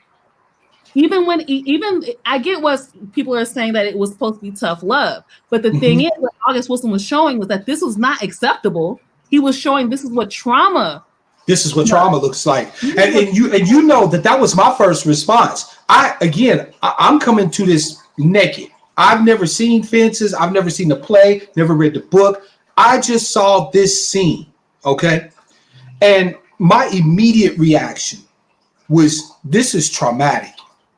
Even I get what people are saying that it was supposed to be tough love, but the thing is, what August Wilson was showing was that this was not acceptable. He was showing this is what trauma. This is what trauma looks like, and you know that was my first response. I'm coming to this naked. I've never seen Fences. I've never seen the play. Never read the book. I just saw this scene, okay, and my immediate reaction was, this is traumatic.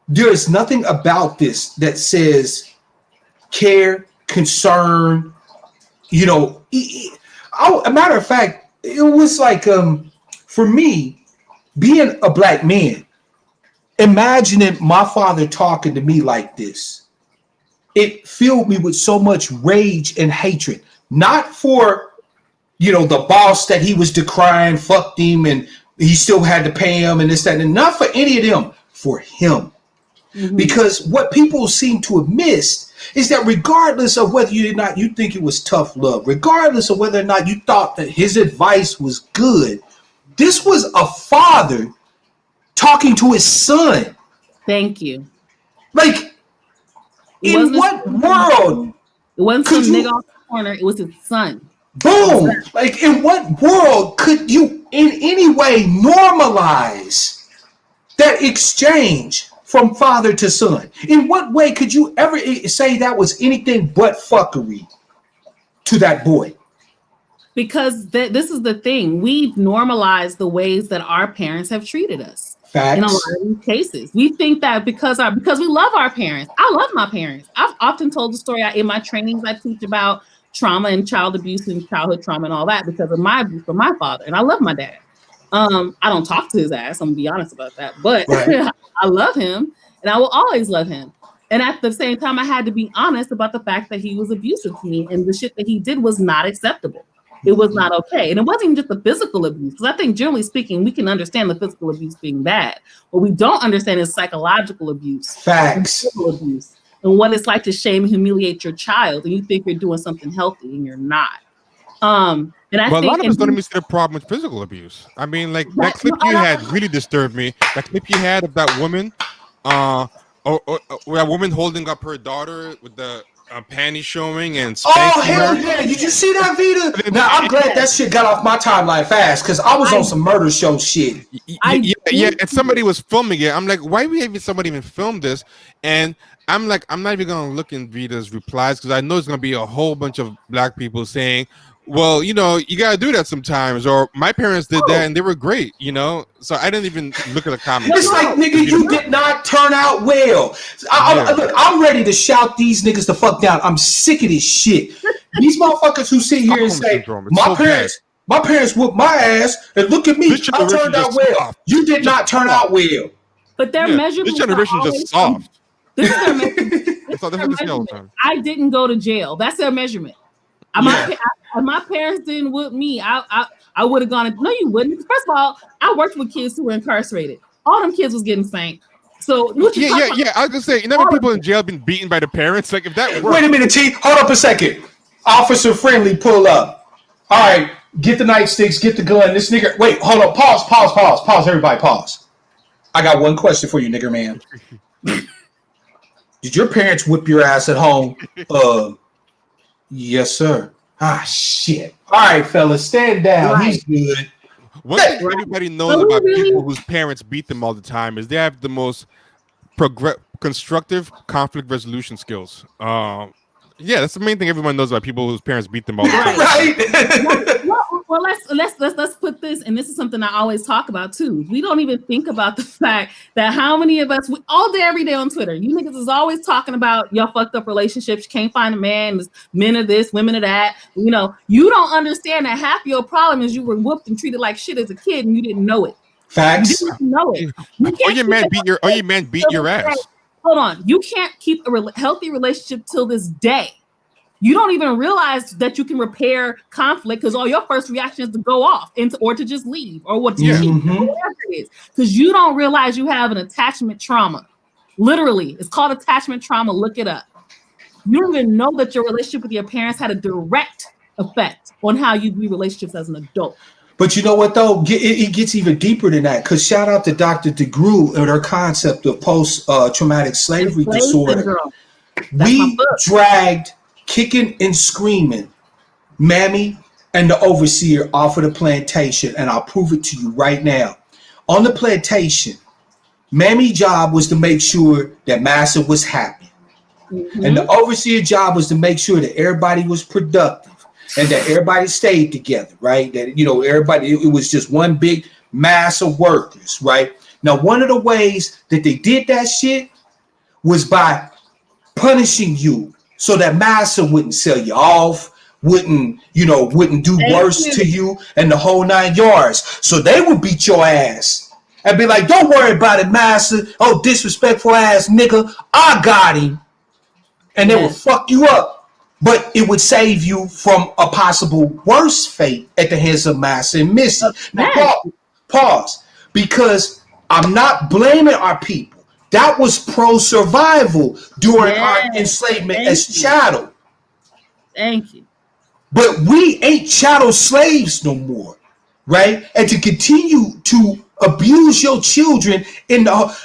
There is nothing about this that says care, concern, a matter of fact, it was like, for me, being a Black man, imagining my father talking to me like this, it filled me with so much rage and hatred, not for, the boss that he was decrying, fucked him, and he still had to pay him and this, that, and not for any of them, for him. Because what people seem to have missed is that regardless of whether or not you think it was tough love, regardless of whether or not you thought that his advice was good, this was a father talking to his son. Thank you. Like, in what world? It wasn't some nigga off the corner. It was his son. Boom. Like, in what world could you in any way normalize that exchange from father to son? In what way could you ever say that was anything but fuckery to that boy? Because this is the thing. We've normalized the ways that our parents have treated us. Facts. In a lot of these cases. We think that because we love our parents. I love my parents. I've often told the story in my trainings. I teach about trauma and child abuse and childhood trauma and all that because of my abuse from my father. And I love my dad. I don't talk to his ass. I'm gonna be honest about that. But right. I love him and I will always love him. And at the same time, I had to be honest about the fact that he was abusive to me and the shit that he did was not acceptable. It was not okay. And it wasn't even just the physical abuse. Because I think generally speaking, we can understand the physical abuse being bad. What we don't understand is psychological abuse. Facts. And abuse. And what it's like to shame and humiliate your child. And you think you're doing something healthy and you're not. And I think a lot of us don't even see the problem with physical abuse. I mean, like that clip you had really disturbed me. That clip you had of that woman, or that woman holding up her daughter with the panty showing and Oh spanking hell her. yeah! Did you see that, Vita? Now I'm glad that shit got off my timeline fast because I was on some murder show shit. Yeah, and somebody was filming it. I'm like, why we having somebody even film this? And I'm like, I'm not even gonna look in Vita's replies because I know it's gonna be a whole bunch of black people saying, well, you know, you gotta do that sometimes, or my parents did that and they were great, you know. So I didn't even look at the comments. It's like, nigga, you did not turn out well. Look, I'm ready to shout these niggas the fuck down. I'm sick of this shit. These motherfuckers who sit here and say, my parents whooped my ass, and look at me, I turned out well. Soft. You did not turn out well. But their measurements. This generation just soft. This is their measurement. I didn't go to jail. That's their measurement. My parents didn't whoop me. I would have gone. No, you wouldn't. First of all, I worked with kids who were incarcerated. All them kids was getting spanked. So yeah. I was gonna say, you know, people in jail been beaten by the parents. Like if that worked. Wait a minute, T. Hold up a second. Officer Friendly, pull up. All right, get the nightsticks, get the gun. This nigga. Wait, hold up. Pause. Everybody, pause. I got one question for you, nigger man. Did your parents whip your ass at home? Yes, sir. Ah, shit. All right, fellas, stand down. Right. He's good. One thing everybody knows about people whose parents beat them all the time is they have the most constructive conflict resolution skills. Yeah, that's the main thing everyone knows about people whose parents beat them all the time. Right. Well, let's put this, and this is something I always talk about too. We don't even think about the fact that how many of us, all day, every day on Twitter, you niggas is always talking about your fucked up relationships. You can't find a man. Men of this, women of that. You know, you don't understand that half your problem is you were whooped and treated like shit as a kid, and you didn't know it. Facts. You didn't know it. Or your man beat your ass. Hold on, you can't keep a healthy relationship till this day. You don't even realize that you can repair conflict because all your first reaction is to go off or to just leave or what to cheat, whatever it is. Because you don't realize you have an attachment trauma. Literally, it's called attachment trauma. Look it up. You don't even know that your relationship with your parents had a direct effect on how you view relationships as an adult. But you know what, though? It gets even deeper than that. Because shout out to Dr. DeGrue and her concept of post-traumatic slavery disorder. We dragged kicking and screaming Mammy and the overseer off of the plantation, and I'll prove it to you right now. On the plantation, Mammy's job was to make sure that Massa was happy. And the overseer's job was to make sure that everybody was productive and that everybody stayed together, right? That, you know, everybody, it was just one big mass of workers, right? Now, one of the ways that they did that shit was by punishing you so that Massa wouldn't sell you off, wouldn't do worse to you and the whole 9 yards. So they would beat your ass and be like, don't worry about it, Massa. Oh, disrespectful ass nigga. I got him. And they would fuck you up. But it would save you from a possible worse fate at the hands of Massa and Missy. Now, pause. Because I'm not blaming our people. That was pro-survival during our enslavement as chattel. Thank you. But we ain't chattel slaves no more, right? And to continue to abuse your children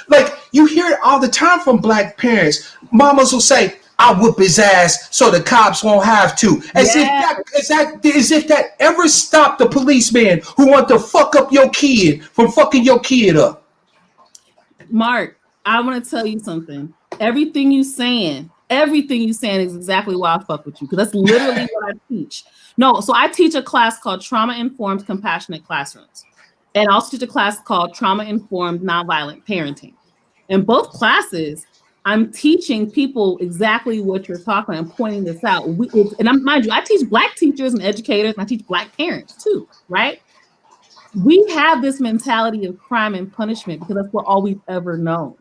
like you hear it all the time from black parents. Mamas will say, "I'll whoop his ass so the cops won't have to." As if that ever stopped the policeman who want to fuck up your kid from fucking your kid up. Mark, I want to tell you something. Everything you saying is exactly why I fuck with you. Because that's literally what I teach. No, so I teach a class called Trauma-Informed Compassionate Classrooms. And I also teach a class called Trauma-Informed Nonviolent Parenting. In both classes, I'm teaching people exactly what you're talking about and pointing this out. Mind you, I teach black teachers and educators, and I teach black parents too, right? We have this mentality of crime and punishment because that's all we've ever known.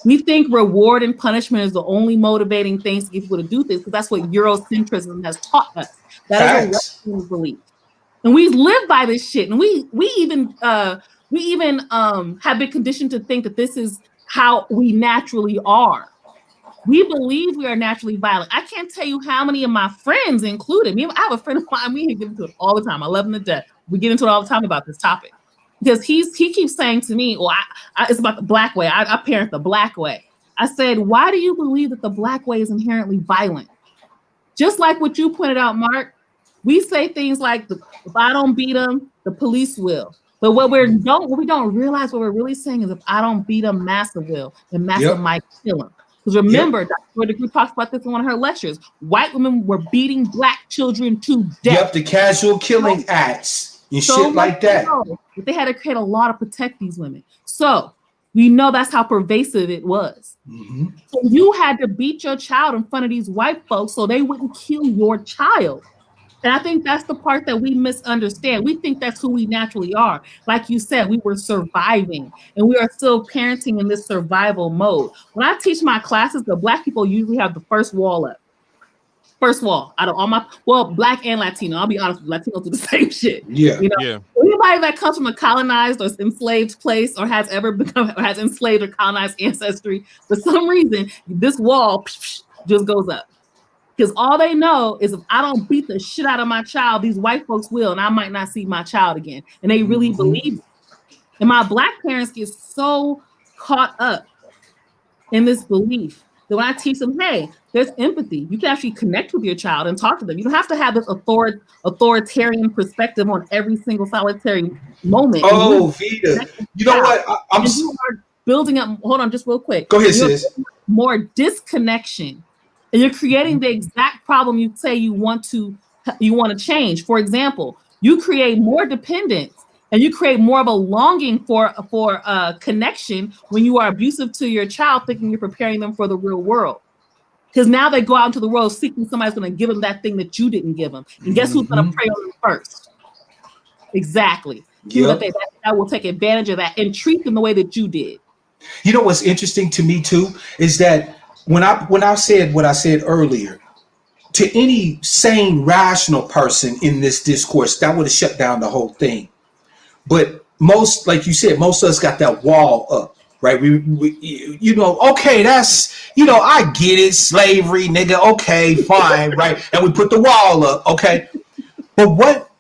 We think reward and punishment is the only motivating things to get people to do things because that's what Eurocentrism has taught us. That is a Western belief, and we live by this shit. And we even have been conditioned to think that this is how we naturally are. We believe we are naturally violent. I can't tell you how many of my friends, included me, I have a friend of mine. We get into it all the time. I love him to death. We get into it all the time about this topic. Because he keeps saying to me, well, it's about the black way. I parent the black way. I said, why do you believe that the black way is inherently violent? just like what you pointed out, Mark, we say things like, if I don't beat them, the police will. But what we don't realize, what we're really saying is, if I don't beat him, Massa will, and Massa might kill him. Because remember, Dr. DeGroote talks about this in one of her lectures. White women were beating Black children to death. Yep, the casual killing acts and shit like that. They had to create a law to protect these women. So we know that's how pervasive it was. Mm-hmm. So you had to beat your child in front of these white folks so they wouldn't kill your child. And I think that's the part that we misunderstand. We think that's who we naturally are. Like you said, we were surviving, and we are still parenting in this survival mode. When I teach my classes, the Black people usually have the first wall up. First wall out of all my, Black and Latino. I'll be honest, Latinos do the same shit. Yeah. You know, anybody that comes from a colonized or enslaved place, or has ever become, or has enslaved or colonized ancestry, for some reason, this wall just goes up. Because all they know is, if I don't beat the shit out of my child, these white folks will, and I might not see my child again. And they really believe it. And my Black parents get so caught up in this belief that when I teach them, hey, there's empathy. You can actually connect with your child and talk to them. You don't have to have this authoritarian perspective on every single solitary moment. Oh, Vita. You know what? You are building up, hold on, just real quick. Go ahead, sis. More disconnection. And you're creating the exact problem you say you want to change. For example, you create more dependence, and you create more of a longing for connection when you are abusive to your child, thinking you're preparing them for the real world. Because now they go out into the world seeking somebody's going to give them that thing that you didn't give them. And guess who's going to prey on them first? Exactly. Yep. That will take advantage of that and treat them the way that you did. You know what's interesting to me too is that when I said what I said earlier, to any sane, rational person in this discourse, that would have shut down the whole thing. But most, like you said, most of us got that wall up, right? We okay, that's, I get it, slavery, nigga, okay, fine, right? And we put the wall up, okay? But what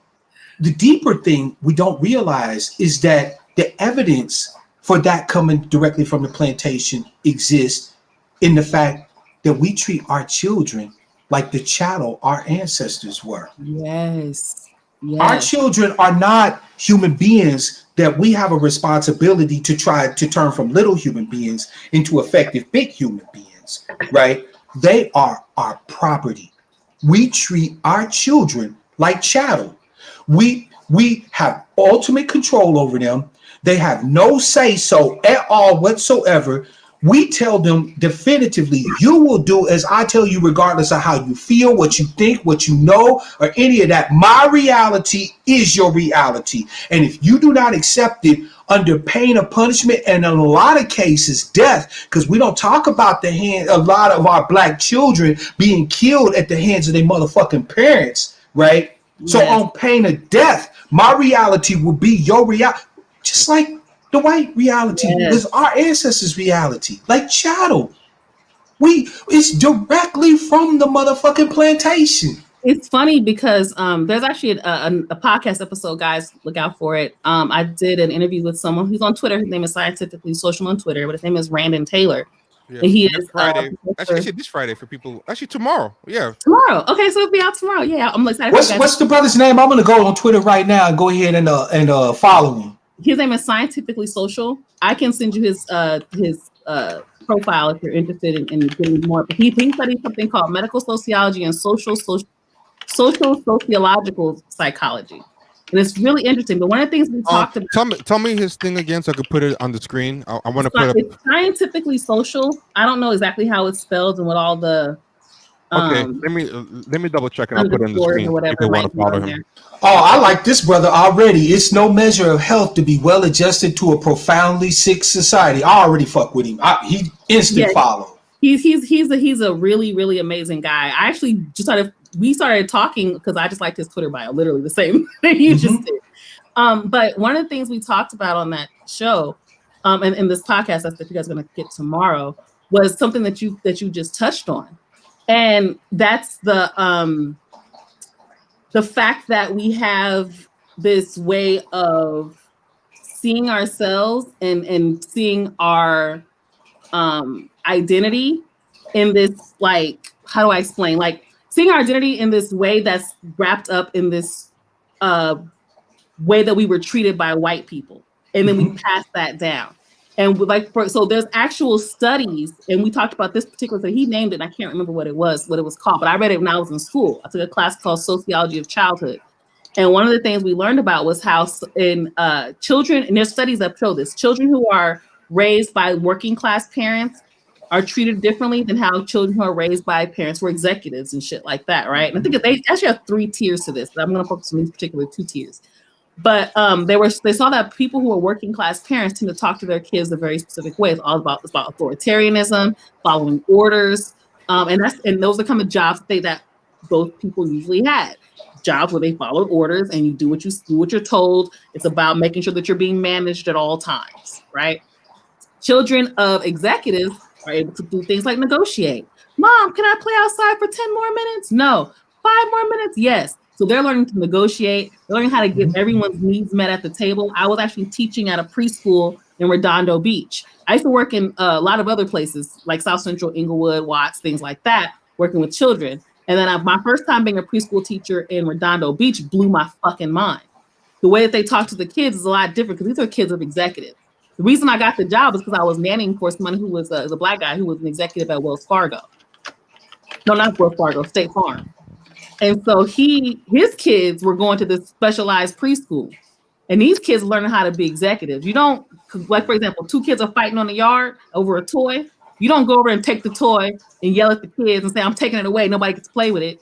the deeper thing we don't realize is that the evidence for that coming directly from the plantation exists in the fact that we treat our children like the chattel our ancestors were. Yes. Our children are not human beings that we have a responsibility to try to turn from little human beings into effective big human beings, right? They are our property. We treat our children like chattel. We have ultimate control over them. They have no say-so at all whatsoever. We tell them definitively, you will do as I tell you, regardless of how you feel, what you think, what you know, or any of that. My reality is your reality. And if you do not accept it under pain of punishment, and in a lot of cases, death, because we don't talk about a lot of our Black children being killed at the hands of their motherfucking parents, right? Yes. So on pain of death, my reality will be your reality. Just like the white reality was our ancestors' reality, like chattel. It's directly from the motherfucking plantation. It's funny because there's actually a podcast episode, guys, look out for it. I did an interview with someone who's on Twitter. His name is Scientifically Social on Twitter, but his name is Randon Taylor. Yeah. And he is Friday. Actually, this Friday for people. Actually, tomorrow. Yeah. Tomorrow. Okay, so it'll be out tomorrow. Yeah, I'm excited. What's the brother's name? I'm gonna go on Twitter right now and go ahead and follow him. His name is Scientifically Social. I can send you his profile if you're interested in getting more. He studies something called medical sociology and social sociological psychology, and it's really interesting. But one of the things we talked about. Tell me his thing again, so I could put it on the screen. I want to put it. It's Scientifically Social. I don't know exactly how it's spelled and what all the. Okay, let me double check and I'll put it on the screen. If you want to follow him. Oh, I like this brother already. It's no measure of health to be well adjusted to a profoundly sick society. I already fuck with him. He instant follow. He's a really, really amazing guy. I actually we started talking because I just liked his Twitter bio, literally the same thing you just did. But one of the things we talked about on that show, and in this podcast that you guys are going to get tomorrow, was something that you just touched on. And that's the fact that we have this way of seeing ourselves and seeing our identity in this, like, how do I explain? Like, seeing our identity in this way that's wrapped up in this way that we were treated by white people, and then we passed that down. And so there's actual studies, and we talked about this particular thing. He named it, and I can't remember what it was called, but I read it when I was in school. I took a class called Sociology of Childhood. And one of the things we learned about was how in children, and there's studies that show this, children who are raised by working class parents are treated differently than how children who are raised by parents who are executives and shit like that, right? And I think they actually have 3 tiers to this, but I'm going to focus on these particular 2 tiers. But they saw that people who are working class parents tend to talk to their kids a very specific way. It's about authoritarianism, following orders, and those are the kind of jobs that those people usually had. Jobs where they followed orders and you do what you're told. It's about making sure that you're being managed at all times, right? Children of executives are able to do things like negotiate. Mom, can I play outside for 10 more minutes? No. 5 more minutes? Yes. So they're learning to negotiate. They're learning how to get everyone's needs met at the table. I was actually teaching at a preschool in Redondo Beach. I used to work in a lot of other places like South Central, Inglewood, Watts, things like that, working with children. And then my first time being a preschool teacher in Redondo Beach blew my fucking mind. The way that they talk to the kids is a lot different because these are kids of executives. The reason I got the job is because I was nannying for someone who was a black guy who was an executive at Wells Fargo. No, not Wells Fargo, State Farm. And so his kids were going to this specialized preschool. And these kids learning how to be executives. You don't, like, for example, 2 kids are fighting on the yard over a toy. You don't go over and take the toy and yell at the kids and say, I'm taking it away. Nobody gets to play with it.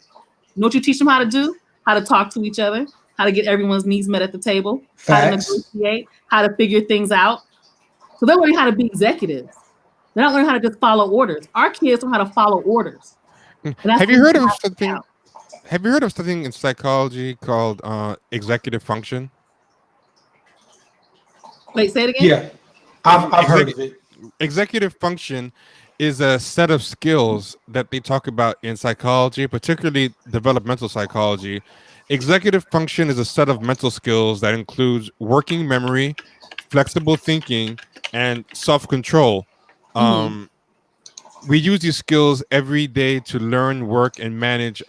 You know what you teach them how to do? How to talk to each other, how to get everyone's needs met at the table, how to negotiate, how to figure things out. So they're learning how to be executives. They're not learning how to just follow orders. Our kids know how to follow orders. Have you heard of something? Have you heard of something in psychology called executive function? Wait, say it again? Yeah, I've heard of it. Executive function is a set of skills that they talk about in psychology, particularly developmental psychology. Executive function is a set of mental skills that includes working memory, flexible thinking, and self-control. We use these skills every day to learn, work, and manage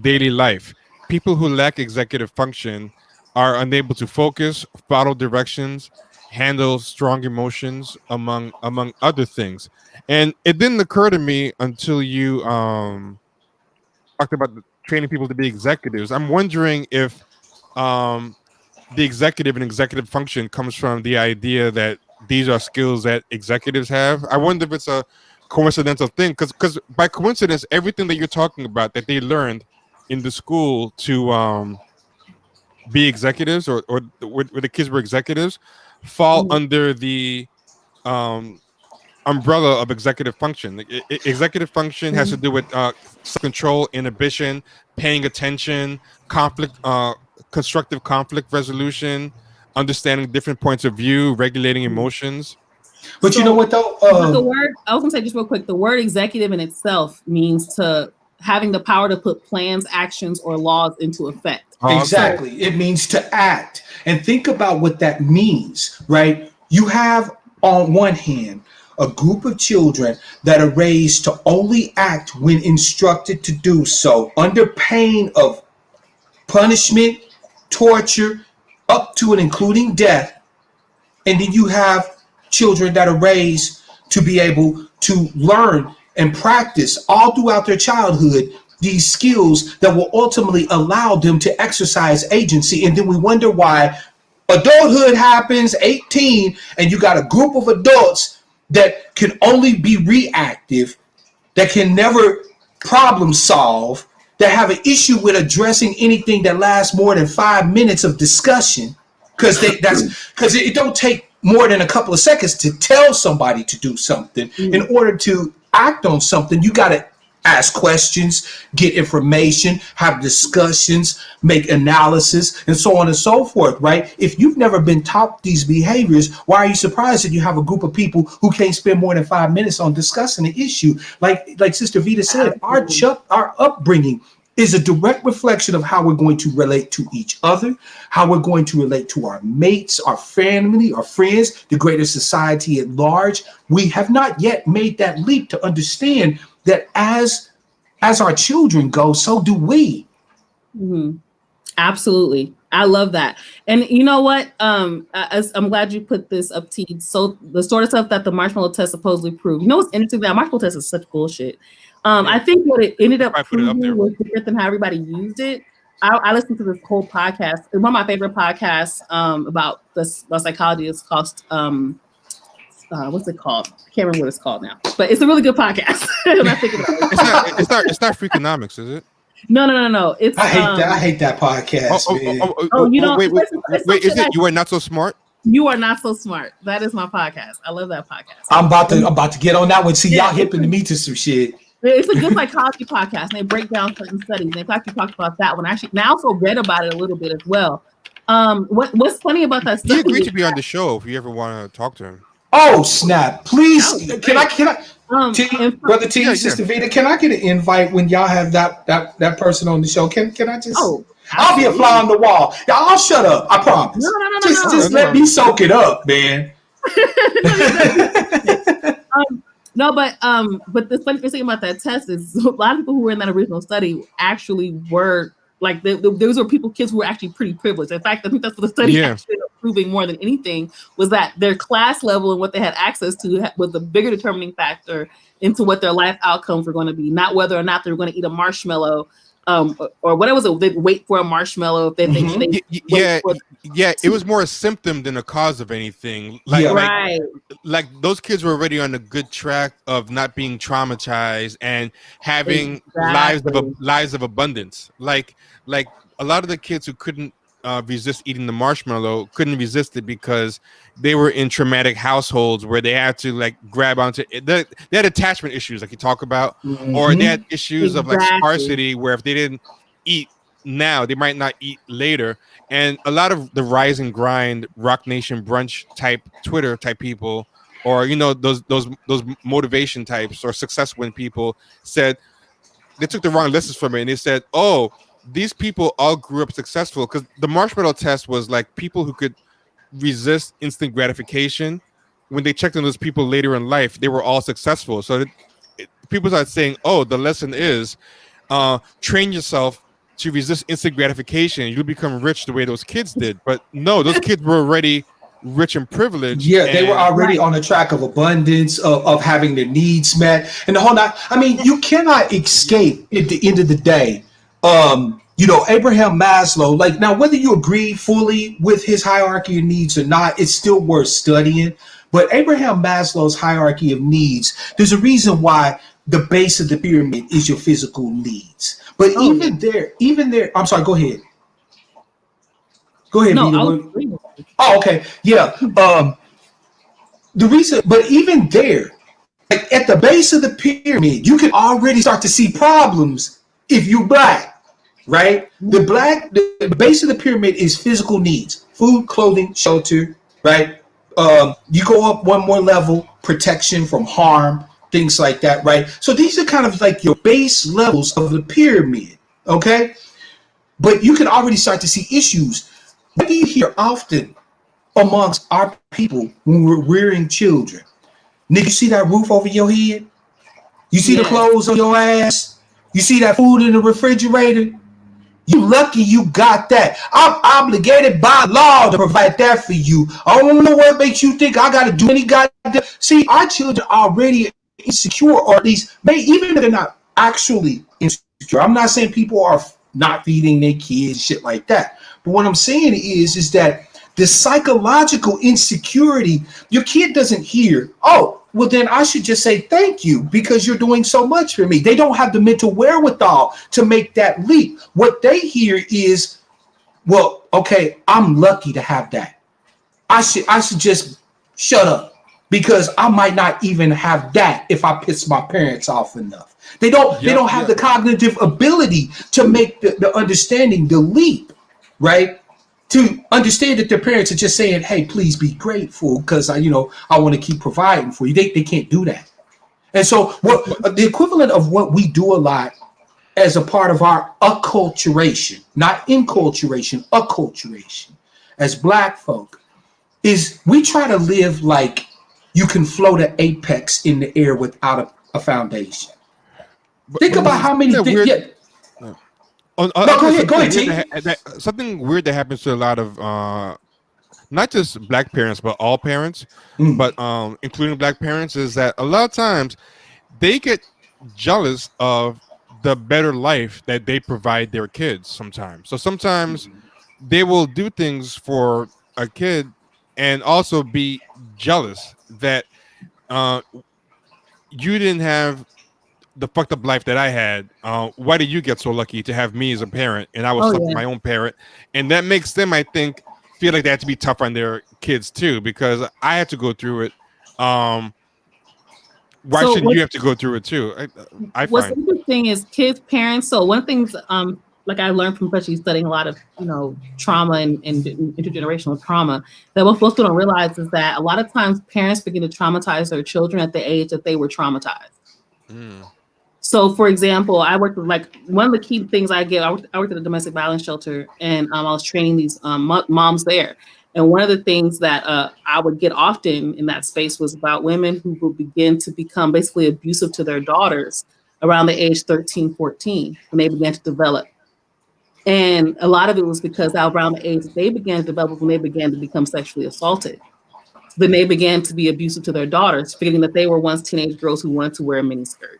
daily life. People who lack executive function are unable to focus, follow directions, handle strong emotions, among other things. And it didn't occur to me until you talked about training people to be executives. I'm wondering if the executive and executive function comes from the idea that these are skills that executives have. I wonder if it's a coincidental thing, because by coincidence, everything that you're talking about that they learned in the school to be executives, or where the kids were executives, fall under the umbrella of executive function. Executive function has to do with self-control, inhibition, paying attention, conflict, constructive conflict resolution, understanding different points of view, regulating emotions. But you know what though? The word, I was gonna say just real quick, the word executive in itself means to having the power to put plans, actions, or laws into effect. Exactly. Okay. It means to act. And think about what that means, right? You have on one hand a group of children that are raised to only act when instructed to do so, under pain of punishment, torture, up to and including death. And then you have children that are raised to be able to learn and practice all throughout their childhood these skills that will ultimately allow them to exercise agency. And then we wonder why adulthood happens, 18, and you got a group of adults that can only be reactive, that can never problem solve, that have an issue with addressing anything that lasts more than 5 minutes of discussion, because it don't take more than a couple of seconds to tell somebody to do something. In order to act on something, you got to ask questions, get information, have discussions, make analysis, and so on and so forth, right? If you've never been taught these behaviors, why are you surprised that you have a group of people who can't spend more than 5 minutes on discussing the issue? Like Sister Vita said, our upbringing is a direct reflection of how we're going to relate to each other, how we're going to relate to our mates, our family, our friends, the greater society at large. We have not yet made that leap to understand that as as our children go, so do we. Mm-hmm. Absolutely. I love that. And you know what? I'm glad you put this up, T. So the sort of stuff that the marshmallow test supposedly proved. You know what's interesting? That marshmallow test is such bullshit. I think what it ended up proving was different than how everybody used it. I listened to this whole podcast. It's one of my favorite podcasts about psychology. It's called what's it called? I can't remember what it's called now, but it's a really good podcast. It's not Freakonomics, is it? No. It's I hate that podcast. You don't wait. Is it You Are Not So Smart? You Are Not So Smart. That is my podcast. I love that podcast. I'm about to get on that one. See, y'all hipping me to some shit. It's a good psychology podcast. And they break down certain studies. And they've actually talked about that one. Actually, now I also read about it a little bit as well. What's funny about that study? He agreed to be on the show if you ever want to talk to him. Oh snap! Please, can I? Brother T, Sister Vita, can I get an invite when y'all have that person on the show? Can I just? Oh, I'll be a fly on the wall. Y'all, I'll shut up. I promise. No. Just let me soak it up, man. But the funny thing about that test is a lot of people who were in that original study actually were like those were kids who were actually pretty privileged. In fact, I think that's what the study actually ended up proving more than anything was that their class level and what they had access to was the bigger determining factor into what their life outcomes were going to be, not whether or not they were going to eat a marshmallow or whatever was they'd wait for a marshmallow if they think it was more a symptom than a cause of anything. Like those kids were already on a good track of not being traumatized and having lives of abundance. Like a lot of the kids who couldn't resist eating the marshmallow couldn't resist it because they were in traumatic households where they had to like grab onto it. They had attachment issues like you talk about, or they had issues of like sparsity where if they didn't eat now, they might not eat later. And a lot of the rise and grind Rock Nation brunch type Twitter type people, or those motivation types or success win people said they took the wrong lessons from it, and they said, oh, these people all grew up successful because the marshmallow test was like people who could resist instant gratification. When they checked on those people later in life, they were all successful. So people started saying, oh, the lesson is train yourself to resist instant gratification. You'll become rich the way those kids did. But no, those kids were already rich and privileged. Yeah, they were already on a track of abundance, of having their needs met. And the whole night, I mean, you cannot escape at the end of the day. Abraham Maslow, like now, whether you agree fully with his hierarchy of needs or not, it's still worth studying. But Abraham Maslow's hierarchy of needs, there's a reason why the base of the pyramid is your physical needs. But even there, I'm sorry, go ahead. Go ahead. No, okay. Yeah. The reason, but even there, like at the base of the pyramid, you can already start to see problems if you're Black. Right? The base of the pyramid is physical needs: food, clothing, shelter, right? You go up one more level, protection from harm, things like that, right? So these are kind of like your base levels of the pyramid, okay? But you can already start to see issues. What do you hear often amongst our people when we're rearing children? Nigga, you see that roof over your head? You see the clothes on your ass? You see that food in the refrigerator? You lucky you got that. I'm obligated by law to provide that for you. I don't know what makes you think I got to do any goddamn. See, our children are already insecure, or at least, even if they're not actually insecure. I'm not saying people are not feeding their kids, shit like that. But what I'm saying is that the psychological insecurity, your kid doesn't hear, oh, well, then I should just say thank you because you're doing so much for me. They don't have the mental wherewithal to make that leap. What they hear is, well, okay, I'm lucky to have that. I should just shut up because I might not even have that if I piss my parents off enough. They don't have the cognitive ability to make the understanding, the leap, right? To understand that their parents are just saying, hey, please be grateful because I want to keep providing for you. They can't do that. And so what the equivalent of what we do a lot as a part of our acculturation, not inculturation, acculturation as Black folk, is we try to live like you can float an apex in the air without a foundation. Think about how many things. Yeah. No, go ahead, T. Something weird that happens to a lot of not just black parents, but all parents, but including black parents, is that a lot of times they get jealous of the better life that they provide their kids sometimes. So sometimes they will do things for a kid and also be jealous that you didn't have the fucked up life that I had. Why did you get so lucky to have me as a parent and I was stuck with my own parent? And that makes them, I think, feel like they have to be tough on their kids too, because I had to go through it. Why shouldn't you have to go through it too? What's interesting is kids, parents. So one of the things, like I learned from especially studying a lot of, trauma and intergenerational trauma, that what most people don't realize is that a lot of times parents begin to traumatize their children at the age that they were traumatized. So, for example, I worked with one of the key things I worked at a domestic violence shelter, and I was training these moms there. And one of the things that I would get often in that space was about women who would begin to become basically abusive to their daughters around the age 13, 14, when they began to develop. And a lot of it was because around the age they began to develop, when they began to become sexually assaulted. Then they began to be abusive to their daughters, forgetting that they were once teenage girls who wanted to wear a miniskirt.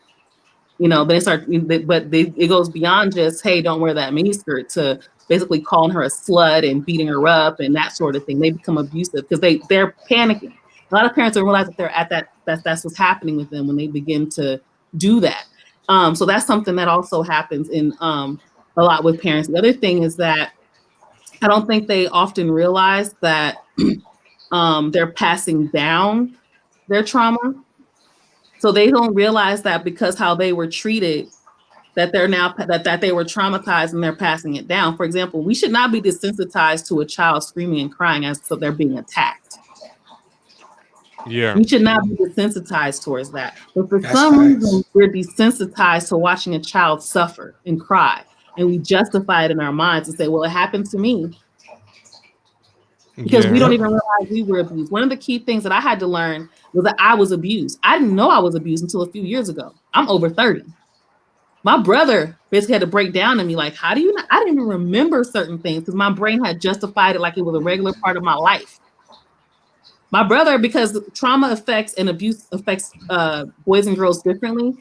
It goes beyond just, hey, don't wear that miniskirt, to basically calling her a slut and beating her up and that sort of thing. They become abusive because they're panicking. A lot of parents don't realize that they're at that's what's happening with them when they begin to do that. So that's something that also happens in a lot with parents. The other thing is that I don't think they often realize that they're passing down their trauma. So they don't realize that because how they were treated, that they're now that they were traumatized and they're passing it down. For example, we should not be desensitized to a child screaming and crying as so they're being attacked. Yeah. We should not be desensitized towards that. But for some reason, we're desensitized to watching a child suffer and cry. And we justify it in our minds and say, well, it happened to me. Because we don't even realize we were abused. One of the key things that I had to learn was that I was abused. I didn't know I was abused until a few years ago. I'm over 30. My brother basically had to break down to me like, how do you not? I didn't even remember certain things because my brain had justified it like it was a regular part of my life. My brother, because trauma affects and abuse affects boys and girls differently.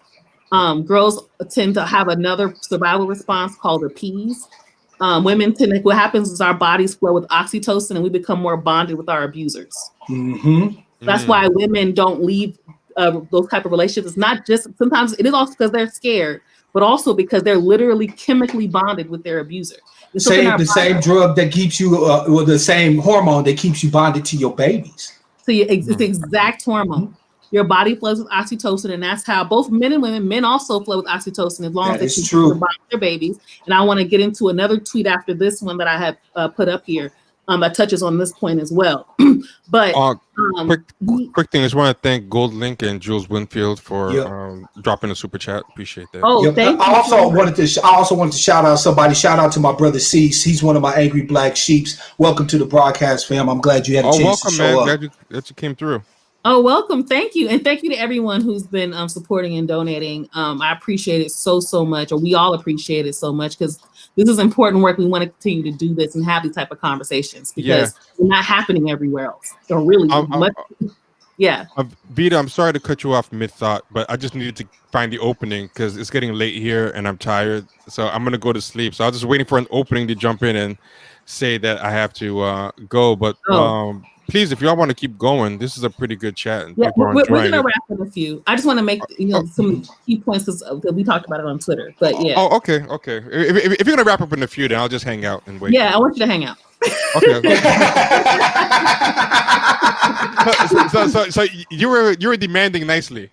Girls tend to have another survival response called appease. Women tend to, what happens is our bodies flow with oxytocin and we become more bonded with our abusers. That's why women don't leave those type of relationships. It's not just, sometimes it is also because they're scared, but also because they're literally chemically bonded with their abuser. The same drug that keeps you, or the same hormone that keeps you bonded to your babies. So it's the exact hormone. Your body flows with oxytocin, and that's how both men and women, men also flow with oxytocin as long as they keep their babies. And I want to get into another tweet after this one that I have put up here that touches on this point as well. But quick thing, I just want to thank Gold Link and Jules Winfield for dropping a super chat. Appreciate that. Thank you. I also wanted to shout out somebody. Shout out to my brother Cease. He's one of my angry black sheeps. Welcome to the broadcast, fam. I'm glad you had a chance to show up. Glad you came through. Oh, welcome. Thank you. And thank you to everyone who's been supporting and donating. I appreciate it so much, or we all appreciate it so much, because this is important work. We want to continue to do this and have these type of conversations because they're not happening everywhere else. They're really much. Vita, I'm sorry to cut you off mid-thought, but I just needed to find the opening because it's getting late here and I'm tired. So I'm going to go to sleep. So I was just waiting for an opening to jump in and say that I have to go. But please, if y'all want to keep going, this is a pretty good chat. And we're going to wrap in a few. I just want to make some key points because we talked about it on Twitter. But yeah. Oh, okay. If you're going to wrap up in a few, then I'll just hang out and wait. Yeah, I want you to hang out. Okay. So you were demanding nicely.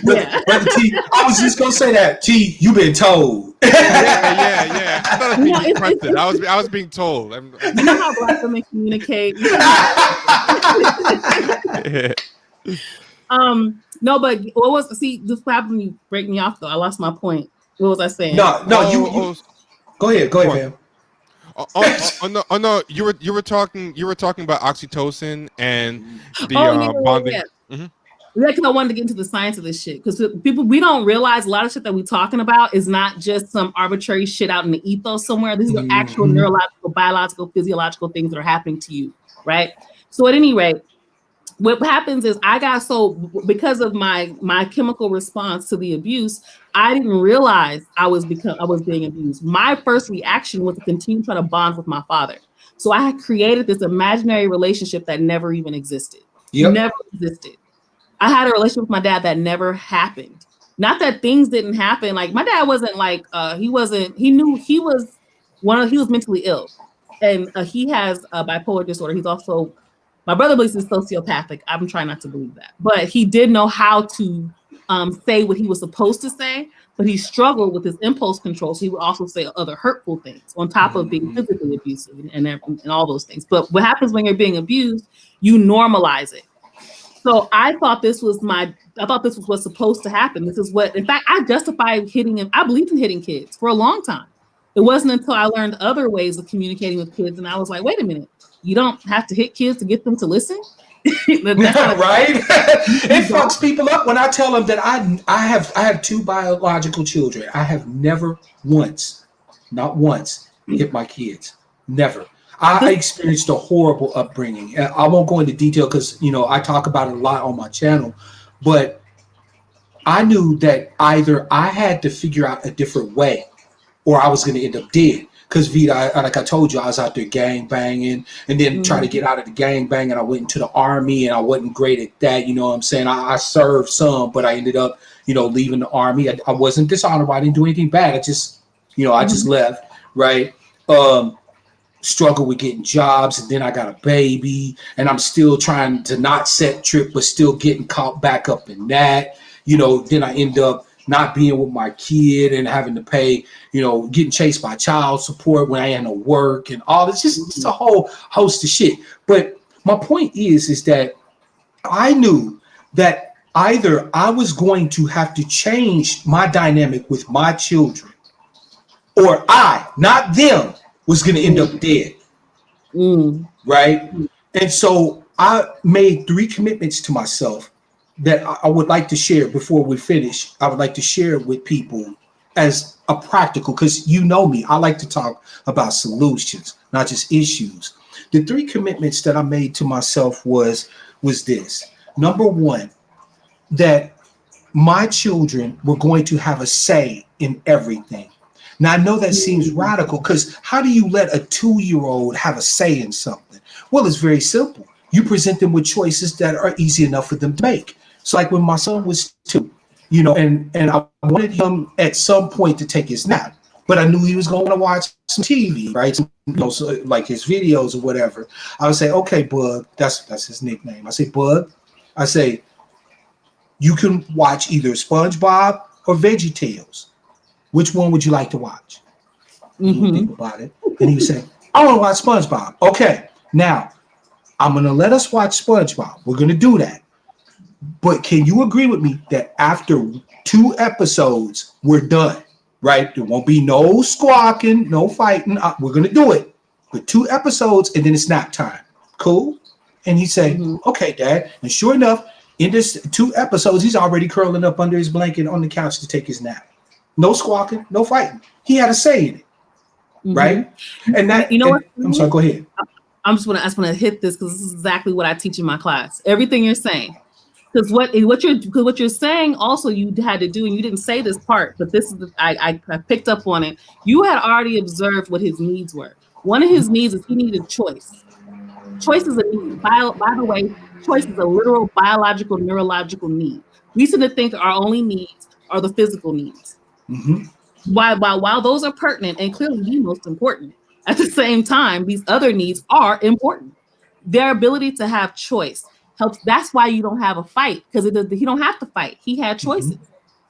Brother T, I was just gonna say that. T, you've been told. Yeah. I thought I was being confronted. I was being told. You know how black women communicate. No, but what was this happened? You break me off though. I lost my point. What was I saying? No, you go ahead, fam. No! You were talking about oxytocin and the bonding. Yeah. Mm-hmm. because I wanted to get into the science of this shit. Because people, we don't realize a lot of shit that we're talking about is not just some arbitrary shit out in the ethos somewhere. These are actual neurological, biological, physiological things that are happening to you, right? So at any rate, what happens is I got because of my chemical response to the abuse, I didn't realize I was being abused. My first reaction was to continue trying to bond with my father. So I had created this imaginary relationship that never even existed. Yep. Never existed. I had a relationship with my dad that never happened. Not that things didn't happen. Like my dad wasn't like he knew he was mentally ill, and he has a bipolar disorder. He's also, my brother believes he's sociopathic. I'm trying not to believe that, but he did know how to say what he was supposed to say, but he struggled with his impulse control. So he would also say other hurtful things on top of being physically abusive and all those things. But what happens when you're being abused, you normalize it. So I thought this was what's supposed to happen. This is what, in fact, I justified hitting him. I believed in hitting kids for a long time. It wasn't until I learned other ways of communicating with kids, and I was like, wait a minute, you don't have to hit kids to get them to listen. Right? It fucks people up when I tell them that I have 2 biological children. I have never once, not once, hit my kids. Never. I experienced a horrible upbringing. I won't go into detail because I talk about it a lot on my channel, but I knew that either I had to figure out a different way or I was going to end up dead. Because Vita, like I told you, I was out there gang banging and then trying to get out of the gang bang, and I went into the army and I wasn't great at that. You know what I'm saying? I served some, but I ended up, leaving the army. I wasn't dishonorable. I didn't do anything bad. I just, I just left, right? Struggle with getting jobs, and then I got a baby, and I'm still trying to not set trip, but still getting caught back up in that. Then I end up not being with my kid and having to pay, getting chased by child support when I had no work and all this, just a whole host of shit. But my point is that I knew that either I was going to have to change my dynamic with my children, or I, not them, was going to end up dead. Right? And so I made 3 commitments to myself that I would like to share before we finish. I would like to share with people as a practical, because me, I like to talk about solutions, not just issues. The 3 commitments that I made to myself was this. Number 1, that my children were going to have a say in everything. Now, I know that seems radical, because how do you let a 2-year-old have a say in something? Well, it's very simple. You present them with choices that are easy enough for them to make. So like when my son was 2, and I wanted him at some point to take his nap, but I knew he was going to watch some TV, right? So like his videos or whatever. I would say, okay, Bug, that's his nickname. I say, Bug, you can watch either SpongeBob or VeggieTales. Which one would you like to watch? He would think about it. And he would say, I want to watch SpongeBob. Okay, now I'm going to let us watch SpongeBob. We're going to do that. But can you agree with me that after 2 episodes, we're done, right? There won't be no squawking, no fighting. We're going to do it with 2 episodes, and then it's nap time. Cool? And he say, okay, Dad. And sure enough, in this 2 episodes, he's already curling up under his blanket on the couch to take his nap. No squawking, no fighting. He had a say in it, right? And that, I'm sorry, go ahead. I just want to hit this because this is exactly what I teach in my class. Everything you're saying. Because what you're saying also you had to do, and you didn't say this part, but this is I picked up on it. You had already observed what his needs were. One of his needs is he needed choice. Choice is a need. By the way, choice is a literal biological, neurological need. We tend to think our only needs are the physical needs. While those are pertinent and clearly the most important, at the same time, these other needs are important. Their ability to have choice helps. That's why you don't have a fight, because he don't have to fight. He had choices.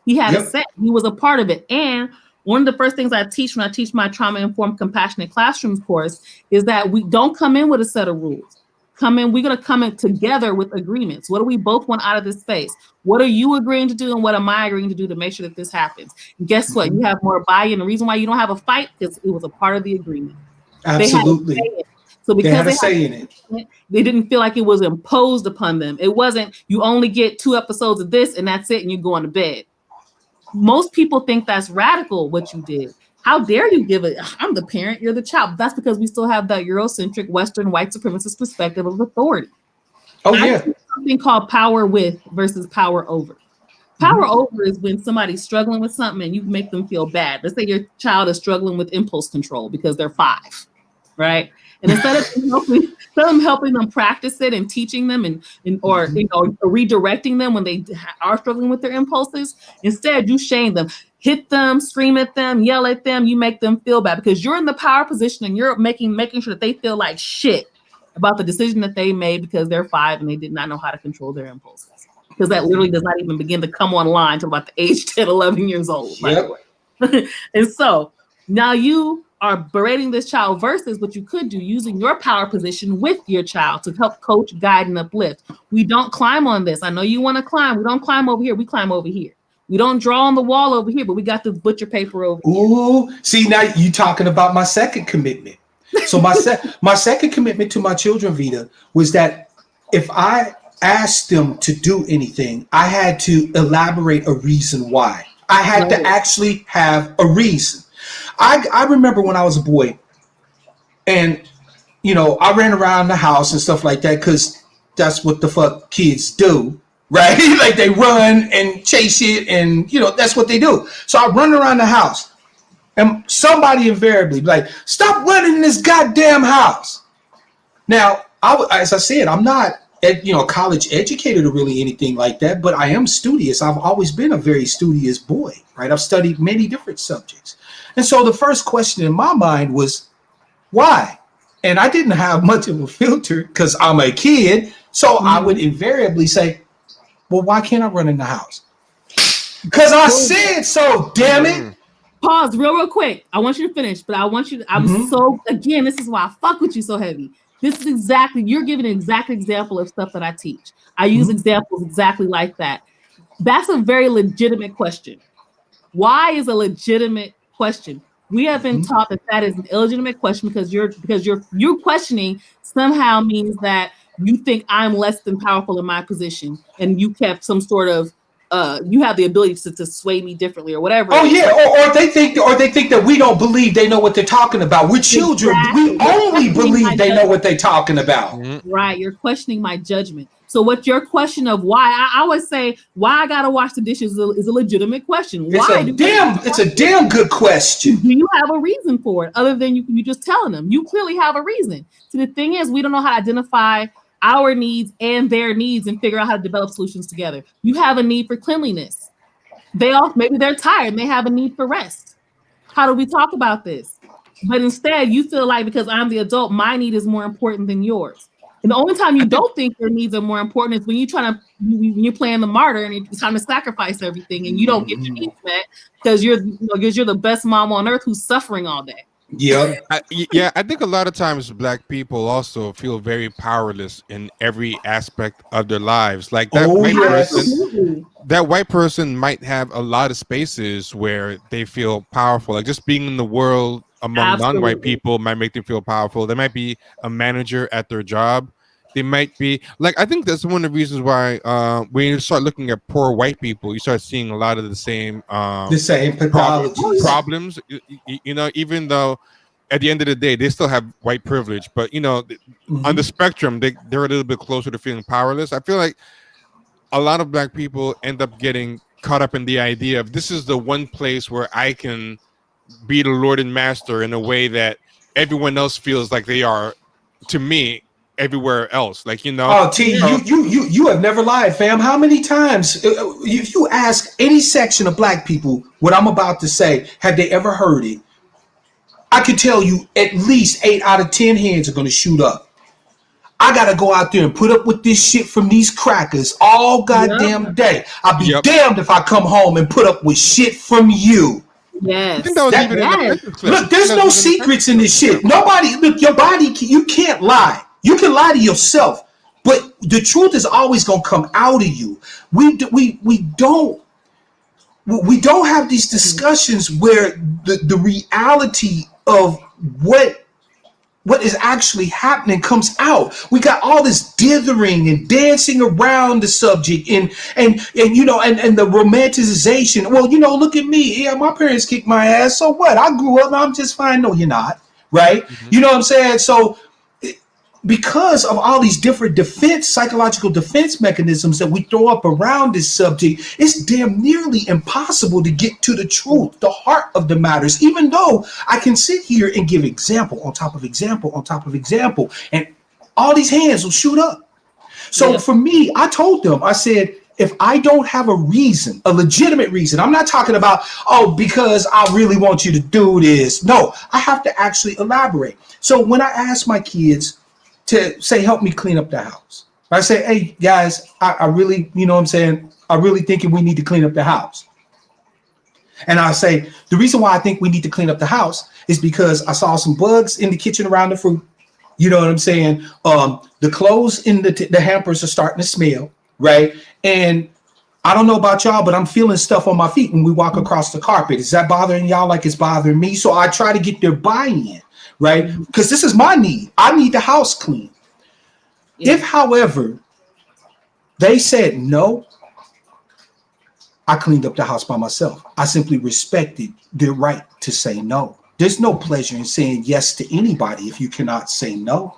He had a set. He was a part of it. And one of the first things I teach when I teach my trauma-informed compassionate classrooms course is that we don't come in with a set of rules. We're going to come in together with agreements. What do we both want out of this space? What are you agreeing to do, and what am I agreeing to do to make sure that this happens? And guess what? You have more buy-in. The reason why you don't have a fight is it was a part of the agreement. Absolutely. So because they had a say in it. They didn't feel like it was imposed upon them. It wasn't, you only get 2 episodes of this and that's it and you're going to bed. Most people think that's radical what you did. How dare you give it? I'm the parent, you're the child. That's because we still have that Eurocentric Western white supremacist perspective of authority. Oh, yeah. Something called power with versus power over. Power over is when somebody's struggling with something and you make them feel bad. Let's say your child is struggling with impulse control because they're 5, right? And instead of helping them practice it and teaching them or redirecting them when they are struggling with their impulses, instead you shame them, hit them, scream at them, yell at them. You make them feel bad because you're in the power position and you're making sure that they feel like shit about the decision that they made because they're 5 and they did not know how to control their impulses. Because that literally does not even begin to come online until about the age 10, 11 years old. Yep. By the way. And so now you are berating this child versus what you could do using your power position with your child to help coach, guide, and uplift. We don't climb on this. I know you want to climb. We don't climb over here. We climb over here. We don't draw on the wall over here, but we got the butcher paper over here. Ooh, see, now you talking about my second commitment. So my second commitment to my children, Vita, was that if I asked them to do anything, I had to elaborate a reason why. I had to actually have a reason. I remember when I was a boy and, I ran around the house and stuff like that because that's what the fuck kids do, right? Like they run and chase it and, that's what they do. So I run around the house and somebody invariably be like, stop running in this goddamn house. Now, as I said, I'm not college educated or really anything like that, but I am studious. I've always been a very studious boy, right? I've studied many different subjects. And so the first question in my mind was, why? And I didn't have much of a filter because I'm a kid. So I would invariably say, well, why can't I run in the house? Because I said so, damn it. Pause real quick. I want you to finish, but I want you to, again, this is why I fuck with you so heavy. This is you're giving an exact example of stuff that I teach. I use examples exactly like that. That's a very legitimate question. Why is a legitimate question? We have been taught that is an illegitimate question because you're questioning somehow means that you think I'm less than powerful in my position and you kept some sort of you have the ability to sway me differently or whatever. Oh yeah, or they think that we don't believe they know what they're talking about. We're children. Exactly. We only believe they know what they're talking about. Right. You're questioning my judgment. So what's your question of why? I always say why I gotta wash the dishes is a legitimate question. Why? It's a damn good question. Do you have a reason for it other than you just telling them? You clearly have a reason. So the thing is, we don't know how to identify our needs and their needs and figure out how to develop solutions together. You have a need for cleanliness. Maybe they're tired and they have a need for rest. How do we talk about this? But instead, you feel like because I'm the adult, my need is more important than yours. And the only time you don't think your needs are more important is when you're playing the martyr and it's time to sacrifice everything and you don't get your needs met because you're the best mom on earth who's suffering all day. Yeah. I think a lot of times Black people also feel very powerless in every aspect of their lives. Like that white person might have a lot of spaces where they feel powerful. Like just being in the world among non-white people might make them feel powerful. They might be a manager at their job. They might be like, I think that's one of the reasons why when you start looking at poor white people, you start seeing a lot of the same problems. Even though at the end of the day they still have white privilege, but on the spectrum they're a little bit closer to feeling powerless. I feel like a lot of Black people end up getting caught up in the idea of this is the one place where I can be the Lord and Master in a way that everyone else feels like they are to me everywhere else. Like, Oh, T, you have never lied, fam. How many times, if you ask any section of Black people what I'm about to say, have they ever heard it? I can tell you at least 8 out of 10 hands are going to shoot up. I got to go out there and put up with this shit from these crackers all goddamn day. I'll be damned if I come home and put up with shit from you. Yes. Look, there's no secrets in this shit. Your body, you can't lie. You can lie to yourself, but the truth is always going to come out of you. We don't have these discussions where the reality of what what is actually happening comes out. We got all this dithering and dancing around the subject and the romanticization. Well, look at me. Yeah, my parents kicked my ass. So what? I grew up and I'm just fine. No, you're not. Right? Mm-hmm. You know what I'm saying? So because of all these different psychological defense mechanisms that we throw up around this subject, it's damn nearly impossible to get to the truth, the heart of the matters, even though I can sit here and give example on top of example on top of example, and all these hands will shoot up. So for me, I told them, I said, if I don't have a reason, a legitimate reason, I'm not talking about, because I really want you to do this. No, I have to actually elaborate. So when I ask my kids to say, help me clean up the house, I say, hey guys, I really, I really think we need to clean up the house. And I say, the reason why I think we need to clean up the house is because I saw some bugs in the kitchen around the fruit. You know what I'm saying? The clothes in the hampers are starting to smell, right? And I don't know about y'all, but I'm feeling stuff on my feet when we walk across the carpet. Is that bothering y'all like it's bothering me? So I try to get their buy-in, right? Because this is my need. I need the house clean. Yeah. If, however, they said no, I cleaned up the house by myself. I simply respected their right to say no. There's no pleasure in saying yes to anybody if you cannot say no.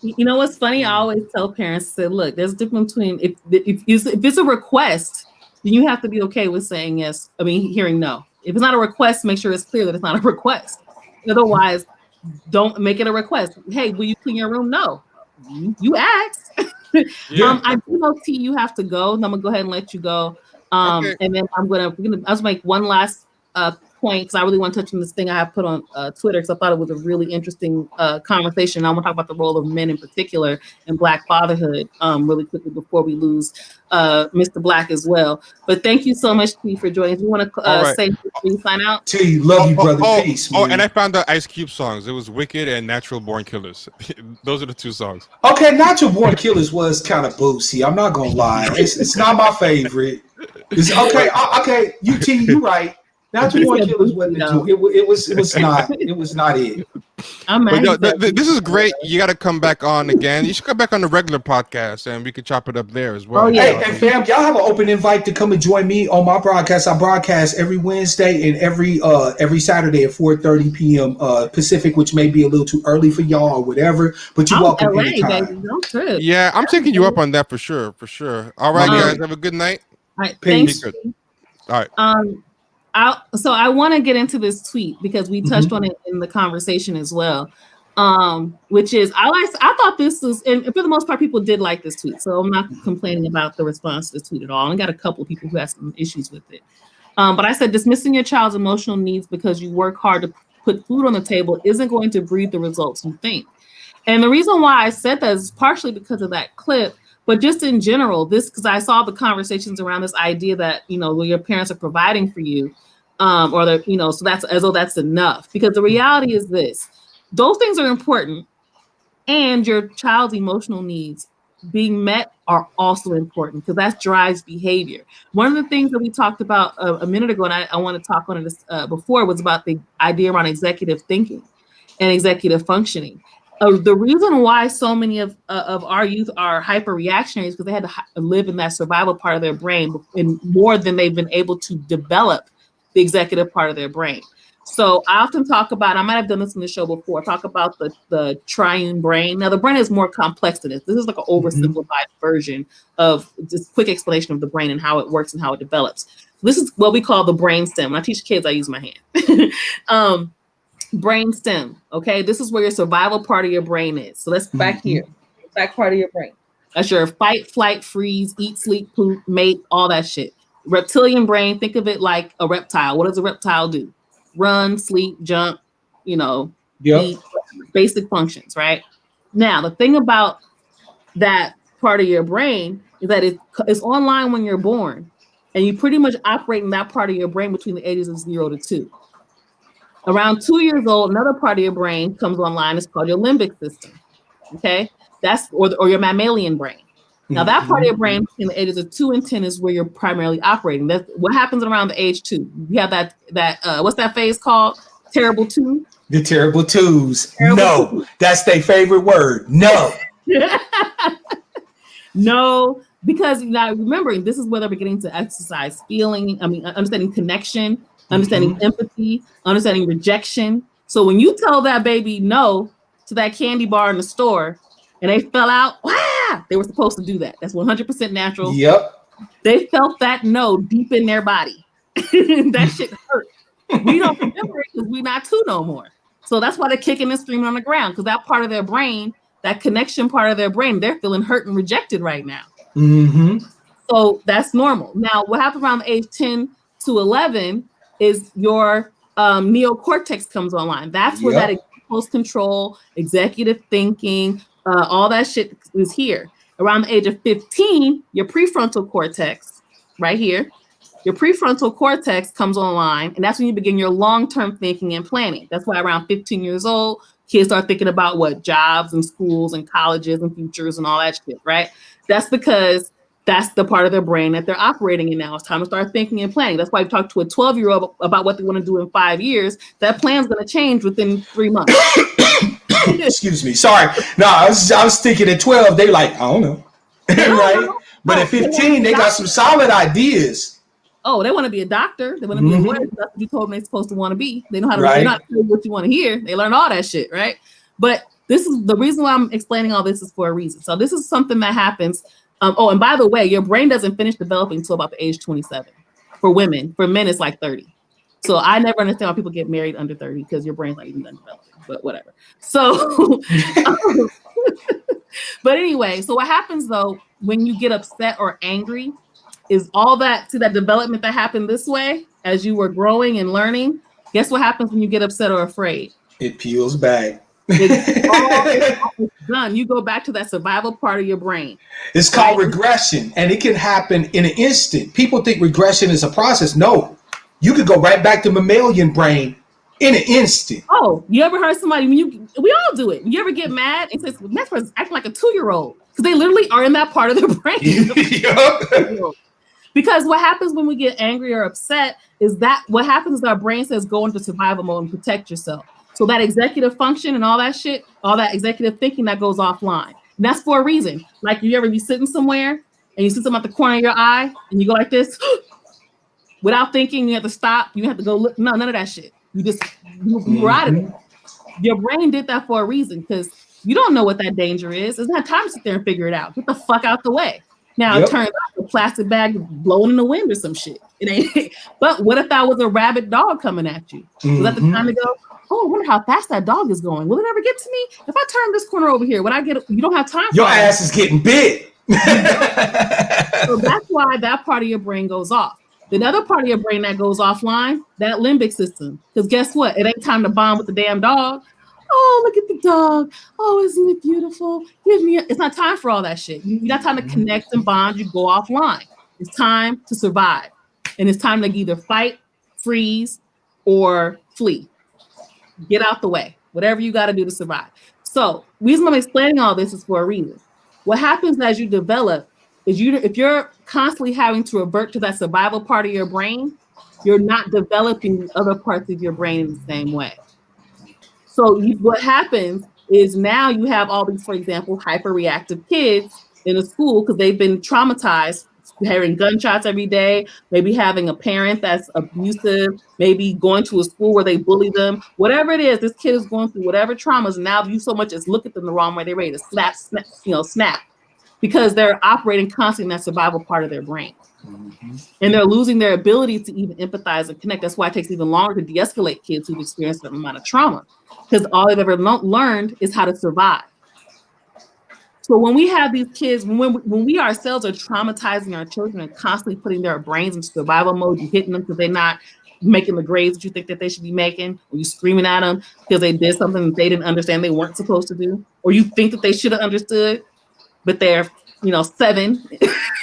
You know what's funny? I always tell parents, say, look, there's a difference between if it's a request, then you have to be okay with saying yes. I mean, hearing no. If it's not a request, make sure it's clear that it's not a request. Otherwise, don't make it a request. Hey, will you clean your room? No. You asked. Yeah. I do know, T, you have to go. I'm gonna go ahead and let you go. Okay. And then I'll just make one last point, because I really want to touch on this thing I have put on Twitter, because I thought it was a really interesting conversation. I want to talk about the role of men in particular in Black fatherhood really quickly before we lose Mr. Black as well. But thank you so much, T, for joining. You want to say before you sign out? T, love you, brother. Peace, man. And I found the Ice Cube songs. It was Wicked and Natural Born Killers. Those are the two songs. Okay, Natural Born Killers was kind of boozy. I'm not gonna lie. It's not my favorite. It's okay. Okay, you right. Natural Born Killers wasn't it was not it. This is great. You got to come back on again. You should come back on the regular podcast, and we could chop it up there as well. Oh yeah, hey, and fam, y'all have an open invite to come and join me on my broadcast. I broadcast every Wednesday and every Saturday at 4:30 p.m. Pacific, which may be a little too early for y'all or whatever. But you're welcome LA, anytime. Baby, don't trip. Yeah, I'm taking you up on that for sure. All right, guys, have a good night. All right, thanks. All right. So I want to get into this tweet because we touched on it in the conversation as well, which is I thought this was, and for the most part, people did like this tweet. So I'm not complaining about the response to the tweet at all. I got a couple of people who had some issues with it. But I said, dismissing your child's emotional needs because you work hard to put food on the table isn't going to breed the results you think. And the reason why I said that is partially because of that clip, but just in general, because I saw the conversations around this idea that, your parents are providing for you, or that, so that's as though that's enough. Because the reality is this, those things are important, and your child's emotional needs being met are also important, because that drives behavior. One of the things that we talked about a minute ago, and I want to talk on it before, was about the idea around executive thinking and executive functioning. The reason why so many of our youth are hyper reactionary is because they had to live in that survival part of their brain and more than they've been able to develop the executive part of their brain. So I often talk about, I might have done this in the show before, talk about the triune brain. Now the brain is more complex than this. This is like an oversimplified version of just quick explanation of the brain and how it works and how it develops. This is what we call the brain stem. When I teach kids, I use my hand. Brain stem. Okay. This is where your survival part of your brain is. So that's back here, back part of your brain. That's your fight, flight, freeze, eat, sleep, poop, mate, all that shit. Reptilian brain, think of it like a reptile. What does a reptile do? Run, sleep, jump, eat, basic functions, right? Now, the thing about that part of your brain is that it's online when you're born, and you pretty much operate in that part of your brain between the ages of 0 to 2. Around 2 years old, another part of your brain comes online. It's called your limbic system. Okay, that's or your mammalian brain. Now that part of your brain between the ages of 2 and 10 is where you're primarily operating. That's what happens around the age 2. You have that what's that phase called? Terrible two. The terrible twos. Terrible No, twos. that's their favorite word. No. No, because now remembering this is where they're beginning to exercise understanding connection, understanding empathy, understanding rejection. So when you tell that baby no to that candy bar in the store and they fell out, they were supposed to do that. That's 100% natural. Yep. They felt that no deep in their body. That shit hurt. We don't remember it because we're not two no more. So that's why they're kicking and screaming on the ground, because that part of their brain, that connection part of their brain, they're feeling hurt and rejected right now. So that's normal. Now, what happens around the age 10 to 11 is your neocortex comes online. That's where that impulse control, executive thinking, all that shit is here. Around the age of 15, your prefrontal cortex, right here, your prefrontal cortex comes online, and that's when you begin your long-term thinking and planning. That's why around 15 years old, kids start thinking about what jobs and schools and colleges and futures and all that shit, right? That's because that's the part of their brain that they're operating in now. It's time to start thinking and planning. That's why you talk to a 12-year-old about what they want to do in 5 years. That plan's going to change within 3 months. Excuse me. Sorry. No, I was thinking at 12, they like, I don't know. Right? But at 15, they got some solid ideas. Oh, they want to be a doctor. They want to be a lawyer. That's what you told them they're supposed to want to be. They know how to. They're not tell you what you want to hear. They learn all that shit, right? But this is the reason why I'm explaining all this is for a reason. So this is something that happens. And by the way, your brain doesn't finish developing until about the age 27. For women, for men, it's like 30. So I never understand why people get married under 30 because your brain's not even done developing. But whatever. So, but anyway, so what happens though when you get upset or angry? Is all that, see that development that happened this way as you were growing and learning? Guess what happens when you get upset or afraid? It peels back. It's done. You go back to that survival part of your brain. It's called regression, and it can happen in an instant. People think regression is a process. No, you could go right back to mammalian brain in an instant. Oh, you ever heard somebody, we all do it. You ever get mad and say, next person's acting like a 2-year-old? Because they literally are in that part of their brain. Because what happens when we get angry or upset is that what happens is our brain says go into survival mode and protect yourself. So that executive function and all that shit, all that executive thinking, that goes offline. And that's for a reason. Like you ever be sitting somewhere and you see something at the corner of your eye and you go like this without thinking. You have to stop. You have to go look. No, none of that shit. You were out of it. Your brain did that for a reason because you don't know what that danger is. It's not time to sit there and figure it out. Get the fuck out the way. Now it turns out the plastic bag blowing in the wind or some shit. It ain't. But what if that was a rabid dog coming at you? Was that the time to go? Oh, I wonder how fast that dog is going. Will it ever get to me? If I turn this corner over here, would I get? You don't have time. Your ass is getting big. So that's why that part of your brain goes off. The other part of your brain that goes offline, that limbic system. Because guess what? It ain't time to bond with the damn dog. Oh, look at the dog. Oh, isn't it beautiful? It's not time for all that shit. You got time to connect and bond. You go offline. It's time to survive. And it's time to either fight, freeze, or flee. Get out the way. Whatever you got to do to survive. So the reason I'm explaining all this is for a reason. What happens as you develop is if you're constantly having to revert to that survival part of your brain, you're not developing the other parts of your brain in the same way. So what happens is now you have all these, for example, hyperreactive kids in a school because they've been traumatized, hearing gunshots every day, maybe having a parent that's abusive, maybe going to a school where they bully them. Whatever it is, this kid is going through whatever traumas. And now you so much as look at them the wrong way, they're ready to snap, because they're operating constantly in that survival part of their brain. And they're losing their ability to even empathize and connect. That's why it takes even longer to de-escalate kids who've experienced a certain amount of trauma, because all they've ever learned is how to survive. So when we have these kids, when we ourselves are traumatizing our children and constantly putting their brains into survival mode, you hitting them because they're not making the grades that you think that they should be making, or you screaming at them because they did something that they didn't understand they weren't supposed to do, or you think that they should have understood, but they're 7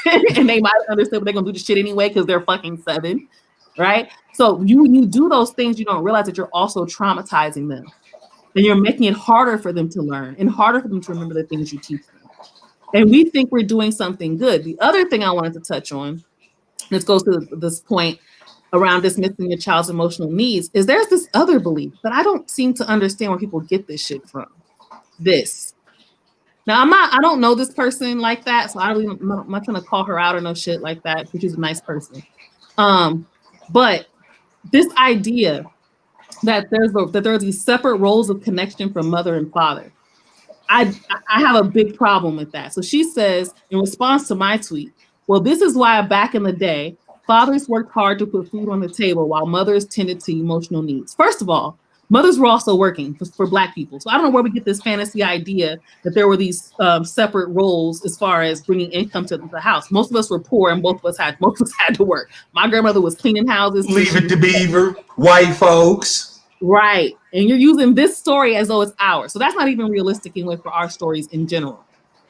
and they might have understood, but they're gonna do the shit anyway because they're fucking 7, right? So you do those things, you don't realize that you're also traumatizing them, and you're making it harder for them to learn and harder for them to remember the things you teach them. And we think we're doing something good. The other thing I wanted to touch on, this goes to this point around dismissing your child's emotional needs is there's this other belief that I don't seem to understand where people get this shit from. This. Now I don't know this person like that, so I'm not trying to call her out or no shit like that, because she's a nice person. But this idea that there's these separate roles of connection from mother and father, I have a big problem with that. So she says, in response to my tweet, well, this is why back in the day, fathers worked hard to put food on the table while mothers tended to emotional needs. First of all, mothers were also working for Black people. So I don't know where we get this fantasy idea that there were these separate roles as far as bringing income to the house. Most of us were poor, and most of us had to work. My grandmother was cleaning houses. Leave it to Beaver, white folks. Right. And you're using this story as though it's ours. So that's not even realistic anyway for our stories in general.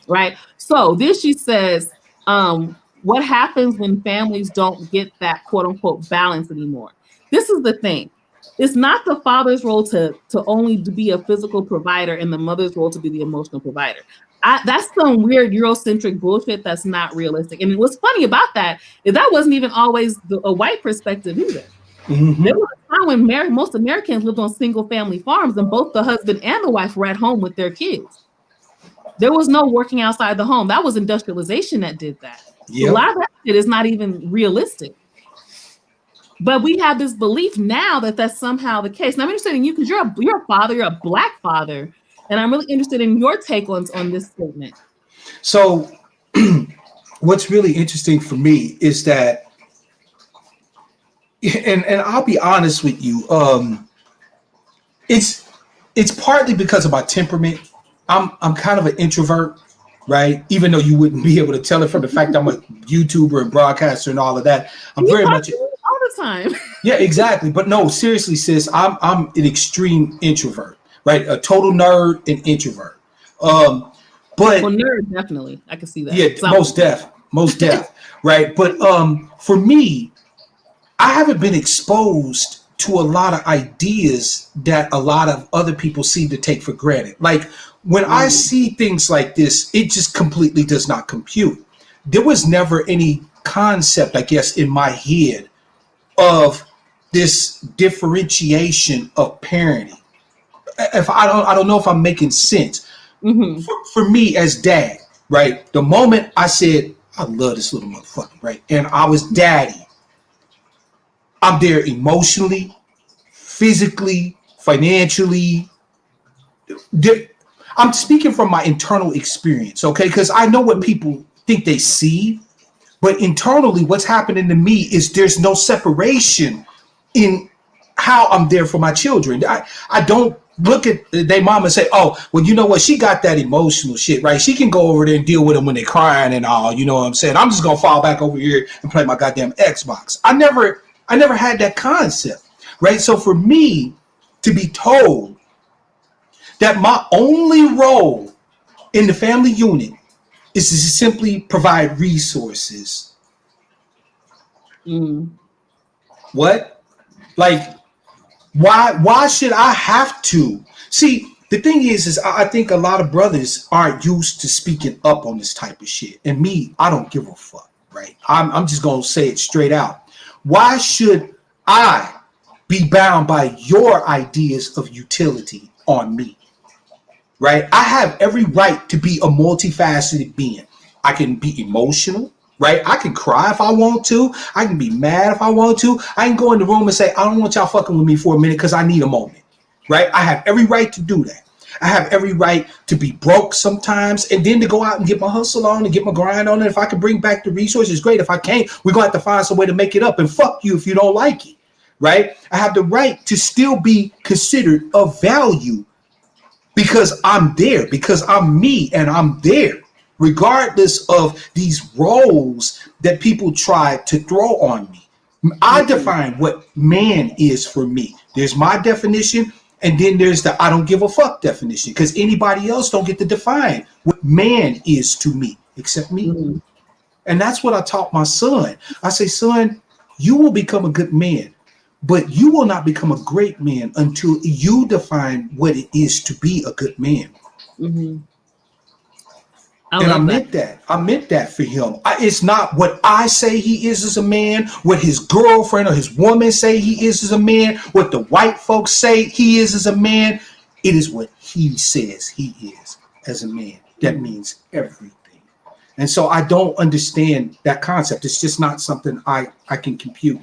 Right. So this, she says, what happens when families don't get that quote unquote balance anymore? This is the thing. It's not the father's role to only to be a physical provider and the mother's role to be the emotional provider. That's some weird Eurocentric bullshit that's not realistic. And what's funny about that is that wasn't even always a white perspective either. Mm-hmm. There was a time when most Americans lived on single family farms and both the husband and the wife were at home with their kids. There was no working outside the home. That was industrialization that did that. Yep. So a lot of that shit is not even realistic. But we have this belief now that that's somehow the case. Now I'm interested in you because you're a father, you're a Black father, and I'm really interested in your take on this statement. So what's really interesting for me is that, and I'll be honest with you, it's partly because of my temperament. I'm kind of an introvert, right? Even though you wouldn't be able to tell it from the fact that I'm a YouTuber and broadcaster and all of that. I'm very much all the time. Yeah, exactly. But no, seriously, sis, I'm an extreme introvert, right? A total nerd and introvert. But nerd, definitely, I can see that. Yeah, most deaf, right? But for me, I haven't been exposed to a lot of ideas that a lot of other people seem to take for granted. Like when I see things like this, it just completely does not compute. There was never any concept, I guess, in my head of this differentiation of parenting. If I don't know if I'm making sense. Mm-hmm. For me as dad, right? The moment I said, I love this little motherfucker, right? And I was daddy. I'm there emotionally, physically, financially. I'm speaking from my internal experience, okay? Because I know what people think they see, but internally what's happening to me is there's no separation in how I'm there for my children. I don't look at their mom and say, oh, well, you know what? She got that emotional shit, right? She can go over there and deal with them when they're crying and all, you know what I'm saying? I'm just going to fall back over here and play my goddamn Xbox. I never had that concept, right? So for me to be told that my only role in the family unit is to simply provide resources. What? Like, why should I have to? See, the thing is I think a lot of brothers aren't used to speaking up on this type of shit. And me, I don't give a fuck, right? I'm just going to say it straight out. Why should I be bound by your ideas of utility on me? Right? I have every right to be a multifaceted being. I can be emotional, right? I can cry if I want to. I can be mad if I want to. I can go in the room and say, I don't want y'all fucking with me for a minute because I need a moment, right? I have every right to do that. I have every right to be broke sometimes and then to go out and get my hustle on and get my grind on. And if I can bring back the resources, great. If I can't, we're going to have to find some way to make it up, and fuck you if you don't like it, right? I have the right to still be considered of value because I'm there, because I'm me and I'm there, regardless of these roles that people try to throw on me. I define what man is for me. There's my definition, and then there's the I don't give a fuck definition, because anybody else don't get to define what man is to me except me. Mm-hmm. And that's what I taught my son. I say, son, you will become a good man, but you will not become a great man until you define what it is to be a good man. Mm-hmm. And I meant that. I meant that for him. It's not what I say he is as a man, what his girlfriend or his woman say he is as a man, what the white folks say he is as a man. It is what he says he is as a man. That means everything. And so I don't understand that concept. It's just not something I can compute.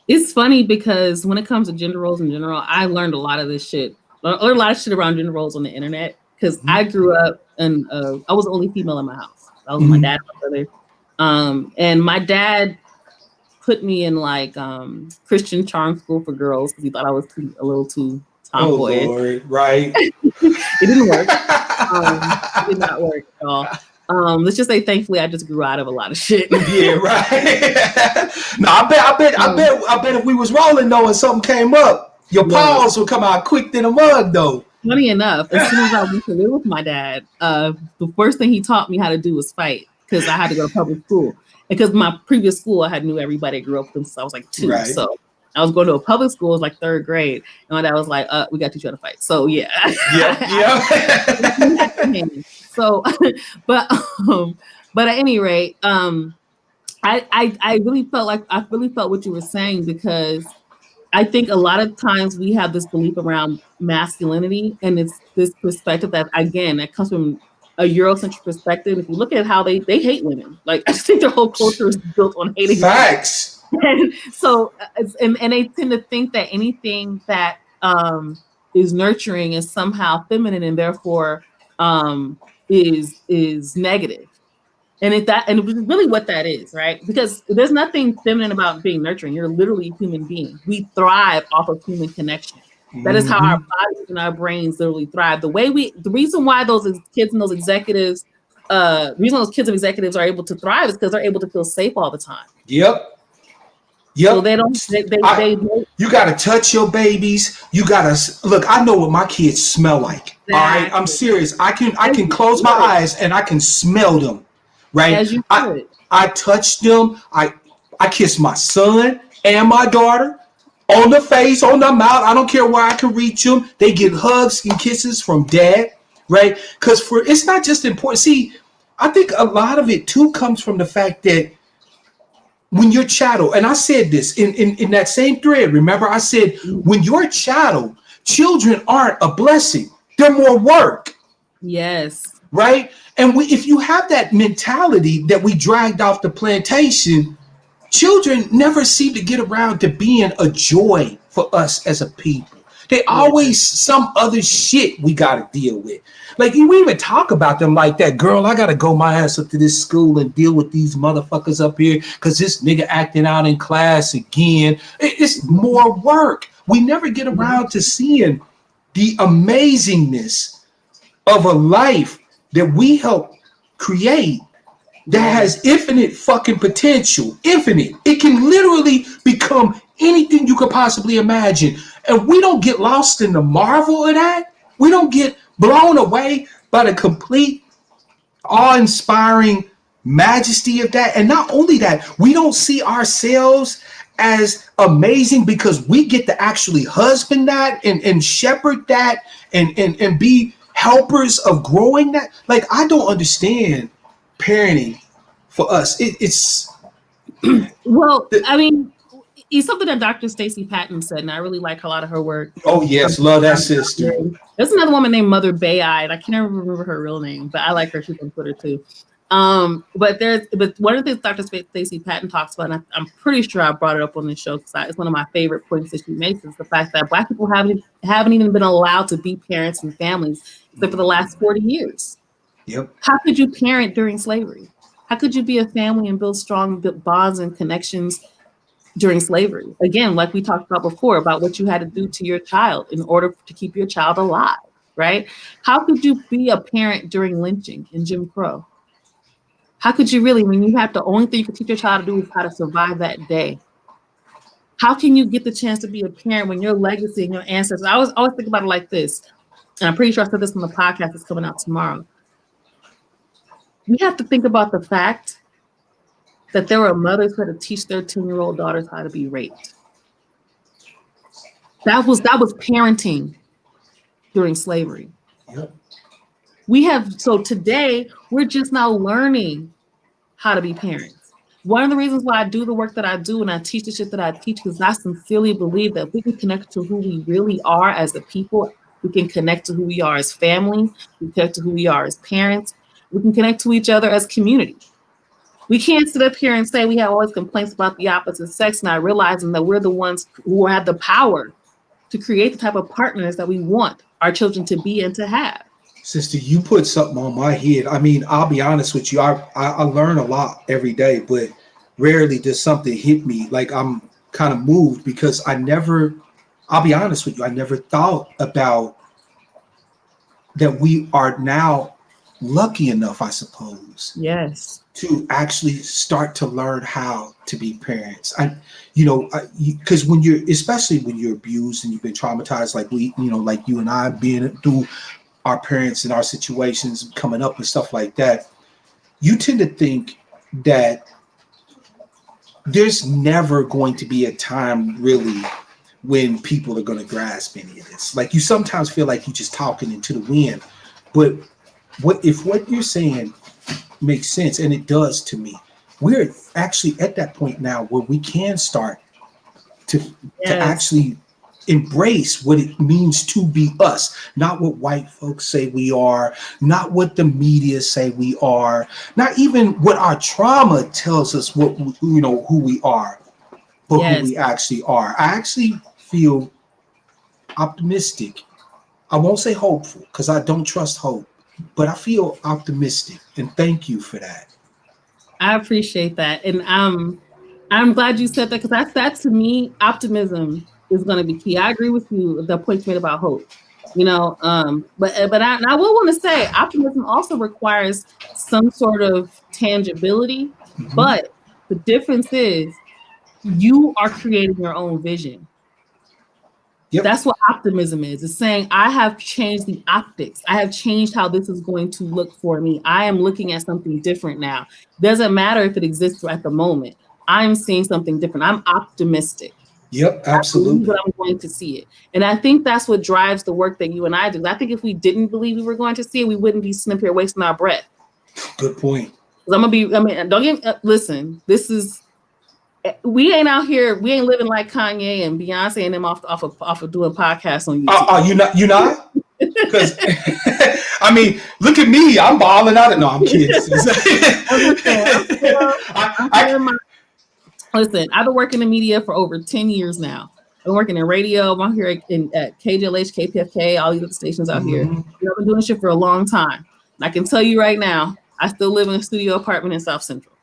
It's funny because when it comes to gender roles in general, I learned a lot of this shit. I learned a lot of shit around gender roles on the internet because I grew up and I was the only female in my house. I was my dad and my brother. And my dad put me in like Christian charm school for girls because he thought I was a little too tomboy. Oh Lord, right? It didn't work. It did not work at all. Let's just say, thankfully, I just grew out of a lot of shit. Yeah, right. No, I bet if we was rolling though and something came up, your paws would come out quick than a mug though. Funny enough, as soon as I went to live with my dad, the first thing he taught me how to do was fight because I had to go to public school. And because my previous school, I had knew everybody grew up with them since I was like 2. Right. So I was going to a public school, it was like 3rd grade. And my dad was like, we got to teach you how to fight. So yeah. Yeah. So, but at any rate, I really felt what you were saying because I think a lot of times we have this belief around masculinity, and it's this perspective that again that comes from a Eurocentric perspective. If you look at how they hate women, like I just think their whole culture is built on hating facts. Women. And so and they tend to think that anything that is nurturing is somehow feminine and therefore is negative. And it was really what that is, right? Because there's nothing feminine about being nurturing. You're literally a human being. We thrive off of human connection. That is how our bodies and our brains literally thrive. The reason why those kids and those executives, the reason those kids and executives are able to thrive is because they're able to feel safe all the time. Yep. So they don't. You gotta touch your babies. You gotta look. I know what my kids smell like. Exactly. All right, I'm serious. I can close my eyes and I can smell them. Right. As you should. I touch them. I kiss my son and my daughter on the face, on the mouth. I don't care where I can reach them. They get hugs and kisses from dad. Right. Because it's not just important. See, I think a lot of it too comes from the fact that when you're chattel, and I said this in that same thread, remember I said, when you're chattel, children aren't a blessing. They're more work. Yes. Right? And if you have that mentality that we dragged off the plantation, children never seem to get around to being a joy for us as a people. They always some other shit we got to deal with. Like, we even talk about them like that. Girl, I got to go my ass up to this school and deal with these motherfuckers up here because this nigga acting out in class again. It's more work. We never get around to seeing the amazingness of a life that we help create that has infinite fucking potential. Infinite. It can literally become anything you could possibly imagine. And we don't get lost in the marvel of that. We don't get blown away by the complete awe-inspiring majesty of that. And not only that, we don't see ourselves as amazing because we get to actually husband that and shepherd that and be helpers of growing that. Like, I don't understand parenting for us. It's well, I mean, it's something that Dr. Stacey Patton said, and I really like a lot of her work. Oh yes, love that sister. There's another woman named Mother Bay-Eyed. I can't remember her real name, but I like her. She's on Twitter too. But one of the things Dr. Stacey Patton talks about, and I'm pretty sure I brought it up on the show because it's one of my favorite points that she makes, is the fact that Black people haven't even been allowed to be parents and families except for the last 40 years. Yep. How could you parent during slavery? How could you be a family and build strong bonds and connections during slavery? Again, like we talked about before, about what you had to do to your child in order to keep your child alive, right? How could you be a parent during lynching and Jim Crow? How could you really, when you have the only thing you can teach your child to do is how to survive that day? How can you get the chance to be a parent when your legacy and your ancestors? I always think about it like this, and I'm pretty sure I said this on the podcast that's coming out tomorrow. We have to think about the fact that there were mothers who had to teach their 10-year-old daughters how to be raped. That was parenting during slavery. Yep. So today we're just now learning how to be parents. One of the reasons why I do the work that I do and I teach the shit that I teach, because I sincerely believe that if we can connect to who we really are as a people, we can connect to who we are as family, we can connect to who we are as parents, we can connect to each other as community. We can't sit up here and say we have all these complaints about the opposite sex, not realizing that we're the ones who have the power to create the type of partners that we want our children to be and to have. Sister, you put something on my head. I mean, I'll be honest with you. I learn a lot every day, but rarely does something hit me. Like I'm kind of moved because I'll be honest with you, I never thought about that we are now lucky enough, I suppose, Yes. to actually start to learn how to be parents. Because especially when you're abused and you've been traumatized, like like you and I being through our parents and our situations coming up and stuff like that, you tend to think that there's never going to be a time really when people are going to grasp any of this. Like you sometimes feel like you're just talking into the wind, but what you're saying makes sense, and it does to me. We're actually at that point now where we can start to actually embrace what it means to be us, not what white folks say we are, not what the media say we are, not even what our trauma tells us what who we are, but who we actually are. I actually feel optimistic. I won't say hopeful because I don't trust hope, but I feel optimistic, and thank you for that. I appreciate that, and I'm glad you said that, because that to me, optimism is going to be key. I agree with you, the point you made about hope. But I will want to say optimism also requires some sort of tangibility. Mm-hmm. But the difference is you are creating your own vision. Yep. That's what optimism is. It's saying I have changed the optics. I have changed how this is going to look for me. I am looking at something different now. Doesn't matter if it exists at the moment. I'm seeing something different. I'm optimistic. Yep, absolutely. But I'm going to see it. And I think that's what drives the work that you and I do. I think if we didn't believe we were going to see it, we wouldn't be sitting up here wasting our breath. Good point. Listen, we ain't out here, we ain't living like Kanye and Beyonce and them off of doing podcasts on YouTube. You not? Because I mean, look at me, I'm balling out. No, I'm kidding. Listen, I've been working in media for over 10 years now. I've been working in radio. I'm here at KJLH, KPFK, all these other stations out here. I've been doing this shit for a long time. And I can tell you right now, I still live in a studio apartment in South Central.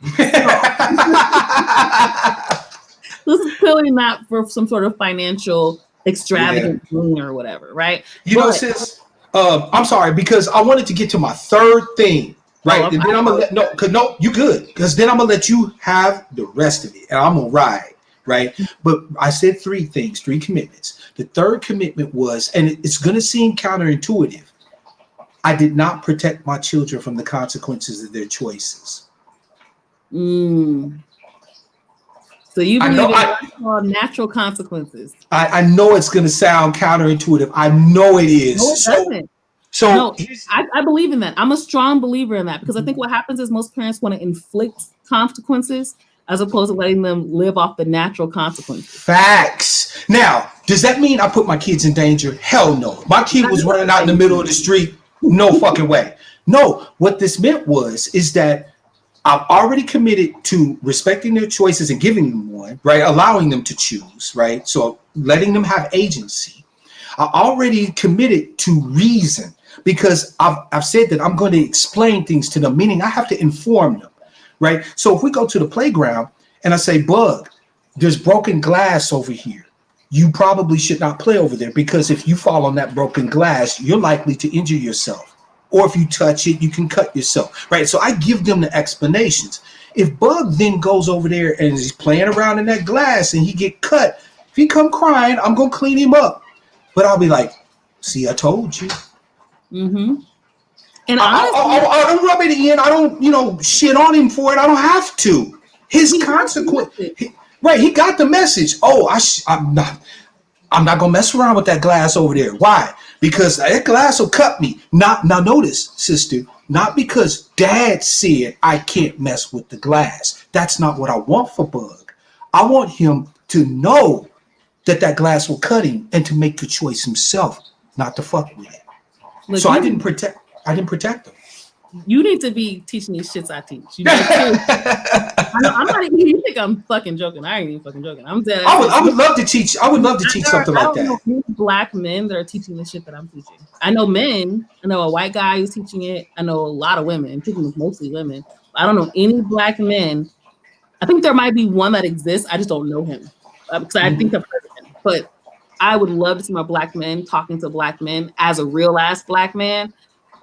This is clearly not for some sort of financial extravagant gain or whatever, right? Sis, I'm sorry, because I wanted to get to my third thing. Right, and then I'm gonna you good, because then I'm gonna let you have the rest of it, and I'm gonna ride, right? But I said 3 things, 3 commitments. The third commitment was, and it's gonna seem counterintuitive, I did not protect my children from the consequences of their choices. So you believe in natural consequences? I know it's gonna sound counterintuitive. I know it is. No, it doesn't. So I believe in that. I'm a strong believer in that, because I think what happens is most parents want to inflict consequences as opposed to letting them live off the natural consequences. Facts. Now, does that mean I put my kids in danger? Hell no. My kid was running out in the middle of the street. No fucking way. No, what this meant is that I've already committed to respecting their choices and giving them one, right? Allowing them to choose, right? So letting them have agency. I already committed to reason, because I've said that I'm going to explain things to them, meaning I have to inform them, right? So if we go to the playground and I say, Bug, there's broken glass over here. You probably should not play over there, because if you fall on that broken glass, you're likely to injure yourself. Or if you touch it, you can cut yourself, right? So I give them the explanations. If Bug then goes over there and is playing around in that glass and he get cut, if he come crying, I'm going to clean him up. But I'll be like, see, I told you. Mm-hmm. And I don't rub it in. I don't, shit on him for it. I don't have to. His consequence, right? He got the message. Oh, I'm not gonna mess around with that glass over there. Why? because that glass will cut me. Now notice, sister, not because dad said I can't mess with the glass. That's not what I want for Bug. I want him to know that glass will cut him and to make the choice himself, not to fuck with it. Look, So I didn't protect him. You need to be teaching these shits I teach. You know, I'm not even. You think I'm fucking joking? I ain't even fucking joking. I'm dead. I would love to teach. I would love to teach something like that. I don't know black men that are teaching the shit that I'm teaching. I know men. I know a white guy who's teaching it. I know a lot of women. Teaching is mostly women. I don't know any black men. I think there might be one that exists. I just don't know him because I think I've heard of him. But I would love to see my black men talking to black men as a real ass black man.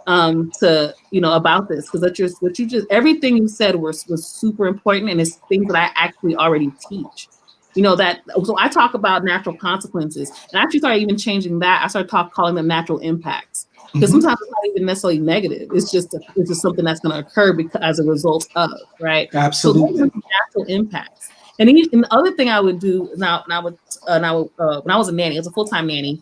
To about this, because what you just everything you said was super important, and it's things that I actually already teach. So I talk about natural consequences, and I actually started even changing that. I started calling them natural impacts, because sometimes it's not even necessarily negative. It's just something that's going to occur because as a result of, right. Absolutely. So those are natural impacts. And the other thing I would do when I was a nanny, I was a full-time nanny.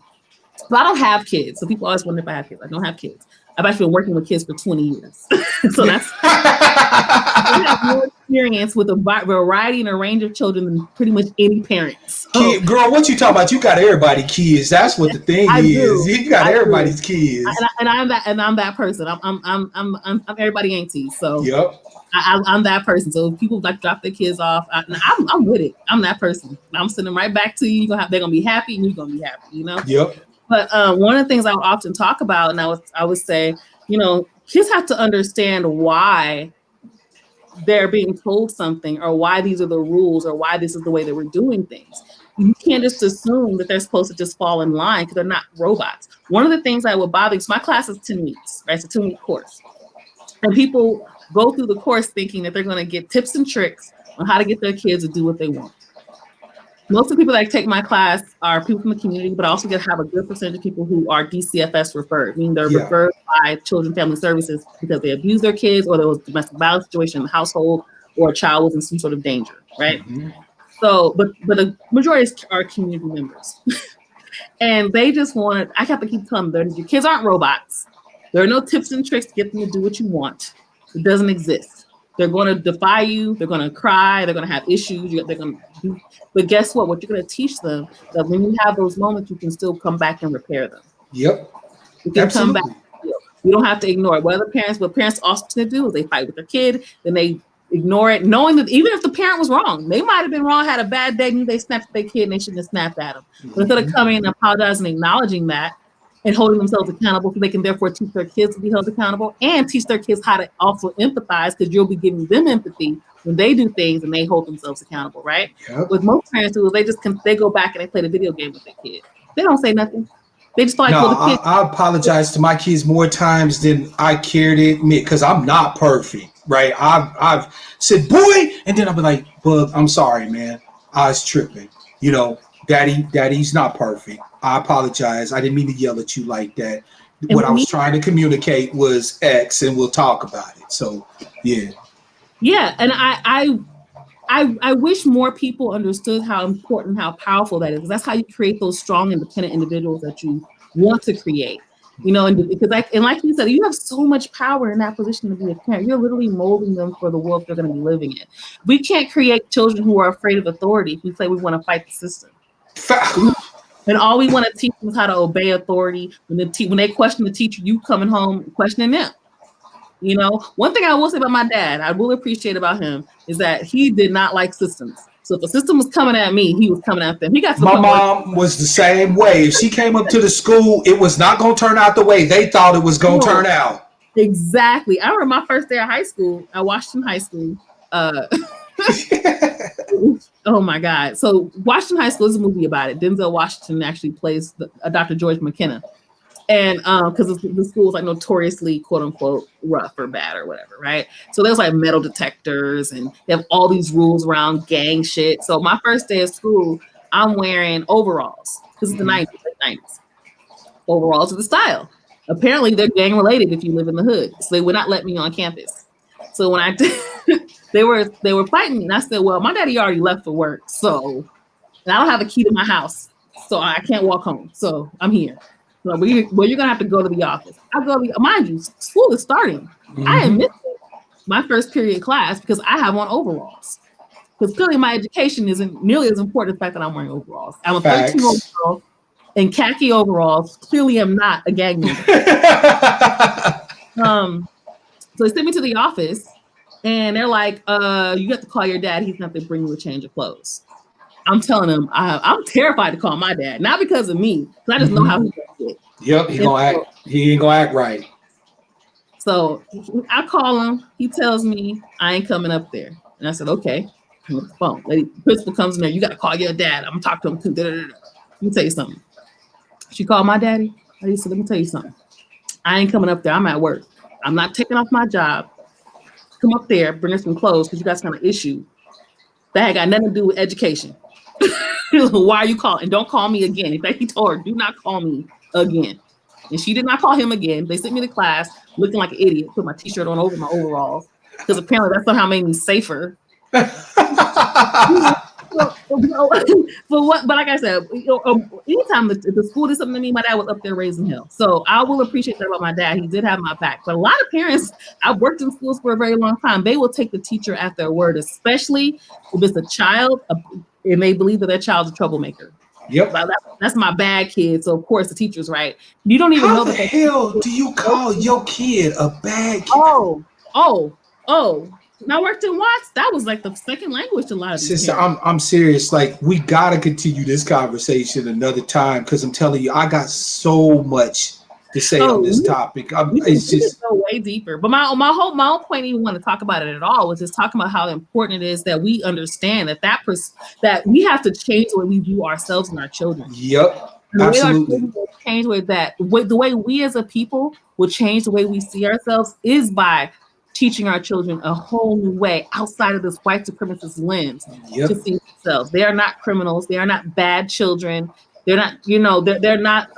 But I don't have kids, so people always wonder if I have kids. I don't have kids. I've actually been working with kids for 20 years. So that's I have more experience with a variety and a range of children than pretty much any parents. So, girl, what you talking about? You got everybody kids. That's what the thing is. You got everybody's kids. And I'm that person. I'm everybody auntie. So yep. I'm that person. So if people like drop their kids off, I'm with it. I'm that person. I'm sending them right back to you. They're gonna be happy, and you're gonna be happy. Yep. But one of the things I would often talk about, and I would say, kids have to understand why they're being told something, or why these are the rules, or why this is the way that we're doing things. You can't just assume that they're supposed to just fall in line, because they're not robots. One of the things that would bother me, so my class is 10 weeks, right? It's a 2-week course. And people go through the course thinking that they're going to get tips and tricks on how to get their kids to do what they want. Most of the people that take my class are people from the community, but I also get to have a good percentage of people who are DCFS referred, meaning they're referred by Children and Family Services because they abused their kids, or there was a domestic violence situation in the household, or a child was in some sort of danger, right? So, but the majority are community members. And they just want, I have to keep telling them, your kids aren't robots. There are no tips and tricks to get them to do what you want. It doesn't exist. They're going to defy you. They're going to cry. They're going to have issues. They're going to do, but guess what? What you're going to teach them, that when you have those moments, you can still come back and repair them. Yep. You can come back. You don't have to ignore it. What parents also tend to do is they fight with their kid, then they ignore it, knowing that even if the parent was wrong, they might have been wrong, had a bad day, they snapped at their kid, and they shouldn't have snapped at them. But instead of coming and apologizing and acknowledging that, and holding themselves accountable, so they can therefore teach their kids to be held accountable, and teach their kids how to also empathize, because you'll be giving them empathy when they do things and they hold themselves accountable, right? Yep. What most parents do is they go back and they play the video game with their kid. They don't say nothing. They just like, I apologize to my kids more times than I care to admit, because I'm not perfect, right? I've said, boy, and then I'll be like, Bug, I'm sorry, man. I was tripping. Daddy's not perfect. I apologize. I didn't mean to yell at you like that. What I was trying to communicate was X, and we'll talk about it. So, yeah. Yeah, and I wish more people understood how important, how powerful that is. Because that's how you create those strong, independent individuals that you want to create. And because like you said, you have so much power in that position to be a parent. You're literally molding them for the world they're going to be living in. We can't create children who are afraid of authority if we say we want to fight the system. And all we want to teach them is how to obey authority. When they question the teacher, you coming home questioning them. One thing I will say about my dad, I will appreciate about him, is that he did not like systems. So if a system was coming at me, he was coming at them. My mom was the same way. If she came up to the school, it was not going to turn out the way they thought it was going to turn out. Exactly. I remember my first day of high school at Washington High School. Oh my God. So Washington High School is a movie about it. Denzel Washington actually plays Dr. George McKenna. And because the school is like notoriously quote unquote rough or bad or whatever, right? So there's like metal detectors, and they have all these rules around gang shit. So my first day of school, I'm wearing overalls, because it's the 90s. Overalls are the style. Apparently they're gang related if you live in the hood. So they would not let me on campus. So when they were fighting me, and I said, well, my daddy already left for work, and I don't have a key to my house, so I can't walk home. So I'm here. So you're gonna have to go to the office. I go to mind you, school is starting. I am missing my first period class because I have on overalls. Because clearly my education isn't nearly as important as the fact that I'm wearing overalls. I'm a 13-year-old girl in khaki overalls. Clearly am not a gang member. So they sent me to the office and they're like, you have to call your dad. He's gonna have to bring you a change of clothes. I'm telling him I'm terrified to call my dad, not because of me, because I just know how he does it. Yep, he ain't gonna act right. So I call him. He tells me I ain't coming up there, and I said, okay. I'm on the phone. Lady, principal comes in there. You got to call your dad. I'm gonna talk to him too. Let me tell you something. She called my daddy. I said, let me tell you something. I ain't coming up there. I'm at work. I'm not taking off my job. Come up there, bring her some clothes because you got some kind of issue that ain't got nothing to do with education. Why are you calling? And don't call me again. In fact, he told her, do not call me again. And she did not call him again. They sent me to class looking like an idiot, put my t-shirt on over my overalls, because apparently that somehow made me safer. But like I said, anytime the school did something to me, my dad was up there raising hell. So I will appreciate that about my dad. He did have my back. But a lot of parents, I've worked in schools for a very long time, they will take the teacher at their word, especially if it's a child and they believe that their child's a troublemaker. Yep. That's my bad kid. So of course the teacher's right. You don't even know that. How the hell do you call your kid a bad kid? Oh. And I worked in Watts. That was like the second language to a lot of these Sister, I'm serious. Like, we gotta continue this conversation another time because I'm telling you, I got so much to say on this topic. It's just go way deeper. But my whole point, even want to talk about it at all, was just talking about how important it is that we understand that we have to change the way we view ourselves and our children. Yep, and absolutely. The way our change with that. The way we as a people will change the way we see ourselves is by teaching our children a whole new way outside of this white supremacist lens to see themselves. They are not criminals. They are not bad children. They're not, they're not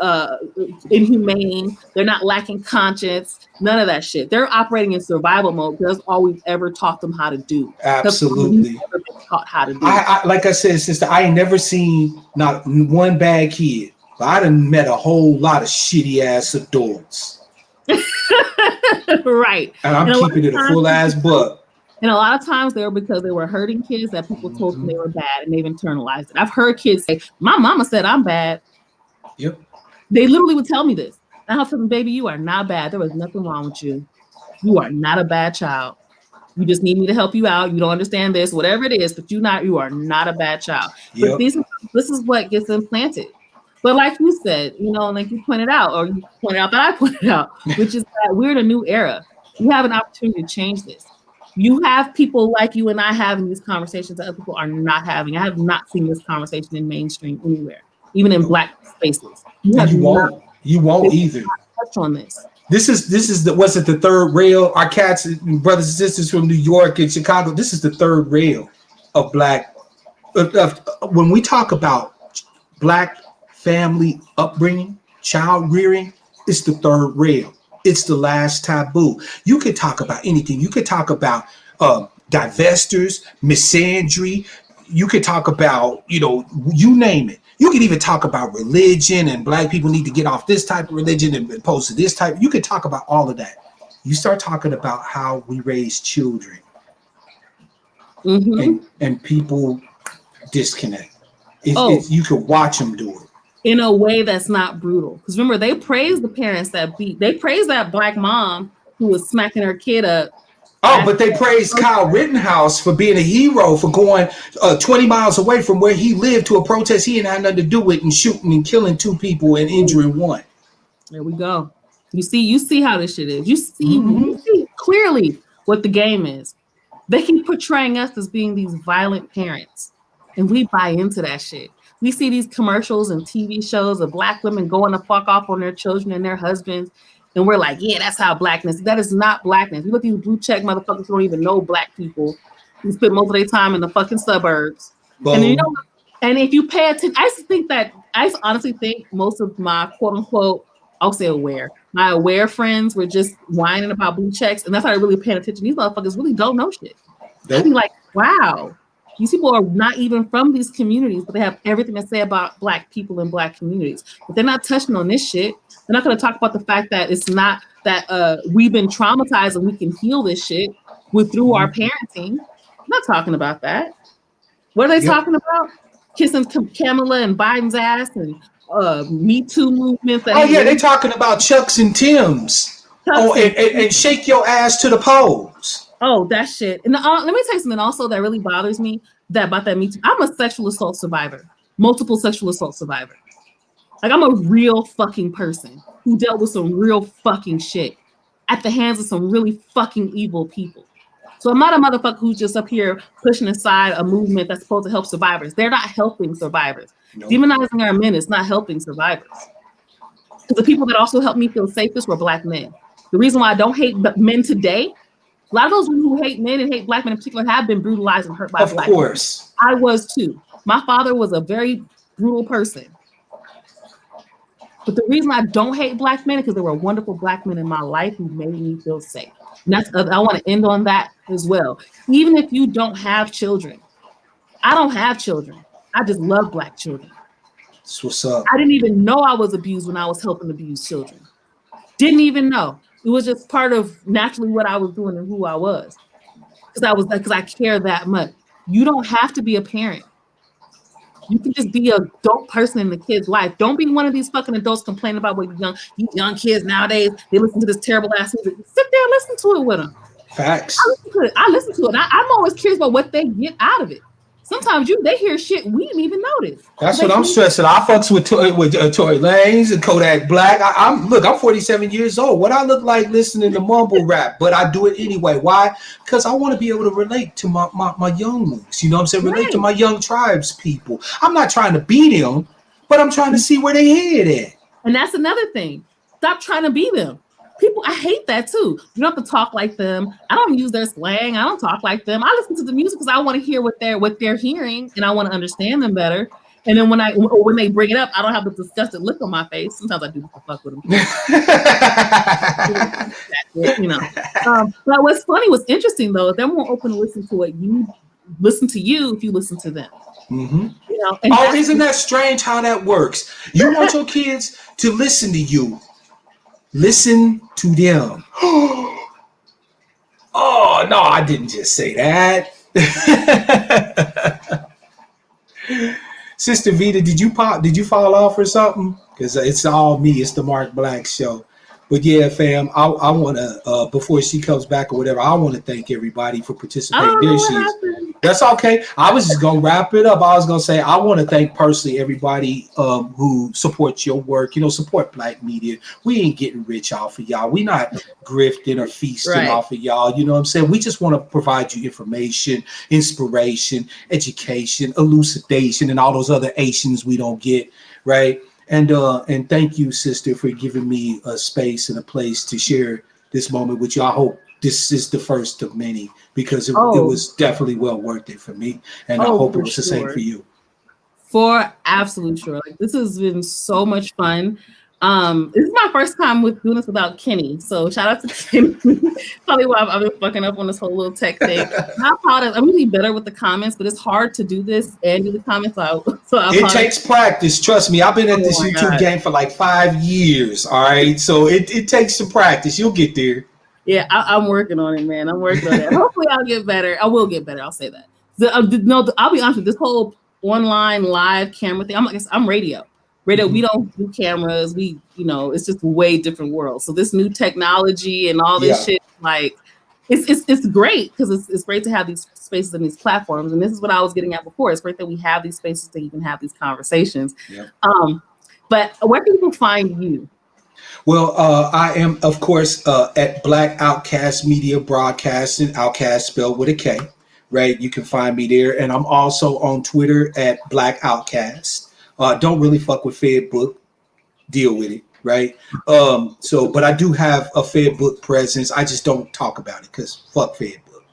inhumane. They're not lacking conscience. None of that shit. They're operating in survival mode. That's all we've ever taught them how to do. Absolutely. We've never been taught how to do. I like I said, sister, I ain't never seen not one bad kid, but I done met a whole lot of shitty ass adults. Right. And I'm keeping it a full ass buck. And a lot of times they were because they were hurting kids that people told them they were bad and they've internalized it. I've heard kids say, my mama said I'm bad. Yep. They literally would tell me this. And I'll tell them, baby, you are not bad. There was nothing wrong with you. You are not a bad child. You just need me to help you out. You don't understand this, whatever it is, but you are not a bad child. But this is what gets implanted. But like you said, like you pointed out, or you pointed out that I pointed out, which is that we're in a new era. You have an opportunity to change this. You have people like you and I having these conversations that other people are not having. I have not seen this conversation in mainstream anywhere, even in Black spaces. You won't either. Touch on this. This is the third rail? Our cats and brothers and sisters from New York and Chicago. This is the third rail of Black. When we talk about Black family upbringing, child rearing, it's the third rail. It's the last taboo. You could talk about anything. You could talk about divestors, misandry. You could talk about, you name it. You could even talk about religion and Black people need to get off this type of religion and opposed to this type. You could talk about all of that. You start talking about how we raise children, and people disconnect. You could watch them do it in a way that's not brutal. Because remember, they praise the parents they praise that Black mom who was smacking her kid up. Oh, but they praised Kyle Rittenhouse for being a hero, for going 20 miles away from where he lived to a protest he didn't have nothing to do with, and shooting and killing 2 people and injuring 1. There we go. You see how this shit is. You see clearly what the game is. They keep portraying us as being these violent parents, and we buy into that shit. We see these commercials and TV shows of Black women going to fuck off on their children and their husbands. And we're like, yeah, that's how Blackness. That is not Blackness. You look at these blue check motherfuckers who don't even know Black people, who spend most of their time in the fucking suburbs. Boom. And and if you pay attention, I honestly think most of my quote unquote, I'll say my aware friends were just whining about blue checks, and that's how they're really paying attention. These motherfuckers really don't know shit. I'd be like, wow, these people are not even from these communities, but they have everything to say about Black people and Black communities. But they're not touching on this shit. They're not going to talk about the fact that it's not that we've been traumatized and we can heal this shit through our parenting. I'm not talking about that. What are they talking about? Kissing Kamala and Biden's ass and Me Too movements. They're talking about Chucks and Tims. And shake your ass to the pose. Oh, that shit. And let me tell you something also that really bothers me about that Me Too. I'm a sexual assault survivor, multiple sexual assault survivor. Like, I'm a real fucking person who dealt with some real fucking shit at the hands of some really fucking evil people. So I'm not a motherfucker who's just up here pushing aside a movement that's supposed to help survivors. They're not helping survivors. Nope. Demonizing our men is not helping survivors. Because the people that also helped me feel safest were Black men. The reason why I don't hate men today, a lot of those who hate men and hate Black men in particular have been brutalized and hurt by Black men. Of course. I was too. My father was a very brutal person. But the reason I don't hate Black men is because there were wonderful Black men in my life who made me feel safe. And I want to end on that as well. Even if you don't have children, I don't have children. I just love Black children. That's what's up. I didn't even know I was abused when I was helping abuse children. Didn't even know. It was just part of naturally what I was doing and who I was. Because I care that much. You don't have to be a parent. You can just be an adult person in the kid's life. Don't be one of these fucking adults complaining about what you young kids nowadays, they listen to this terrible ass music. Sit there and listen to it with them. Facts. I listen to it. I'm always curious about what they get out of it. Sometimes they hear shit we didn't even notice. That's what I'm stressing. I fucks with Tory Lanez and Kodak Black. I'm 47 years old. What I look like listening to mumble rap, but I do it anyway. Why? Because I want to be able to relate to my young ones. You know what I'm saying? Relate to my young tribes people. I'm not trying to be them, but I'm trying to see where they head at. And that's another thing. Stop trying to be them. People, I hate that too. You don't have to talk like them. I don't use their slang. I don't talk like them. I listen to the music because I want to hear what they're hearing and I want to understand them better. And then when they bring it up, I don't have the disgusted look on my face. Sometimes I do fuck with them. But what's funny, what's interesting though, they're more open to listen to what you listen to you if you listen to them. Mm-hmm. Isn't that strange how that works? You want your kids to listen to you. Listen to them. Oh no, I didn't just say that. Sister Vita, did you fall off or something? Because it's all me. It's the Mark Black Show. But yeah, fam, I want to, before she comes back or whatever, I want to thank everybody for participating. There she is. That's okay. I was just going to wrap it up. I was going to say, I want to thank personally everybody who supports your work, support Black media. We ain't getting rich off of y'all. We not grifting or feasting off of y'all. You know what I'm saying? We just want to provide you information, inspiration, education, elucidation, and all those other Asians we don't get, right? And thank you, sister, for giving me a space and a place to share this moment with you. I hope this is the first of many because it was definitely well worth it for me. And I hope it was the same for you. For absolute sure. Like, this has been so much fun. This is my first time doing this without Kenny. So shout out to Kenny. Probably why I've been fucking up on this whole little tech thing. I'm really better with the comments, but it's hard to do this and do the comments. So it takes practice. Trust me. I've been at this YouTube game for like 5 years. All right. So it takes some practice. You'll get there. Yeah, I'm working on it, man. I'm working on it. Hopefully I'll get better. I will get better. I'll say that. I'll be honest with you, this whole online live camera thing. I'm radio. We don't do cameras. It's just a way different world. So this new technology and all this shit, like, it's great because it's great to have these spaces and these platforms. And this is what I was getting at before. It's great that we have these spaces that you can have these conversations. Yep. But where can people find you? Well, I am, of course, at Black Outkast Media Broadcasting, Outkast spelled with a K, right? You can find me there. And I'm also on Twitter at Black Outkast. Don't really fuck with FedBook. Deal with it, right? But I do have a FedBook presence. I just don't talk about it because fuck FedBook.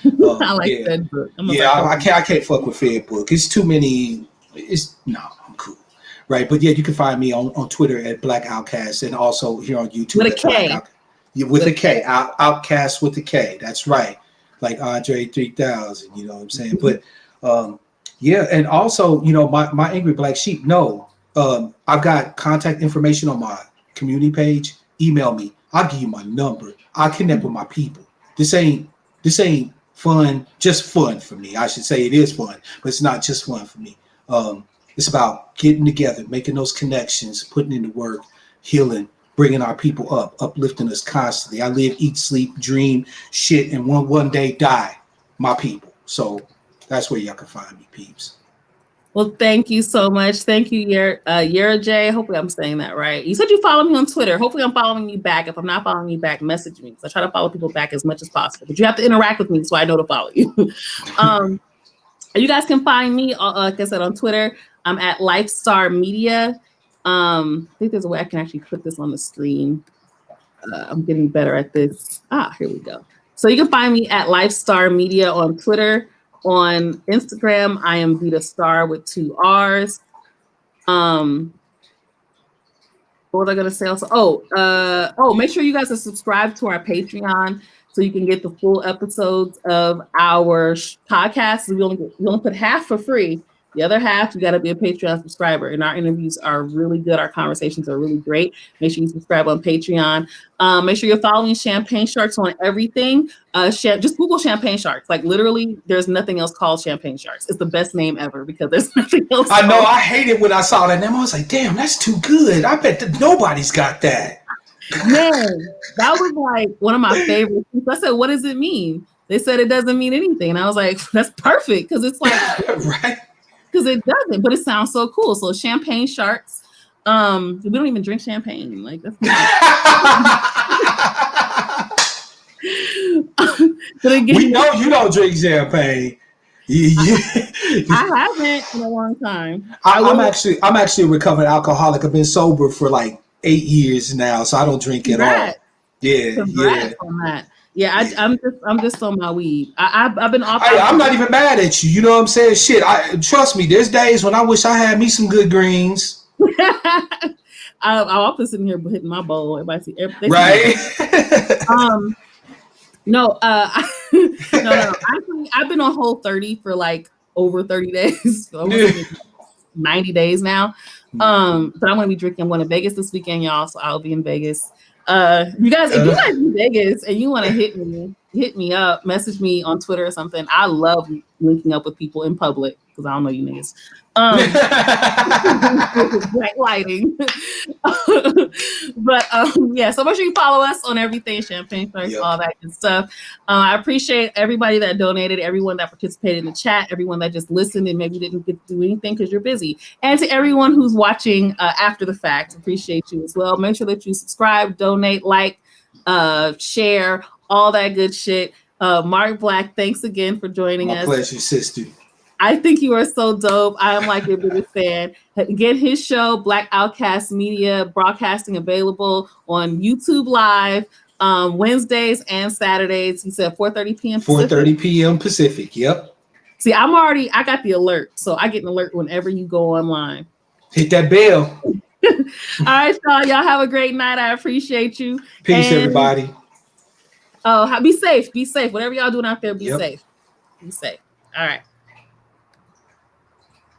But, I like FedBook. I can't fuck with FedBook. It's too many. I'm cool, right? But yeah, you can find me on Twitter at Black Outkast and also here on YouTube with a K. With a K, Outkast with a K. That's right, like Andre 3000. You know what I'm saying? But yeah, and also, my Angry Black Sheep. No, I've got contact information on my community page, email me. I'll give you my number. I'll connect with my people. This ain't fun, just fun for me. I should say it is fun, but it's not just fun for me. It's about getting together, making those connections, putting in the work, healing, bringing our people up, uplifting us constantly. I live, eat, sleep, dream, shit, and one day die, my people. So that's where y'all can find me, peeps. Well, thank you so much. Thank you, Yara J. Hopefully I'm saying that right. You said you follow me on Twitter. Hopefully I'm following you back. If I'm not following you back, message me. So I try to follow people back as much as possible. But you have to interact with me so I know to follow you. You guys can find me, like I said, on Twitter. I'm at Lifestar Media. I think there's a way I can actually put this on the screen. I'm getting better at this. Here we go. So you can find me at Lifestar Media on Twitter. On Instagram, I am Vita Star with 2 R's. What was I gonna say also? Make sure you guys are subscribed to our Patreon so you can get the full episodes of our podcast. We only put half for free. The other half, you got to be a Patreon subscriber. And our interviews are really good. Our conversations are really great. Make sure you subscribe on Patreon. Make sure you're following Champagne Sharks on everything. Just Google Champagne Sharks. Like literally, there's nothing else called Champagne Sharks. It's the best name ever because there's nothing else. I know. I hated when I saw that name. I was like, damn, that's too good. I bet that nobody's got that. Man, that was like one of my favorites. I said, what does it mean? They said it doesn't mean anything. And I was like, that's perfect because it's like, right. Because it doesn't, but it sounds so cool. So Champagne Sharks. We don't even drink champagne. Like that's but again, we know you don't drink champagne. I haven't in a long time. I'm actually a recovered alcoholic. I've been sober for like 8 years now, so I don't drink at all. Yeah, on that. Yeah, I'm just on my weed. I've been off. I'm not even mad at you. You know what I'm saying? Shit, trust me. There's days when I wish I had me some good greens. I'm often sitting here hitting my bowl. Everybody see everything. Right. No. Actually, I've been on Whole30 for like over 30 days. So almost 90 days now. But I'm gonna be drinking. I'm going to Vegas this weekend, y'all. So I'll be in Vegas. You guys, if you guys in Vegas and you want to hit me up, message me on Twitter or something. I love linking up with people in public because I don't know you niggas. Black lighting. But yeah, so make sure you follow us on everything, Champagne Sharks, all that good stuff. I appreciate everybody that donated, everyone that participated in the chat, everyone that just listened and maybe didn't get to do anything because you're busy. And to everyone who's watching after the fact, appreciate you as well. Make sure that you subscribe, donate, like, share, all that good shit. Mark Black, thanks again for joining us. My pleasure, sister. I think you are so dope. I am like your biggest fan. Get his show, Black Outkast Media, broadcasting available on YouTube Live Wednesdays and Saturdays. He said 4:30 p.m. Pacific. 4:30 p.m. Pacific. Yep. See, I got the alert, so I get an alert whenever you go online. Hit that bell. All right, y'all have a great night. I appreciate you. Peace, everybody. Oh, be safe. Be safe. Whatever y'all doing out there, be safe. Be safe. All right.